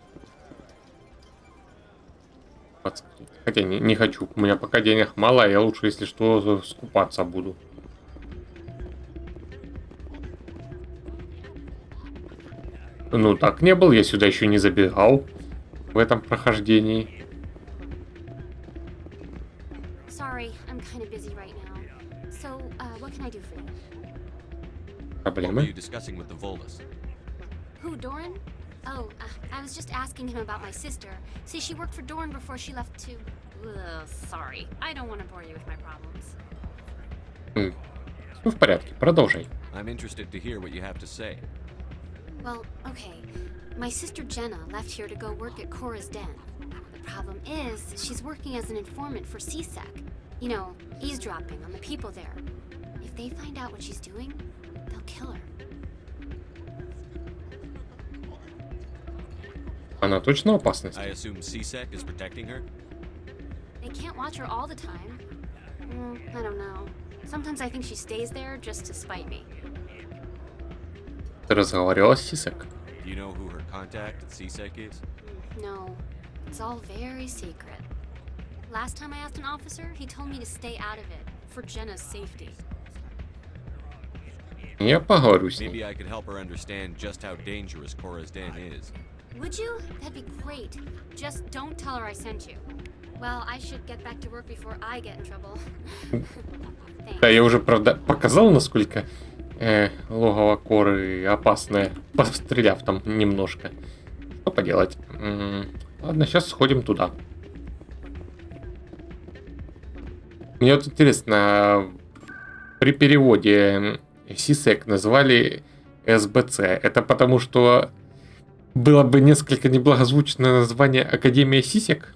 Хотя не хочу. У меня пока денег мало, а я лучше, если что, скупаться буду. Ну, так не был. Я сюда еще не забегал. В этом прохождении. Sorry, I'm kind of busy right now. So, what can I do for you? What were Проблемы? you discussing with the Volus? Who, Doran? Oh, I was just asking him about my sister. See, she worked for Doran before she left to... Ugh, sorry, I don't want to bore you with my problems. Все в порядке, продолжай. I'm interested to hear what you have to say. Well, okay. My sister Jenna left here to go work at Cora's Den. The problem is, she's working as an informant for CSEC. You know, eavesdropping on the people there. If they find out what she's doing, they'll kill her. Она точно опасность? I assume CSEC is protecting her? They can't watch her all the time. I don't know. Sometimes I think she stays there just to spite me. Ты разговаривала с Сисек? Do you know who her contact at CSEC is? No, it's all very secret. Last time I asked an officer, he told me to stay out of it, for Jenna's safety. Я поговорю с ней. Maybe I could help her understand just how dangerous Cora's Den is. Would you? That'd be great. Just don't tell her I sent you. Well, I should get back to work before I get in trouble. Да, я уже, правда, показал, насколько логово Коры опасное, постреляв там немножко. Что поделать? Ладно, сейчас сходим туда. Мне вот интересно, при переводе CSEC назвали СБЦ. Это потому, что было бы несколько неблагозвучное название Академия Сисек?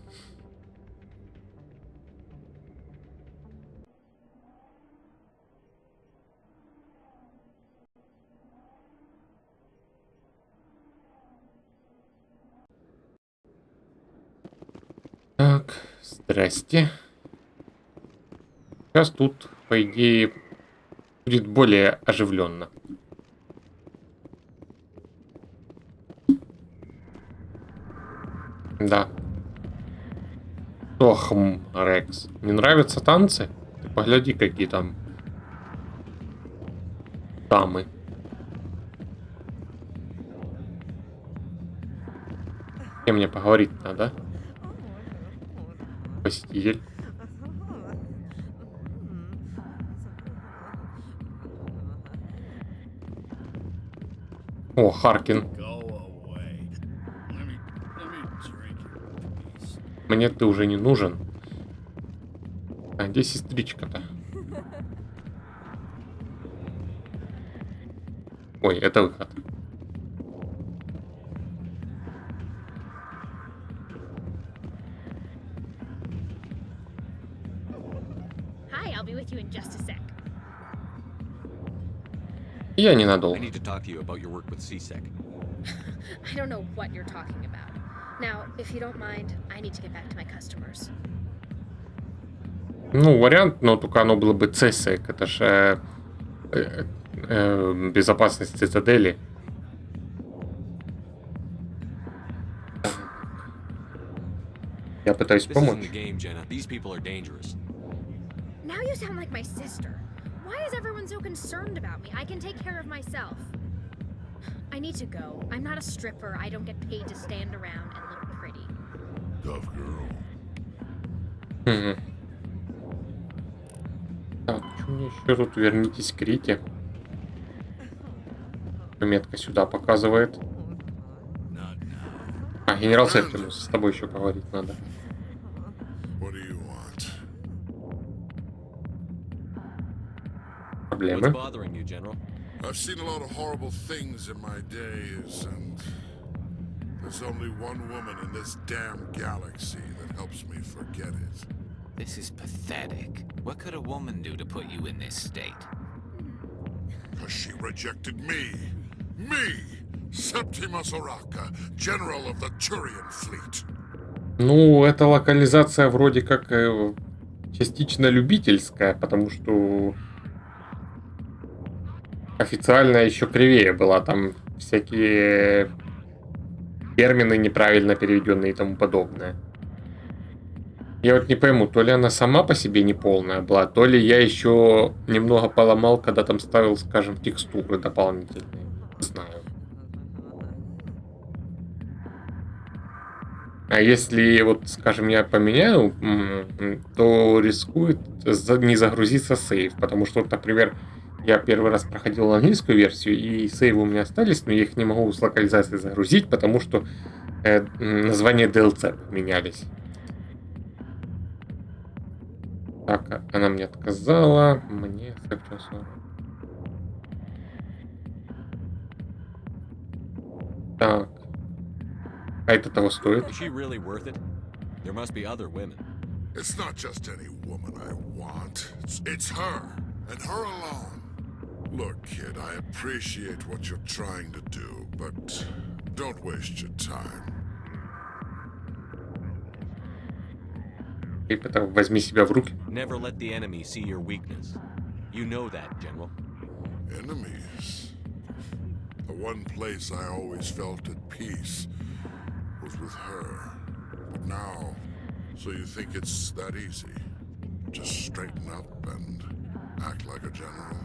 Здрасте. Сейчас тут, по идее, будет более оживленно. Да. Ох, Рекс. Не нравятся танцы? Ты погляди, какие там дамы. С кем мне поговорить надо? Посетитель. О, Харкин. Мне ты уже не нужен. А где сестричка-то? Ой, это выход. Hi, I'll be with you in just a sec. Я ненадолго. I need to talk to you about your work with CSEC. I don't know what you're talking about. Now, if you don't mind, I need to get back to my customers. Ну, вариант, но только оно было бы CSEC. Это же безопасность цитадели. Я пытаюсь This помочь. isn't a game, Jenna. These people are dangerous. Now you sound like my sister. Why is everyone so concerned about me? I can take care of myself. I need to go. I'm not a stripper. I don't get paid to stand around and look pretty. Tough girl. Так, что мне еще тут? Вернитесь к Рите. Метка сюда показывает. А, генерал Септимус, с тобой еще поговорить надо. Проблемы? What's bothering you, General? I've seen a lot of horrible things in my days, and there's only one woman in this damn galaxy that helps me forget it. This is pathetic. What could a woman do to put you in this state? Because she rejected me. Me! Septimus Oraka, General of the Turian Fleet. Ну, эта локализация вроде как частично любительская, потому что официально еще кривее была. Там всякие термины неправильно переведенные и тому подобное. Я вот не пойму, то ли она сама по себе неполная была, то ли я еще немного поломал, когда там ставил, скажем, текстуры дополнительные. Не знаю. А если, вот, скажем, я поменяю, то рискует не загрузиться сейв. Потому что, вот, например, я первый раз проходил английскую версию, и сейвы у меня остались, но я их не могу с локализации загрузить, потому что названия DLC поменялись. Так, она мне отказала. Мне так. А это того стоит? Is she really worth it? There must be other women. It's not just any woman I want. It's her, and her alone. Look, kid, I appreciate what you're trying to do, but don't waste your time. Возьми себя в руки. Never let the enemy see your weakness. You know that, General. Enemies? The one place I always felt at peace was with her. But now, so you think it's that easy? Just straighten up and act like a general?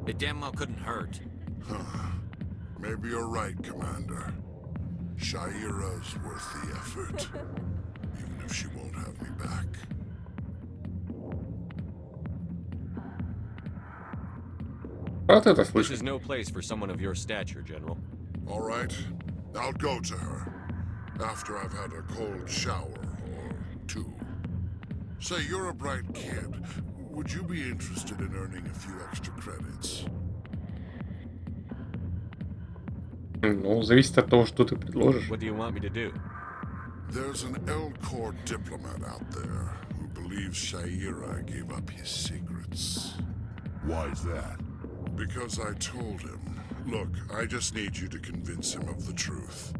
It damn well couldn't hurt. Huh. Maybe you're right, Commander. Shaira's worth the effort. Even if she won't have me back. This is no place for someone of your stature, General. All right. I'll go to her. After I've had a cold shower or two. Say, you're a bright kid. Would you be interested in earning a few extra credits? Ну, зависит от того, что ты предложишь. What do you want me to do? There's an L-Corps diplomat out there who believes Shaira gave up his secrets. Why's that? Because I told him. Look, I just need you to convince him of the truth.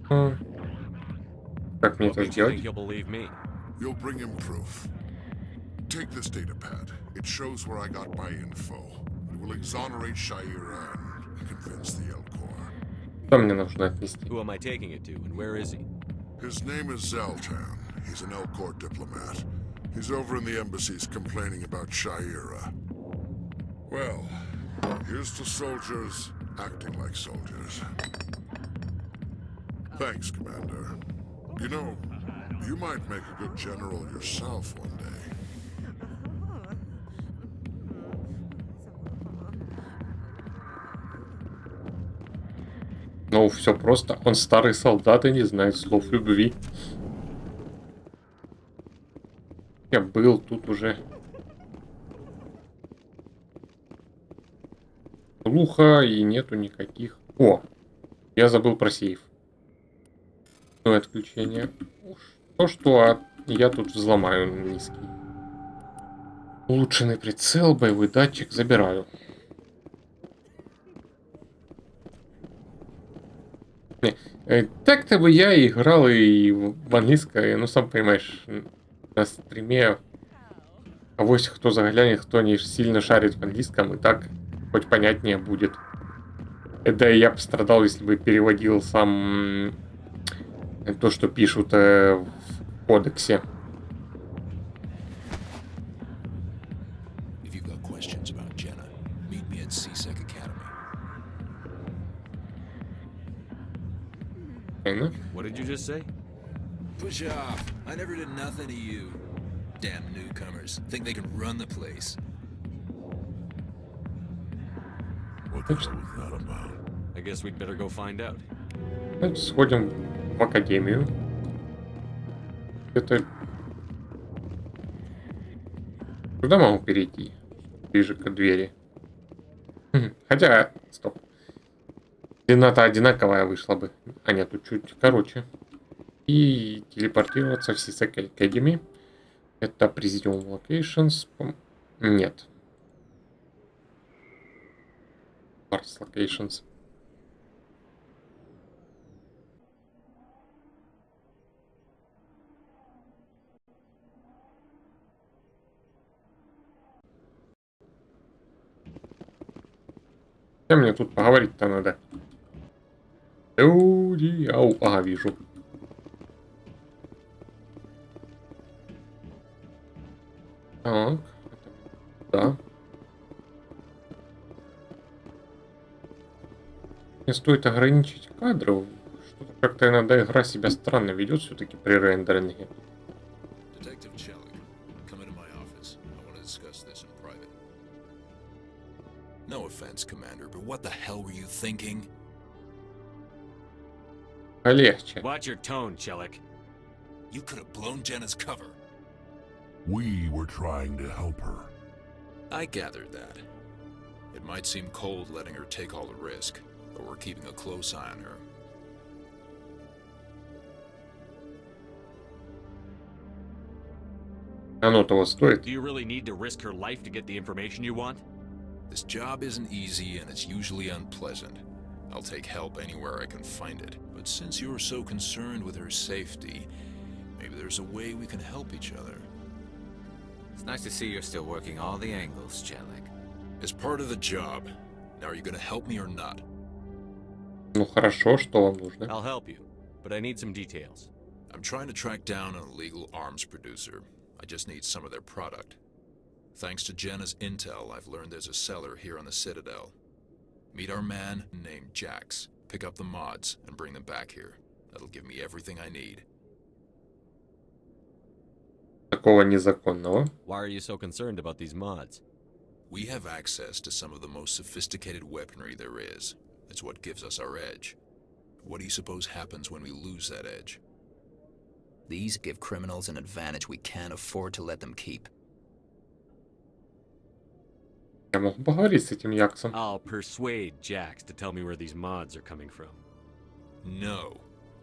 Как мне What это makes you сделать? think he'll believe me? You'll bring him proof. Take this datapad. It shows where I got my info. It will exonerate Shaira and convince the Elcor. Что мне нужно отнести? Who am I taking it to, and where is he? His name is Zeltan. He's an Elcor diplomat. He's over in the embassies complaining about Shaira. Well, here's to soldiers acting like soldiers. Thanks, Commander. You know, you might make a good general yourself one day. Ну, все просто. Он старый солдат и не знает слов любви. Я был тут уже. Глухо и нету никаких. О! Я забыл про сейф. Ну, отключение. То, что я тут взломаю низкий. Улучшенный прицел, боевой датчик забираю. Так-то бы я играл и в английское, ну сам понимаешь, на стриме авось кто заглянет, кто не сильно шарит в английском, и так хоть понятнее будет. Да и я бы страдал, если бы переводил сам то, что пишут в кодексе. If you've got questions about Jenna, meet me at CSEC Academy. What did you just say? Push off. I never did nothing to you. Damn newcomers. Think they can run the place. What the hell is that about? I guess we'd better go find out. Давайте сходим в академию. Это... Куда могу перейти? Ближе к двери. Хотя, стоп. Длина-то одинаковая вышла бы. А нет, тут чуть короче. И телепортироваться в CSEC Academy. Это Presidium Locations. Нет. Mars Locations. Что мне тут поговорить-то надо? Люди, ау, ага, вижу. Так, да. Не стоит ограничить кадров. Что-то как-то иногда игра себя странно ведет все-таки при рендеринге. Detective Chelik, come into my office. I want to discuss this in private. No offense, Commander, but what the hell were you thinking? Полегче. Watch your tone, Chelik. You could have blown Jenna's cover. We were trying to help her. I gathered that. It might seem cold letting her take all the risk, but we're keeping a close eye on her. Оно того стоит. Do you really need to risk her life to get the information you want? This job isn't easy and it's usually unpleasant. I'll take help anywhere I can find it. But since you're so concerned with her safety, maybe there's a way we can help each other. It's nice to see you're still working all the angles, Chelik. It's part of the job. Now, are you gonna help me or not? Ну хорошо, что вам нужно? I'll help you, but I need some details. I'm trying to track down an illegal arms producer. I just need some of their product. Thanks to Jenna's intel, I've learned there's a seller here on the Citadel. Meet our man named Jax. Pick up the mods and bring them back here. That'll give me everything I need. Такого незаконного. Why are you so concerned about these mods? We have access to some of the most sophisticated weaponry there is. It's what gives us our edge. What do you suppose happens when we lose that edge? These give criminals an advantage we can't afford to let them keep. Я могу поговорить с этим Яксом. I'll persuade Jax to tell me where these mods are coming from. No.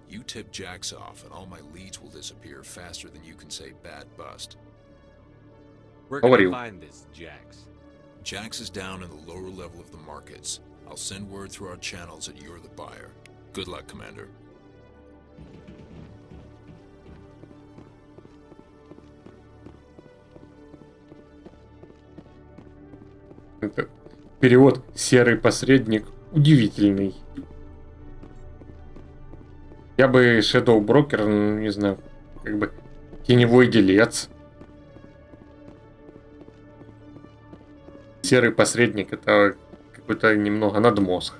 You tip Jax off and all my leads will disappear faster than you can say bad bust. Where can I find this Jax? Jax is down in the lower level of the markets. I'll send word through our channels that you're the buyer. Good luck, Commander. Это перевод «серый посредник» удивительный. Я бы Shadow Broker, ну, не знаю, как бы теневой делец. Серый посредник — это какой-то немного надмозг.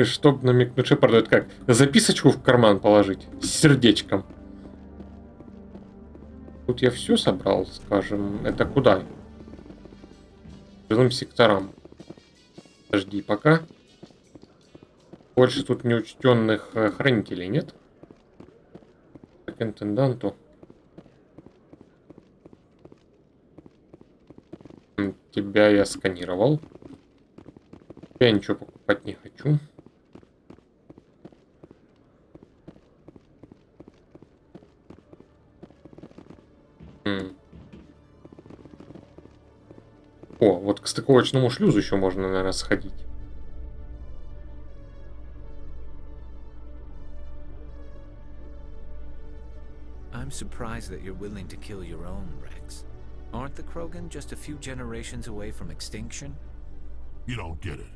Чтоб намекнуть Шепарду, это как записочку в карман положить с сердечком. Тут я все собрал, скажем. Это куда? Жилым секторам. Подожди, пока. Больше тут неучтенных хранителей нет? К интенданту. Тебя я сканировал. Я ничего покупать не хочу. О, вот к стыковочному шлюзу еще можно, наверное, сходить. I'm surprised that you're willing to kill your own, Rex. Aren't the Krogan just a few generations away from extinction? You don't get it.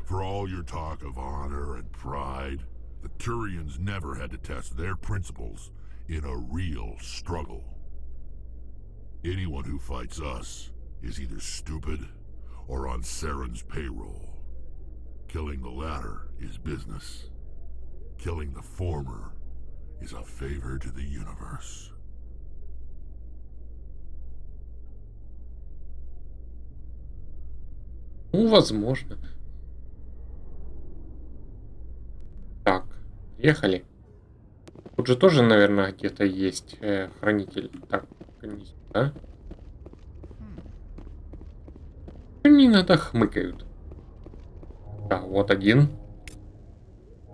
For all your talk of honor and pride, the Turians never had to test their principles in a real struggle. Anyone who fights us is either stupid or on Saren's payroll. Killing the latter is business. Killing the former is a favor to the universe. Ну, возможно. Так, ехали. Тут же тоже, наверное, где-то есть хранитель. Так, да? Они иногда хмыкают. Да, вот один.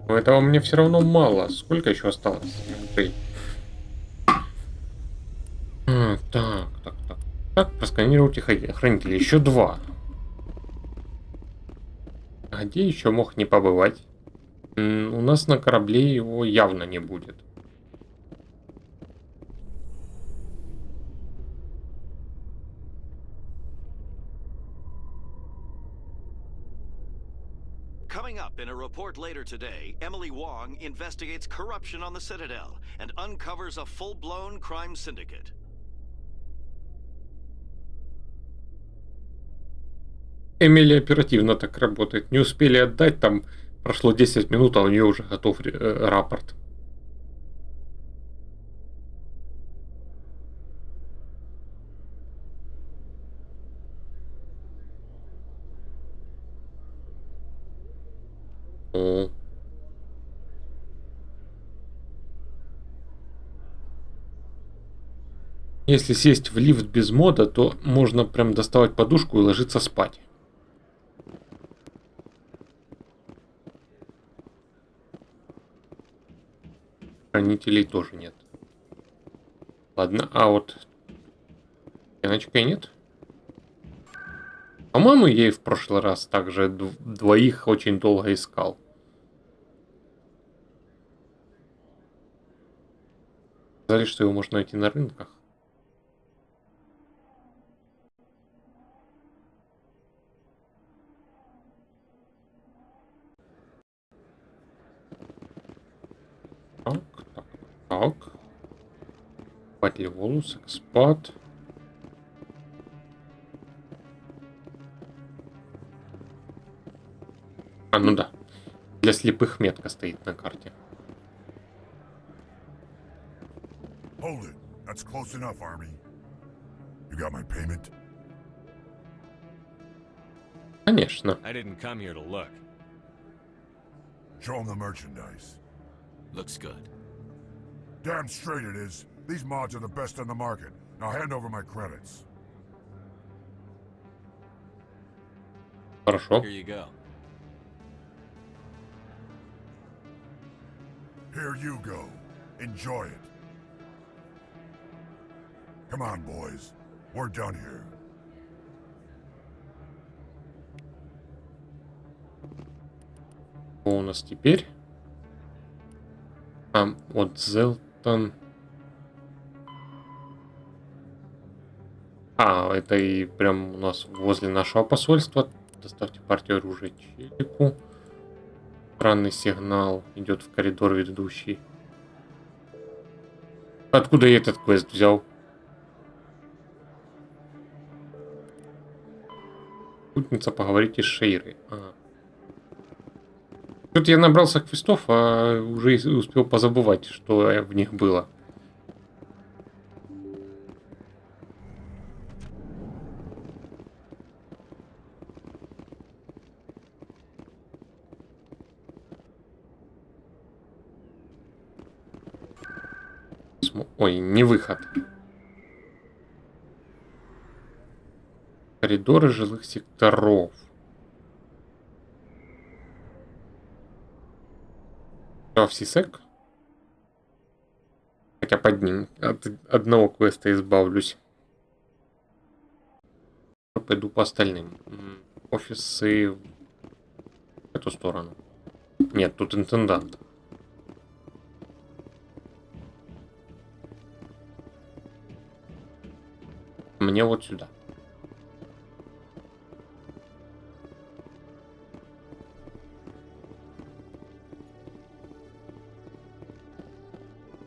Но этого мне все равно мало. Сколько еще осталось? Так. Так, просканировать хранителя. Еще два. А где еще мог не побывать? У нас на корабле его явно не будет. Coming up in a report later today, Emily Wong investigates corruption on the Citadel and uncovers a full-blown crime syndicate. Эмили оперативно так работает. Не успели отдать, там прошло 10 минут, а у нее уже готов рапорт. О. Если сесть в лифт без мода, то можно прям доставать подушку и ложиться спать. Хранителей тоже нет. Ладно, а вот Яночка нет? По-моему, я и в прошлый раз также двоих очень долго искал. Сказали, что его можно найти на рынках. Так. Патли волос, экспат. А, ну да. Для слепых метка стоит на карте. Hold it. That's close enough, Army. You got my payment? Конечно. I didn't come here to look. Show them the merchandise. Looks good. Damn straight it is. These mods are the best on the market. Now hand over my credits. Хорошо. Here you go. Here you go. Enjoy it. Come on, boys. We're done here. Что у нас теперь? А, вот Зелтон. А, это и прям у нас возле нашего посольства. Доставьте партию оружия Челику. Странный сигнал идет в коридор ведущий. Откуда я этот квест взял? Спутница, поговорите с Шейрой. Ага. Тут я набрался квестов, а уже успел позабывать, что в них было. Ой, не выход. Коридоры жилых секторов. В Сисек? Хотя под ним от одного квеста избавлюсь. Пойду по остальным. Офисы в эту сторону. Нет, тут интендант. Мне вот сюда.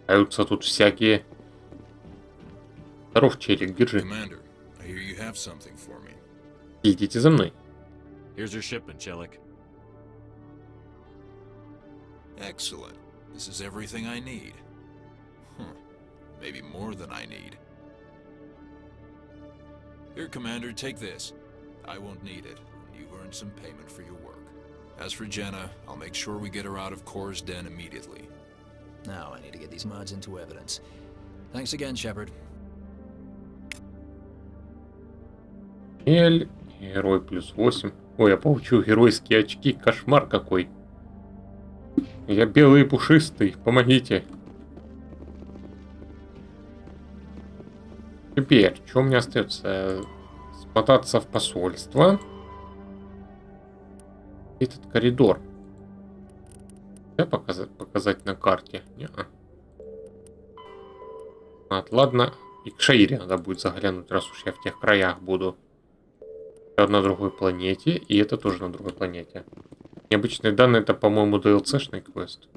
Появятся тут всякие. Здоров, челик, держи. Идите за мной. Here's your shipment, Chelik. Excellent. This is everything I need. Maybe more than I need. Here, Commander, take this. I won't need it. You've earned some payment for your work. As for Jenna, I'll make sure we get her out of Kor's den immediately. Now I need to get these mods into evidence. Thanks again, Shepard. Эль, герой плюс 8. Ой, я получил геройские очки. Кошмар какой. Я белый и пушистый. Помогите. Теперь, что у меня остается? Смотаться в посольство. Этот коридор. Показать на карте. Ладно. И к Шейре надо будет заглянуть, раз уж я в тех краях буду. Это на другой планете. И это тоже на другой планете. Необычные данные, это, по-моему, DLC-шный квест.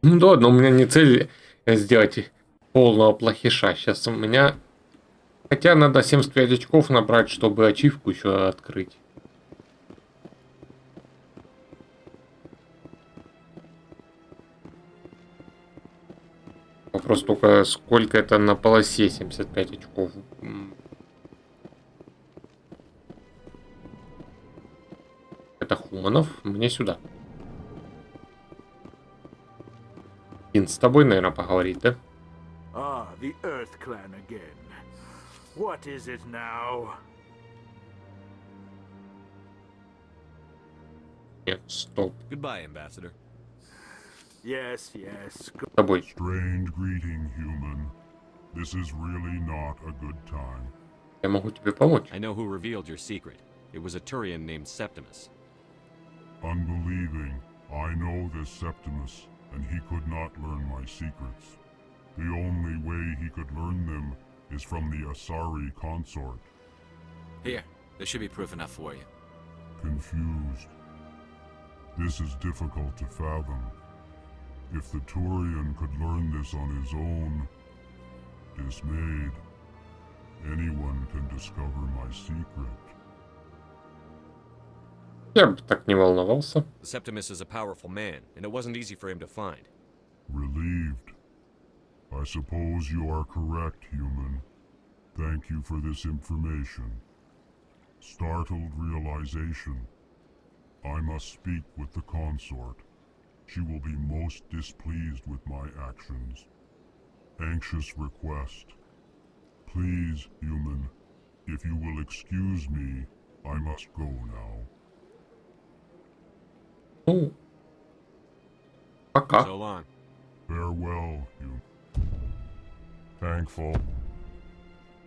Ну да, но у меня не цель сделать полного плохиша. Сейчас у меня... Хотя надо 75 очков набрать, чтобы ачивку еще открыть. Вопрос только, сколько это на полосе 75 очков. Это Хуманов. Мне сюда. Ин с тобой, наверное, поговорить, да? Ah, the Earth Clan again. What is it now? Нет, стоп. Goodbye, Ambassador. Yes, yes. С тобой. Strange greeting, human. This is really not a good time. Я могу тебе помочь. I know who revealed your secret. It was a Turian named Septimus. Unbelieving. I know this Septimus, and he could not learn my secrets. The only way he could learn them is from the Asari consort. Here, there should be proof enough for you. Confused. This is difficult to fathom. If the Turian could learn this on his own, dismayed, anyone can discover my secret. Я бы так не волновался. Septimus is a powerful man, and it wasn't easy for him to find. Relieved. I suppose you are correct, human. Thank you for this information. Startled realization. I must speak with the consort. She will be most displeased with my actions. Anxious request. Please, human, If you will excuse me, I must go now. Ну, пока. So long. Farewell, you. Thankful.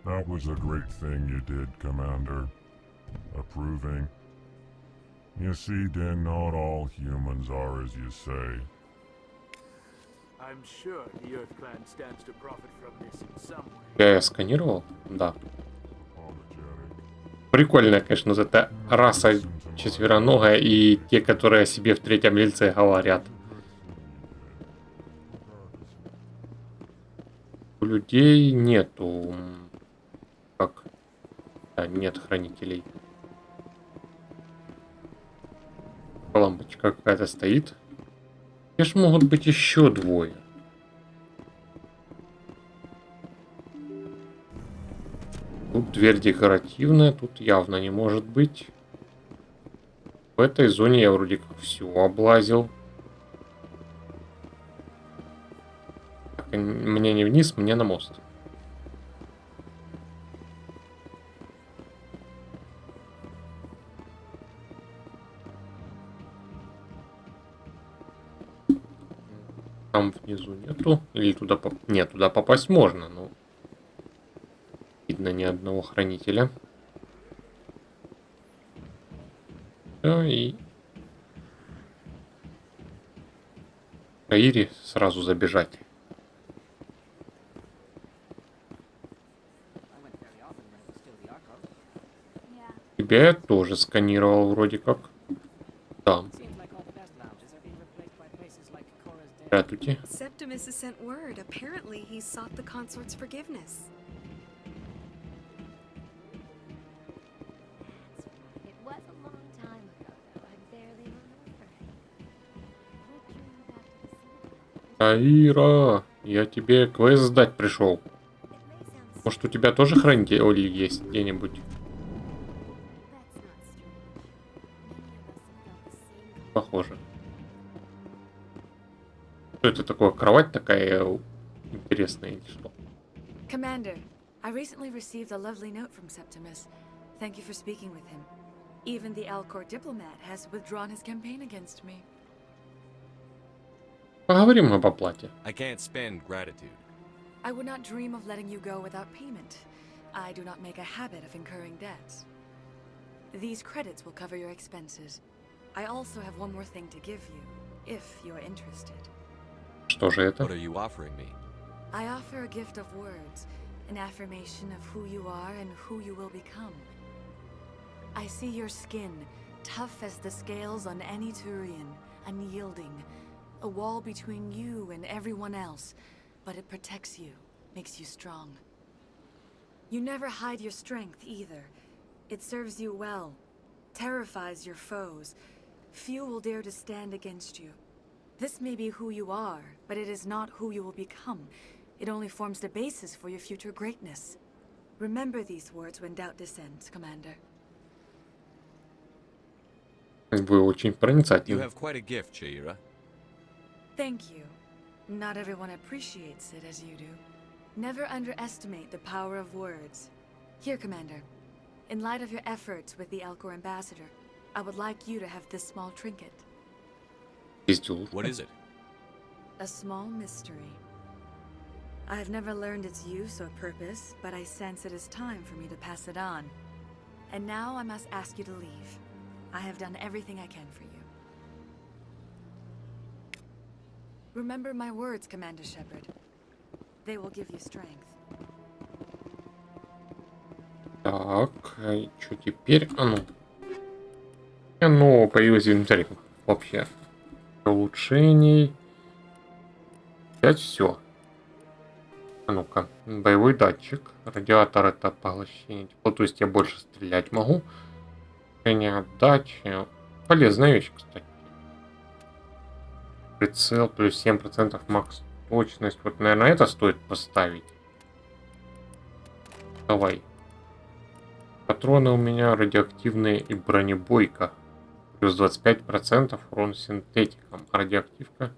That was a great thing you did, Commander. Approving. You see, then not all humans are as you say. I'm sure the Earth Clan stands to profit from this in some way. Я сканировал? Да. Прикольная, конечно, вот эта раса четвероногая и те, которые о себе в третьем лице говорят. У людей нету... Как? Да, нет хранителей. Лампочка какая-то стоит. Где ж могут быть еще двое? Тут дверь декоративная, тут явно не может быть. В этой зоне я вроде как все облазил. Так, мне не вниз, мне на мост. Там внизу нету. Или туда нет, туда попасть можно, но... Видно ни одного хранителя. Да, и... По Ире сразу забежать. Тебя я тоже сканировал вроде как. Да. Здравствуйте. Septimus has sent word. Apparently, he sought the consort's forgiveness. It was a long time ago, though. I barely remember. Аира, я тебе квест сдать пришел. Может, у тебя тоже хранитель есть где-нибудь? Похоже. Что это такое? Кровать такая интересная или что? Commander, I recently received a lovely note from Septimus. Thank you for speaking with him. Even the Alcor diplomat has withdrawn his campaign against me. Поговорим об оплате. I can't spend gratitude. I would not dream of letting you go without payment. I do not make a habit of incurring debts. These credits will cover your expenses. I also have one more thing to give you, if you are interested. Что же это? What are you offering me? I offer a gift of words, an affirmation of who you are and who you will become. I see your skin, tough as the scales on any Turian, unyielding, a wall between you and everyone else, but it protects you, makes you strong. You never hide your strength either. It serves you well, terrifies your foes. Few will dare to stand against you. This may be who you are, but it is not who you will become. It only forms the basis for your future greatness. Remember these words when doubt descends, Commander. Вы очень You проницательны. have quite a gift, Shaira. Thank you. Not everyone appreciates it as you do. Never underestimate the power of words. Here, Commander. In light of your efforts with the Alcor ambassador, I would like you to have this small trinket. What is it? A small mystery. I have never learned its use or purpose, but I sense it is time for me to pass it on. And now I must ask you to leave. I have done everything I can for you. Remember my words, Commander Shepard. They will give you strength. Так, что теперь? Ну, появилось инвентарь вообще. Улучшений. Опять все. А ну-ка, боевой датчик. Радиатор — это поглощение тепла, то есть я больше стрелять могу. Решение отдачи. Полезная вещь, кстати. Прицел плюс 7% макс точность. Вот, наверное, это стоит поставить. Давай. Патроны у меня радиоактивные и бронебойка. Плюс 25% урон синтетикам. Радиоактивка.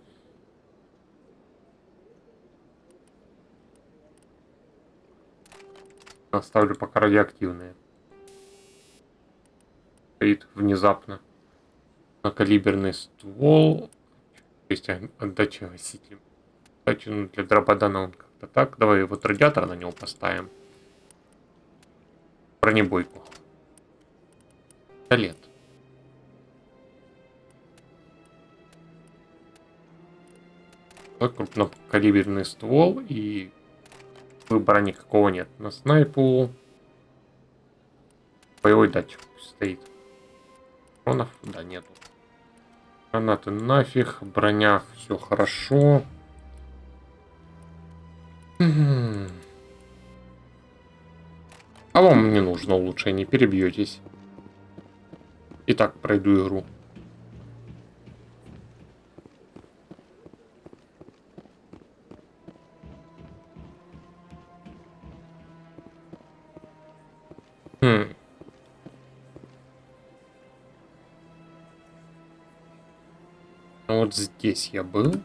Оставлю пока радиоактивные. Стоит внезапно. Калиберный ствол. То есть отдача гасителем. Кстати, ну, для дрободана он как-то так. Давай вот радиатор на него поставим. Бронебойку. Пистолет. Вот крупнокалиберный ствол, и выбора никакого нет. На снайпу боевой датчик стоит. Патронов, да, нету. Гранаты нафиг, броня, все хорошо. А вам не нужно улучшение, перебьетесь. Итак, пройду игру. Вот здесь я был.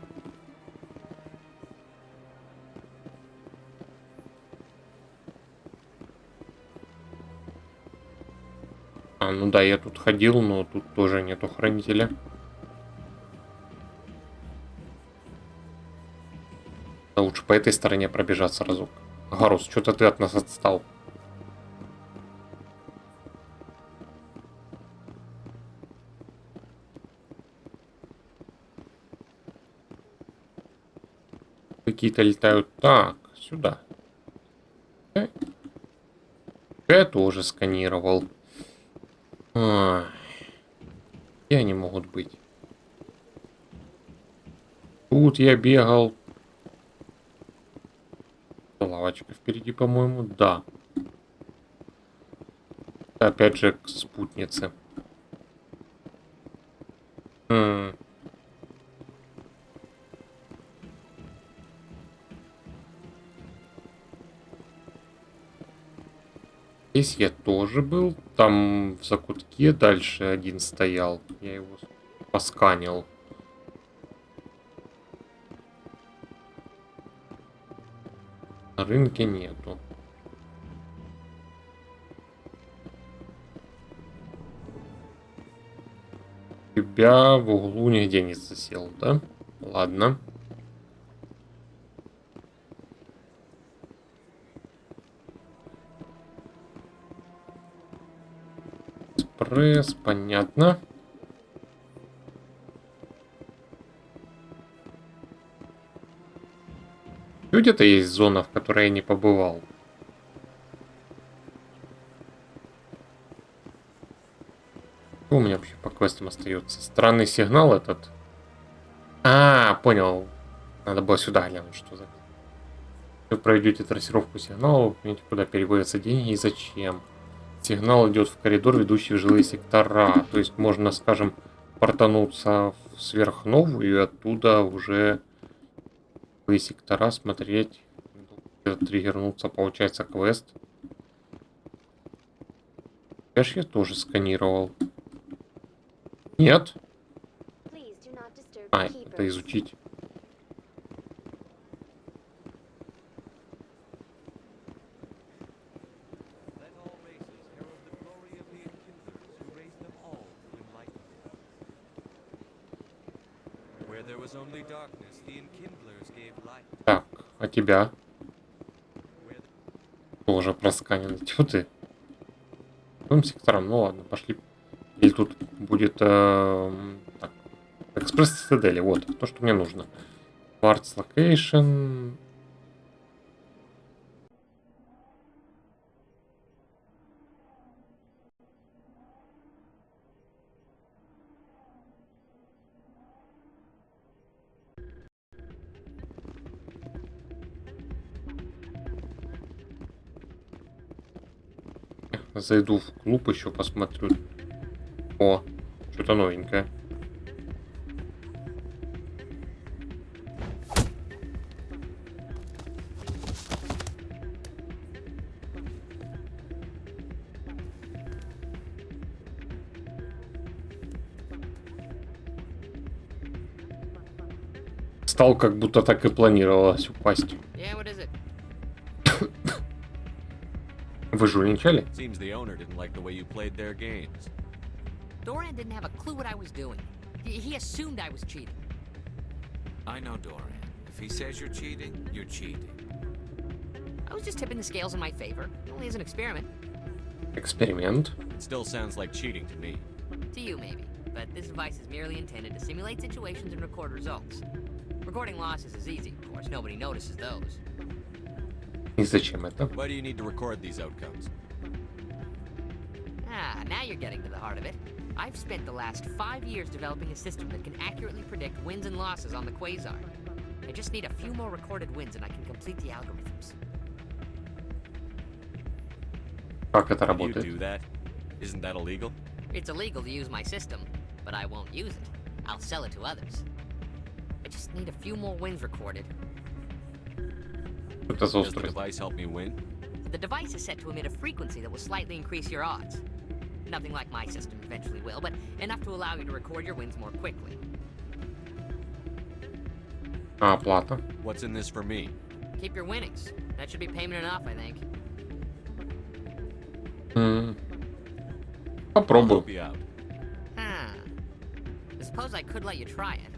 Ну да, я тут ходил, но тут тоже нету хранителя. Да лучше по этой стороне пробежаться разок. Гарус, что-то ты от нас отстал. Какие-то летают. Так, сюда. Я тоже сканировал. Где они могут быть? Тут я бегал. Лавочка впереди, по-моему, да. Опять же к спутнице. Здесь я тоже был. Там в закутке дальше один стоял. Я его посканил. На рынке нету. Тебя в углу нигде не засел, да? Ладно. Пресс, понятно. Где-то есть зона, в которой я не побывал. Что у меня вообще по квестам остается? Странный сигнал этот. Понял. Надо было сюда глянуть, что за... Вы пройдете трассировку сигнала, поймете, куда переводятся деньги и зачем. Сигнал идет в коридор, ведущий в жилые сектора. То есть можно, скажем, портануться в сверхновую и оттуда уже в жилые сектора смотреть. Триггернуться, получается, квест. Я тоже сканировал. Нет. Это изучить. Так, а тебя? Тоже просканено. Тьфу ты. Новым сектором, ну ладно, пошли. Или тут будет так, экспресс цитадели, вот, то, что мне нужно. Quartz Location. Зайду в клуб, еще посмотрю. О, что-то новенькое. Стал как будто так и планировалось упасть. Вы жульничали? Seems the owner didn't like the way you played their games. Doran didn't have a clue what I was doing. He assumed I was cheating. I know Doran. If he says you're cheating, you're cheating. I was just tipping the scales in my favor. Only as an experiment. Эксперимент. It still sounds like cheating to me. To you, maybe. But this device is merely intended to simulate situations and record results. Recording losses is easy, of course. Nobody notices those. И зачем это? Why do you need to record these outcomes? Now you're getting to the heart of it. I've spent the last 5 years developing a system that can accurately predict wins and losses on the Quasar. I just need a few more recorded wins and I can complete the algorithms. Как это You работает? do that? Isn't that illegal? It's illegal to use my system, but I won't use it. I'll sell it to others. I just need a few more wins recorded. Что это за Does the устройство? device help me win? The device is set to emit a frequency that will slightly increase your odds. Nothing like my system eventually will, but enough to allow you to record your wins more quickly. А оплата? What's in this for me? Keep your winnings. That should be payment enough, I think. Попробую. Help you out. I suppose I could let you try it.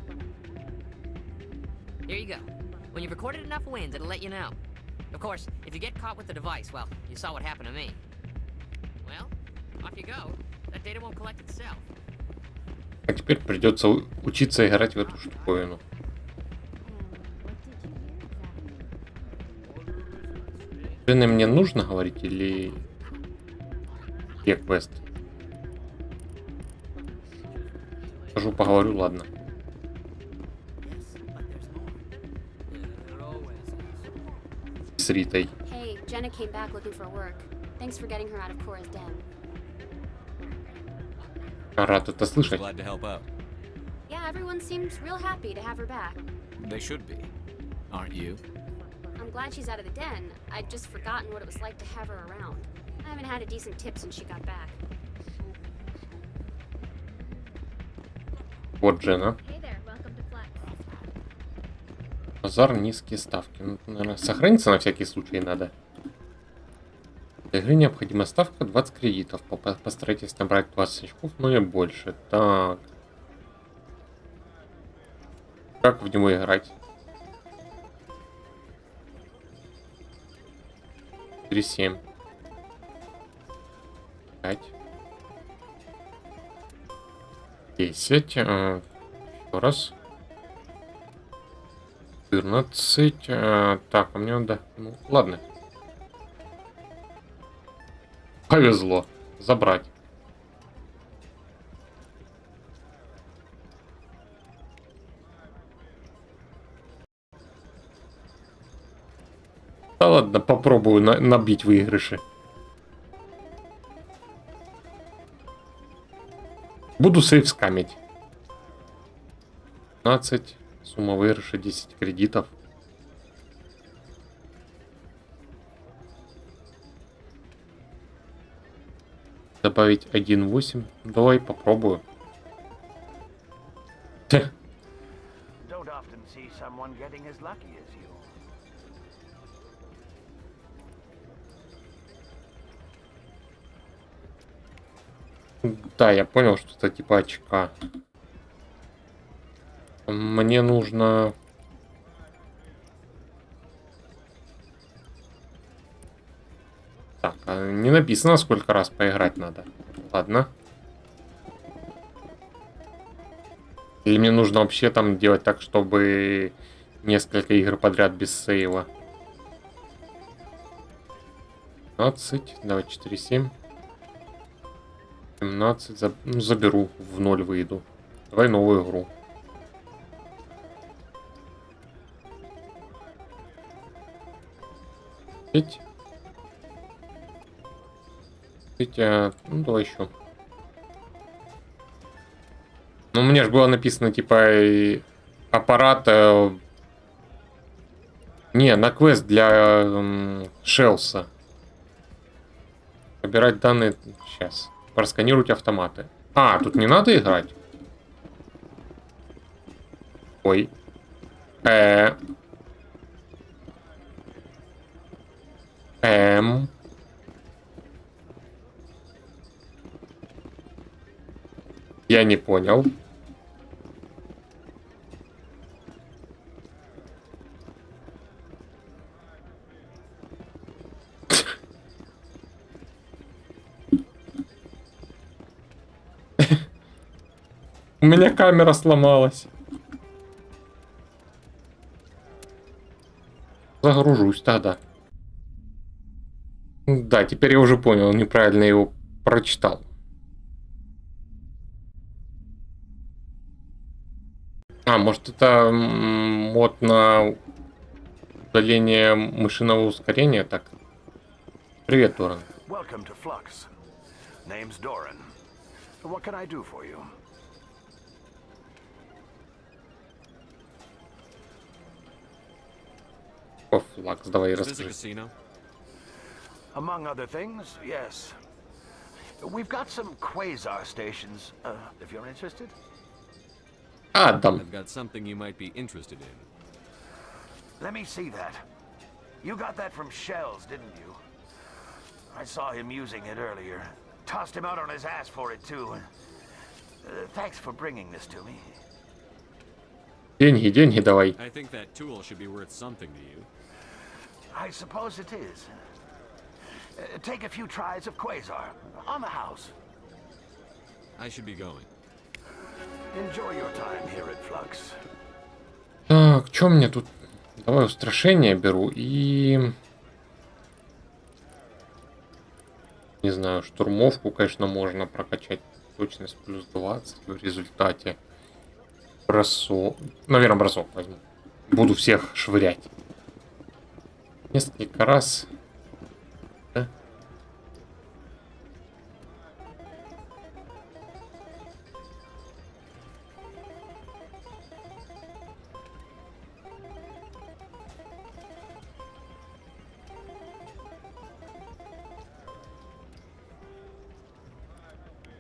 Here you go. When you've recorded enough wins, it'll let you know. Of course, if you get caught with the device, well, you saw what happened to me. Well, off you go. That data won't collect itself. А теперь придется учиться играть в эту штуковину. Жены мне нужно говорить или... Где квест? Скажу, поговорю, ладно. С Ритой. Hey, Jenna came back looking for work. Thanks for getting her out of Cora's den. Рад это слышать. Glad to help out. Yeah, everyone seems real happy to have her back. They should be. Aren't you? I'm glad she's out of the den. I'd just forgotten what it was like to have her around. I haven't had a decent tip since she got back. Вот Джена. Hey there, welcome to Flex. Базар, низкие ставки. Ну, наверное, сохраниться на всякий случай надо. Для игры необходима ставка 20 кредитов. Постарайтесь набрать 20 очков, но не больше. Так. Как в него играть? 4-7. 5. 10. Еще раз. 14. Так, а мне надо... Ну, ладно. Повезло. Забрать. Да ладно, попробую набить выигрыши. Буду сейф скамить. 15. Сумма выигрыша 10 кредитов. Добавить 1.8. Давай попробую. Don't often see someone getting as lucky as you. Да, я понял, что это типа очка. Мне нужно... Так, а не написано, сколько раз поиграть надо. Ладно. Или мне нужно вообще там делать так, чтобы несколько игр подряд без сейва. 15, давай 4-7. 17, ну, заберу, в 0 выйду. Давай новую игру. Ну, давай еще. Ну, мне же было написано, типа, аппарат... Не, на квест для Шелса. Собирать данные... Сейчас. Просканировать автоматы. А, тут не надо играть? Ой. Я не понял. У меня камера сломалась. Загружусь тогда. Да, теперь я уже понял, неправильно его прочитал. А, может это мод на удаление мышиного ускорения, так? Привет, Торрен. Welcome to Flux. Name's Doran. What can I do for you? О, Флакс, давай Is this a расскажи. casino? Among other things, yes. We've got some quasar stations, if you're interested. Адам. I've got something you might be interested in. Let me see that. You got that from Shells, didn't you? I saw him using it earlier. Tossed him out on his ass for it, too. Thanks for bringing this to me. Деньги, деньги давай. I think that tool should be worth something to you. I suppose it is. Take a few tries of quasar. On the house. I should be going. Enjoy your time here at Flux. Так, что мне тут? Давай устрашение беру и... Не знаю, штурмовку, конечно, можно прокачать. Точность плюс 20 в результате. Бросок. Наверное, бросок возьму. Буду всех швырять. Несколько раз. Да?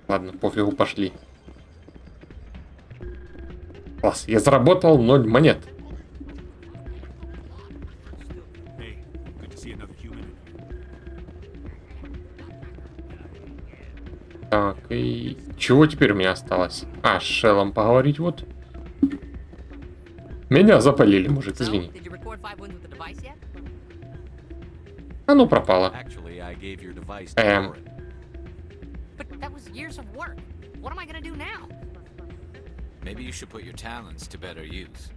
Ладно, пофигу, пошли. Класс, я заработал 0 монет. Hey, good to see another human. Так, и чего теперь у меня осталось? А, с Шеллом поговорить вот. Меня запалили, мужик, извини. Did you record 5 wins with the device yet? Оно пропало. Actually, I gave your device to Эм, Doran. But that was years of work. What am I gonna do now? Maybe you should put your talents to better use.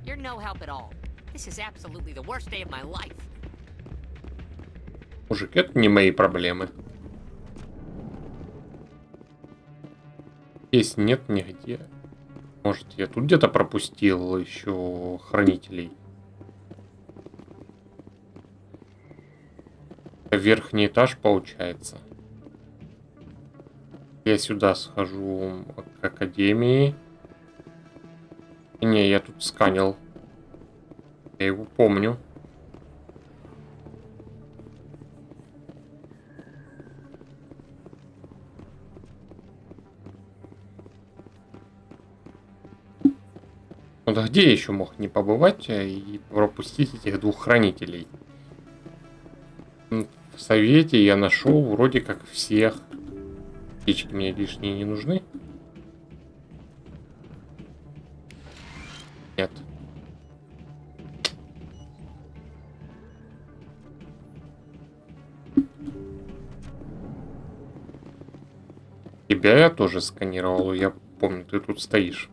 You're no help at all. This is absolutely the worst day of my life. мужик, это не мои проблемы. Здесь нет нигде. Может, я тут где-то пропустил еще хранителей. Верхний этаж получается. Я сюда схожу к академии. Не, я тут сканил. Я его помню. Ну да где я еще мог не побывать и пропустить этих двух хранителей? В совете я нашел вроде как всех. Птички мне лишние не нужны. Нет. Тебя я тоже сканировал, я помню, ты тут стоишь.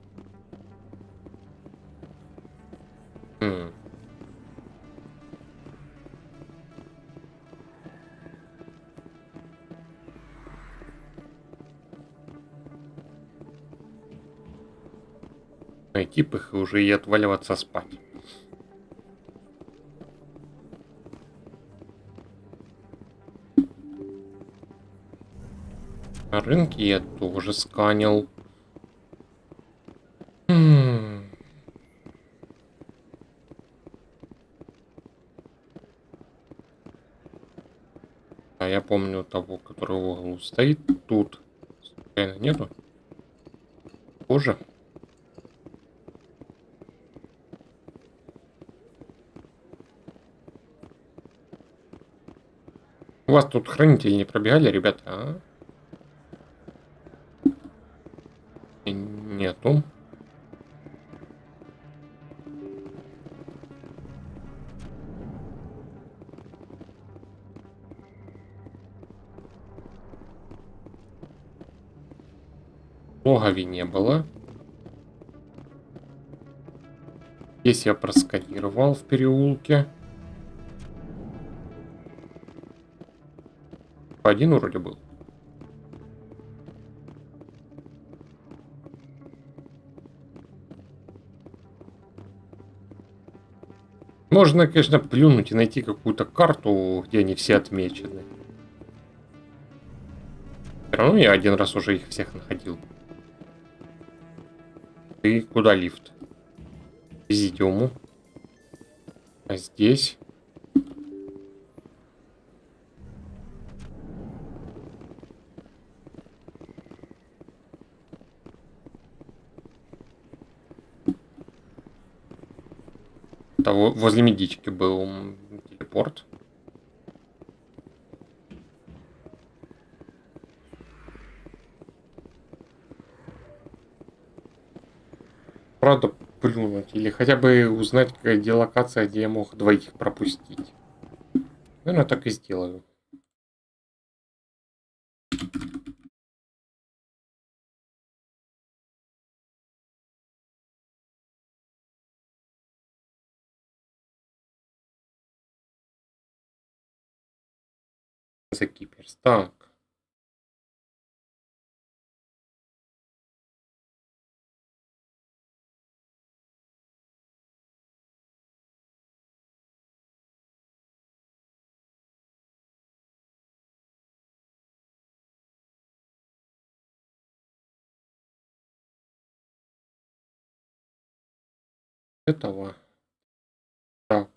Найти их и уже и отваливаться спать. На рынке я тоже сканил. А я помню того, который в углу стоит. Тут. Случайно нету? Тоже. У вас тут хранители не пробегали, ребята, а? пустом. В логове не было. Здесь я просканировал в переулке. Один вроде был. Можно, конечно, плюнуть и найти какую-то карту, где они все отмечены. Все равно я один раз уже их всех находил. И куда лифт? К Президиуму. А здесь? Того, возле медички был телепорт. Правда, плюнуть. Или хотя бы узнать, где локация, где я мог двоих пропустить. Наверное, так и сделаю. Закиперс. Так. Этого. Так.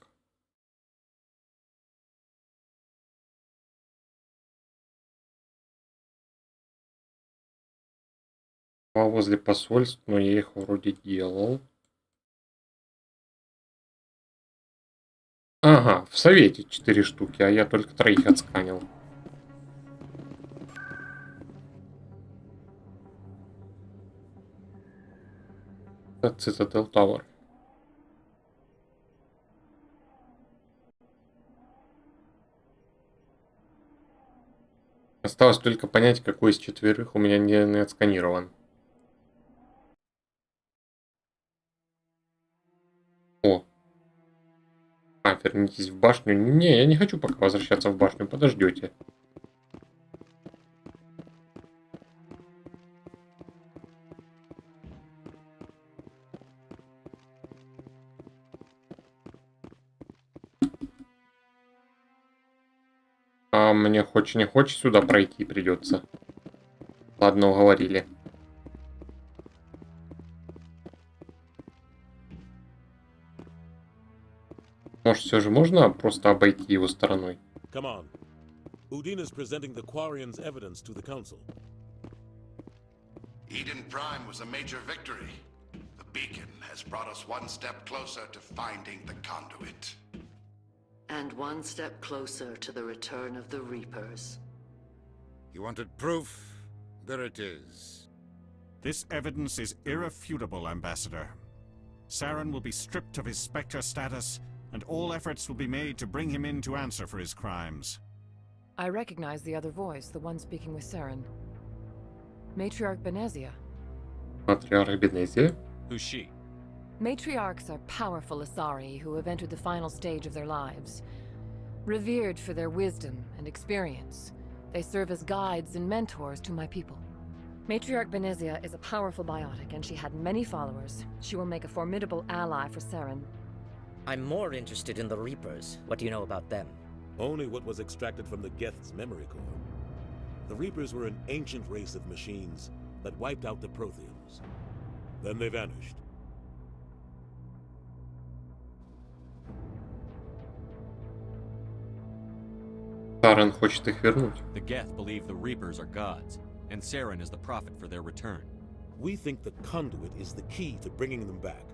Возле посольств, но я их вроде делал. Ага, в совете 4 штуки, а я только 3 отсканил. Это Citadel Tower. Осталось только понять, какой из 4 у меня не отсканирован. О. А, вернитесь в башню. Не, я не хочу пока возвращаться в башню. Подождете. А мне хочешь не хочешь сюда пройти придется. Ладно, уговорили. Может, все же можно просто обойти его стороной? Come on. Udine is presenting the Quarians' evidence to the Council. Eden Prime was a major victory. The beacon has brought us one step closer to finding the conduit. And one step closer to the return of the Reapers. You wanted proof? There it is. This evidence is irrefutable, Ambassador. Saren will be stripped of his Spectre status, and all efforts will be made to bring him in to answer for his crimes. I recognize the other voice, the one speaking with Saren. Matriarch Benezia. Matriarch Benezia? Who's she? Matriarchs are powerful Asari who have entered the final stage of their lives. Revered for their wisdom and experience, they serve as guides and mentors to my people. Matriarch Benezia is a powerful biotic, and she had many followers. She will make a formidable ally for Saren. I'm more interested in the Reapers. What do you know about them? Only what was extracted from the Geth's memory core. The Reapers were an ancient race of machines that wiped out the Protheans. Then they vanished. Saren хочет их вернуть. The Geth believe the Reapers are gods, and Saren is the prophet for their return. We think the conduit is the key to bringing them back.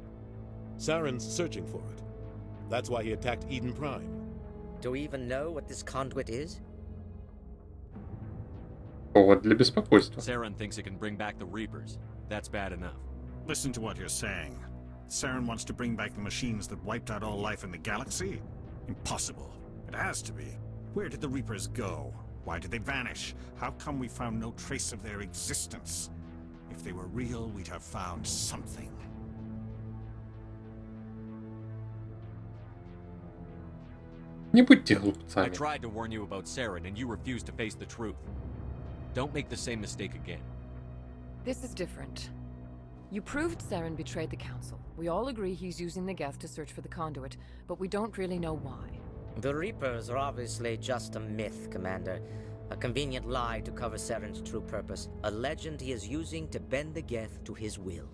Saren's searching for it. That's why he attacked Eden Prime. Do we even know what this conduit is? Повод для беспокойства. Saren thinks it can bring back the Reapers. That's bad enough. Listen to what you're saying. Saren wants to bring back the machines that wiped out all life in the galaxy? Impossible. It has to be. Where did the Reapers go? Why did they vanish? How come we found no trace of their existence? If they were real, we'd have found something. Не будьте I глупцами. tried to warn you about Saren, and you refused to face the truth. Don't make the same mistake again. This is different. You proved Saren betrayed the Council. We all agree he's using the Geth to search for the conduit, but we don't really know why. The Reapers are obviously just a myth, Commander. A convenient lie to cover Saren's true purpose. A legend he is using to bend the Geth to his will.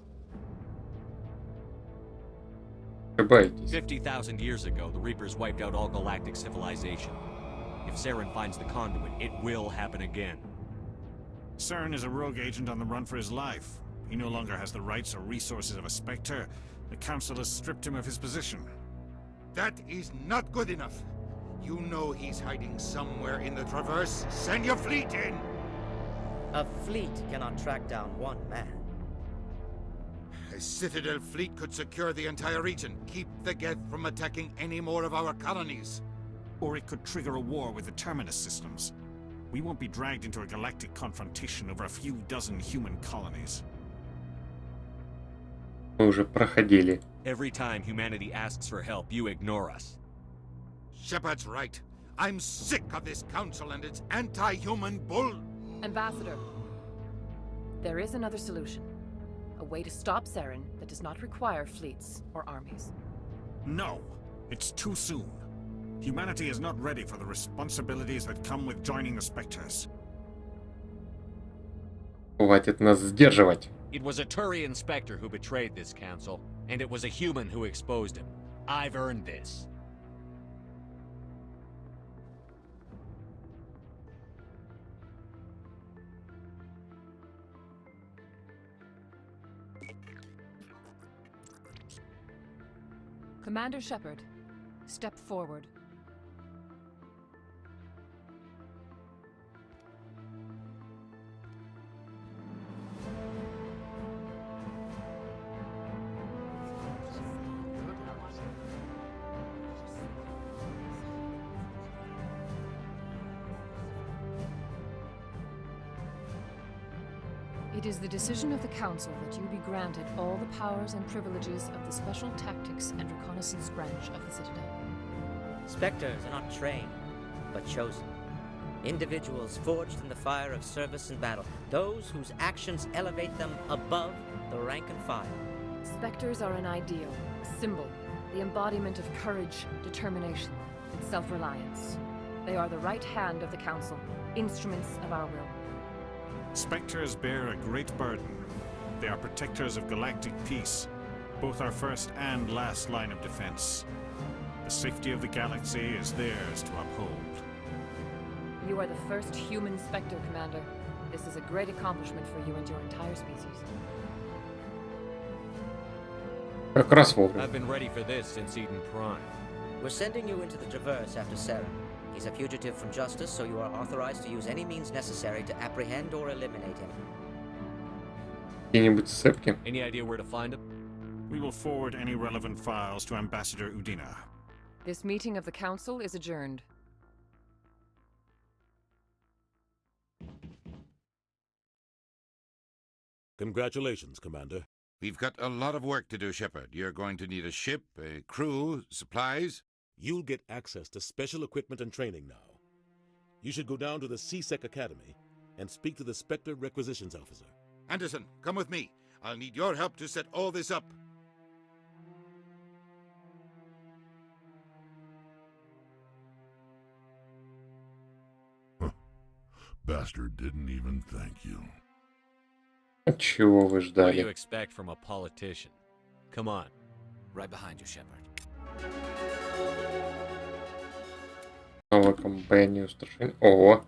Ошибаетесь. 50,000 years ago, the Reapers wiped out all galactic civilization. If Saren finds the conduit, it will happen again. Saren is a rogue agent on the run for his life. He no longer has the rights or resources of a Spectre. The Council has stripped him of his position. That is not good enough. You know he's hiding somewhere in the Traverse. Send your fleet in! A fleet cannot track down one man. A Citadel fleet could secure the entire region, keep the Geth from attacking any more of our colonies. Or it could trigger a war with the Terminus systems. We won't be dragged into a galactic confrontation over a few dozen human colonies. Мы уже проходили. Every time humanity asks for help, you ignore us. Shepard's right. I'm sick of this council and its anti-human bull. Ambassador, there is another solution. A way to stop Saren that does not require fleets or armies. No, it's too soon. Humanity is not ready for the responsibilities that come with joining the Spectres. Хватит нас сдерживать. It was a Turian Spectre who betrayed this council, and it was a human who exposed him. I've earned this. Commander Shepard, step forward. It is the decision of the Council that you be granted all the powers and privileges of the Special Tactics and Reconnaissance branch of the Citadel. Spectres are not trained, but chosen. Individuals forged in the fire of service and battle. Those whose actions elevate them above the rank and file. Spectres are an ideal, a symbol, the embodiment of courage, determination, and self-reliance. They are the right hand of the Council, instruments of our will. Spectres bear a great burden. They are protectors of galactic peace, both our first and last line of defense. The safety of the galaxy is theirs to uphold. You are the first human Spectre, Commander. This is a great accomplishment for you and your entire species. Как раз вовремя. I've been ready for this since Eden Prime. We're sending you into the Traverse after Saren. He's a fugitive from justice, so you are authorized to use any means necessary to apprehend or eliminate him. Где-нибудь сцепки? Any idea where to find him? We will forward any relevant files to Ambassador Udina. This meeting of the Council is adjourned. Congratulations, Commander. We've got a lot of work to do, Shepard. You're going to need a ship, a crew, supplies. You'll get access to special equipment and training now. You should go down to the CSEC Academy and speak to the Spectre Requisitions Officer. Anderson, come with me. I'll need your help to set all this up. Bastard didn't even thank you. Чего вы What do you ждали? expect from a politician? Come on. Right behind you, Shepard. Новая кампания устрашения. О!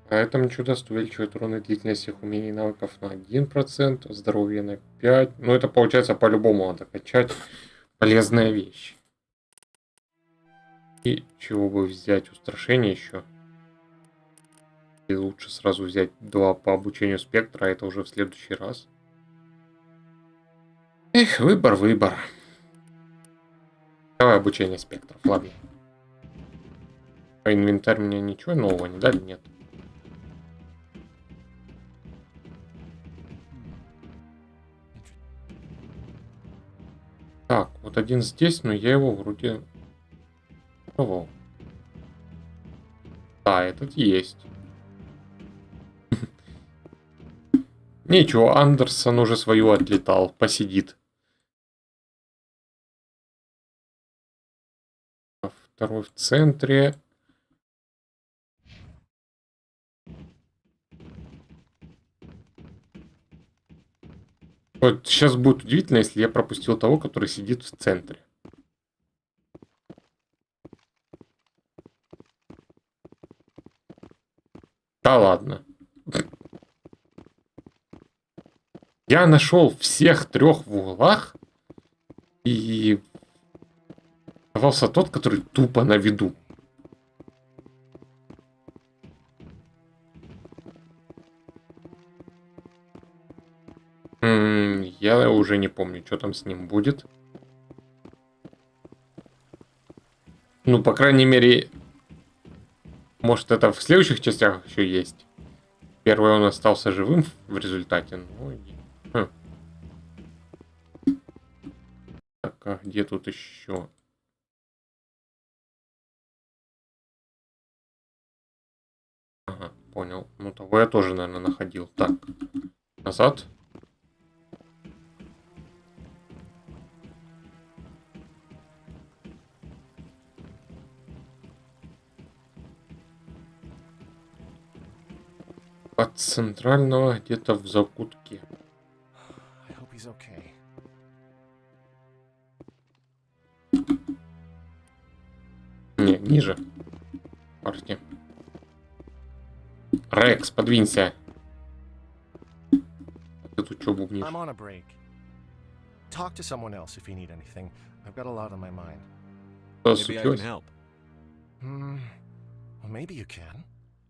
А этому чудо увеличивает урон и длительность всех умений и навыков на 1%, здоровье на 5%. Ну это получается по-любому надо качать. Полезная вещь. И чего бы взять? Устрашение еще. И лучше сразу взять 2 по обучению спектра, а это уже в следующий раз. Эх, выбор, выбор. Давай обучение спектров, ладно. По инвентарь мне ничего нового не дали, нет. Так, вот один здесь, но я его вроде пробовал. Да, этот есть. Ничего, Андерсон уже свою отлетал, посидит. А второй в центре. Вот сейчас будет удивительно, если я пропустил того, который сидит в центре. Да ладно. Я нашел всех трех в углах, и оставался тот, который тупо на виду. Я уже не помню, что там с ним будет. Ну, по крайней мере, может, это в следующих частях еще есть. Первый он остался живым в результате. Ну, Так, а где тут еще? Ага, понял. Ну, того я тоже, наверное, находил. Так, назад. От центрального где-то в закутке. Не, ниже. Парни. Рекс, подвинься. Ты тут что бубнишь? I'm on a break. Talk to someone else if you need anything. I've got a lot on my mind. Maybe I can help. Well, maybe you can.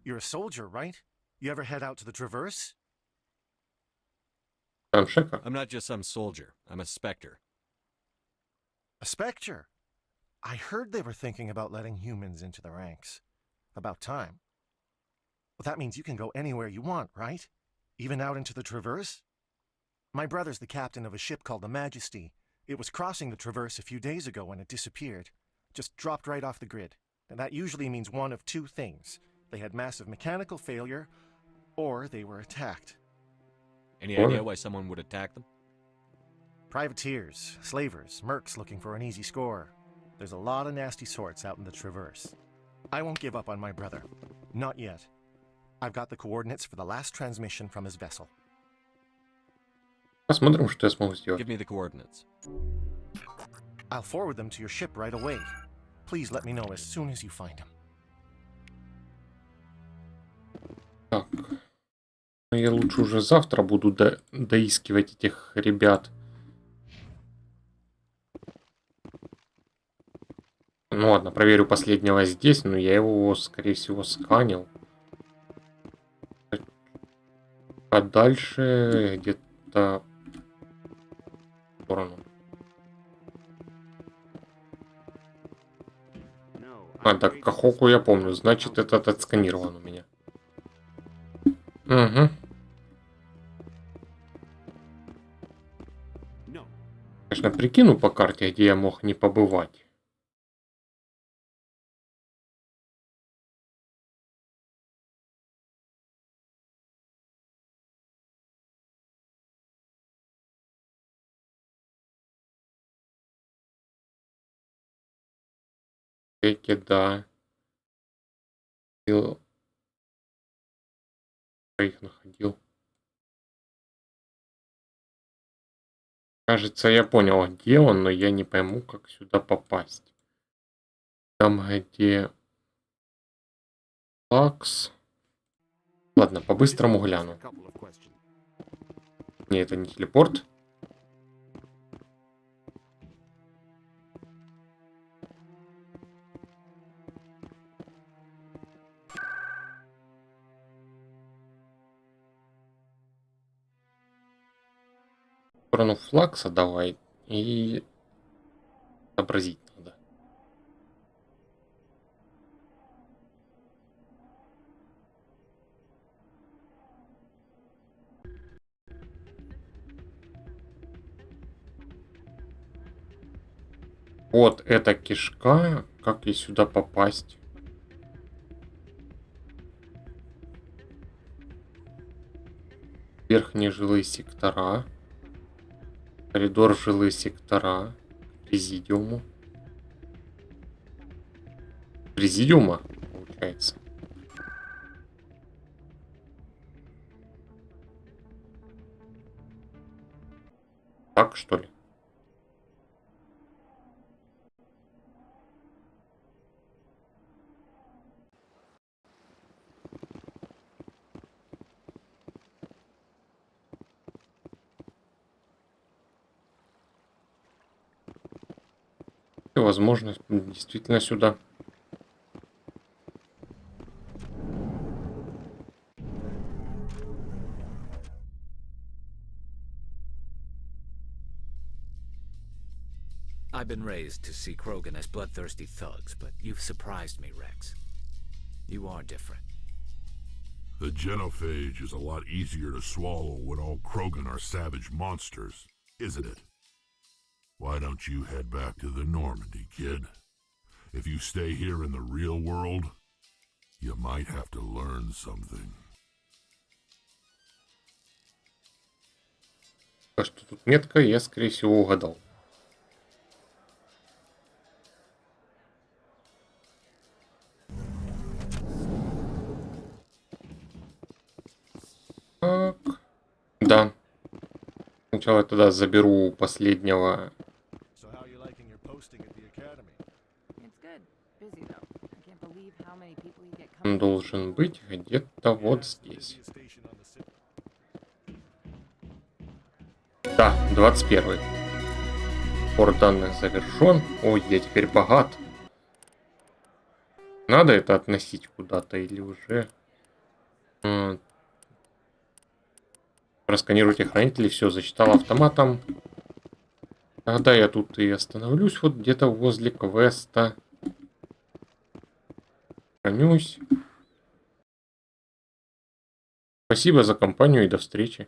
You're a soldier, right? You ever head out to the Traverse? I'm not just some soldier. I'm a Spectre. A Spectre? I heard they were thinking about letting humans into the ranks. About time. Well, that means you can go anywhere you want, right? Even out into the Traverse? My brother's the captain of a ship called the Majesty. It was crossing the Traverse a few days ago when it disappeared. Just dropped right off the grid. And that usually means one of two things. They had massive mechanical failure, or they were attacked. Any idea why someone would attack them? Privateers, slavers, mercs looking for an easy score. There's a lot of nasty sorts out in the Traverse. I won't give up on my brother. Not yet. I've got the coordinates for the last transmission from his vessel. Посмотрим, что я смогу сделать. Give me the coordinates. I'll forward them to your ship right away. Please let me know as soon as you find them. Так. Я лучше уже завтра буду доискивать этих ребят. Ну ладно, проверю последнего здесь, но я его, скорее всего, сканил. А дальше где-то в сторону. А, так, Кахоку я помню, значит, этот отсканирован у меня. Угу. Конечно, прикину по карте, где я мог не побывать. Эти, да. Я их находил. Кажется, я понял, где он, но я не пойму, как сюда попасть. Там, где... Лакс. Ладно, по-быстрому гляну. Не, это не телепорт. сторону Флакса давай. И сообразить надо. Вот эта кишка. Как ей сюда попасть? Верхние жилые сектора. Коридор в жилые сектора. Президиуму. Президиума, получается. Так, что ли? И, возможно, действительно сюда. I've been raised to see Krogan as bloodthirsty thugs, but you've surprised me, Rex. You are different. The genophage is a lot easier to swallow when all Krogan are savage monsters, isn't it? Why don't you head back to the Normandy, kid? If you stay here in the real world, you might have to learn something. А что тут метка, я, скорее всего, угадал. Так. Да. Сначала я тогда заберу последнего. Он должен быть где-то вот здесь. Да, 21-й. Сбор данных завершен. Ой, я теперь богат. Надо это относить куда-то или уже... Просканируйте хранителей, все, зачитал автоматом. Тогда я тут и остановлюсь, вот где-то возле квеста. Хранюсь. Спасибо за компанию и до встречи.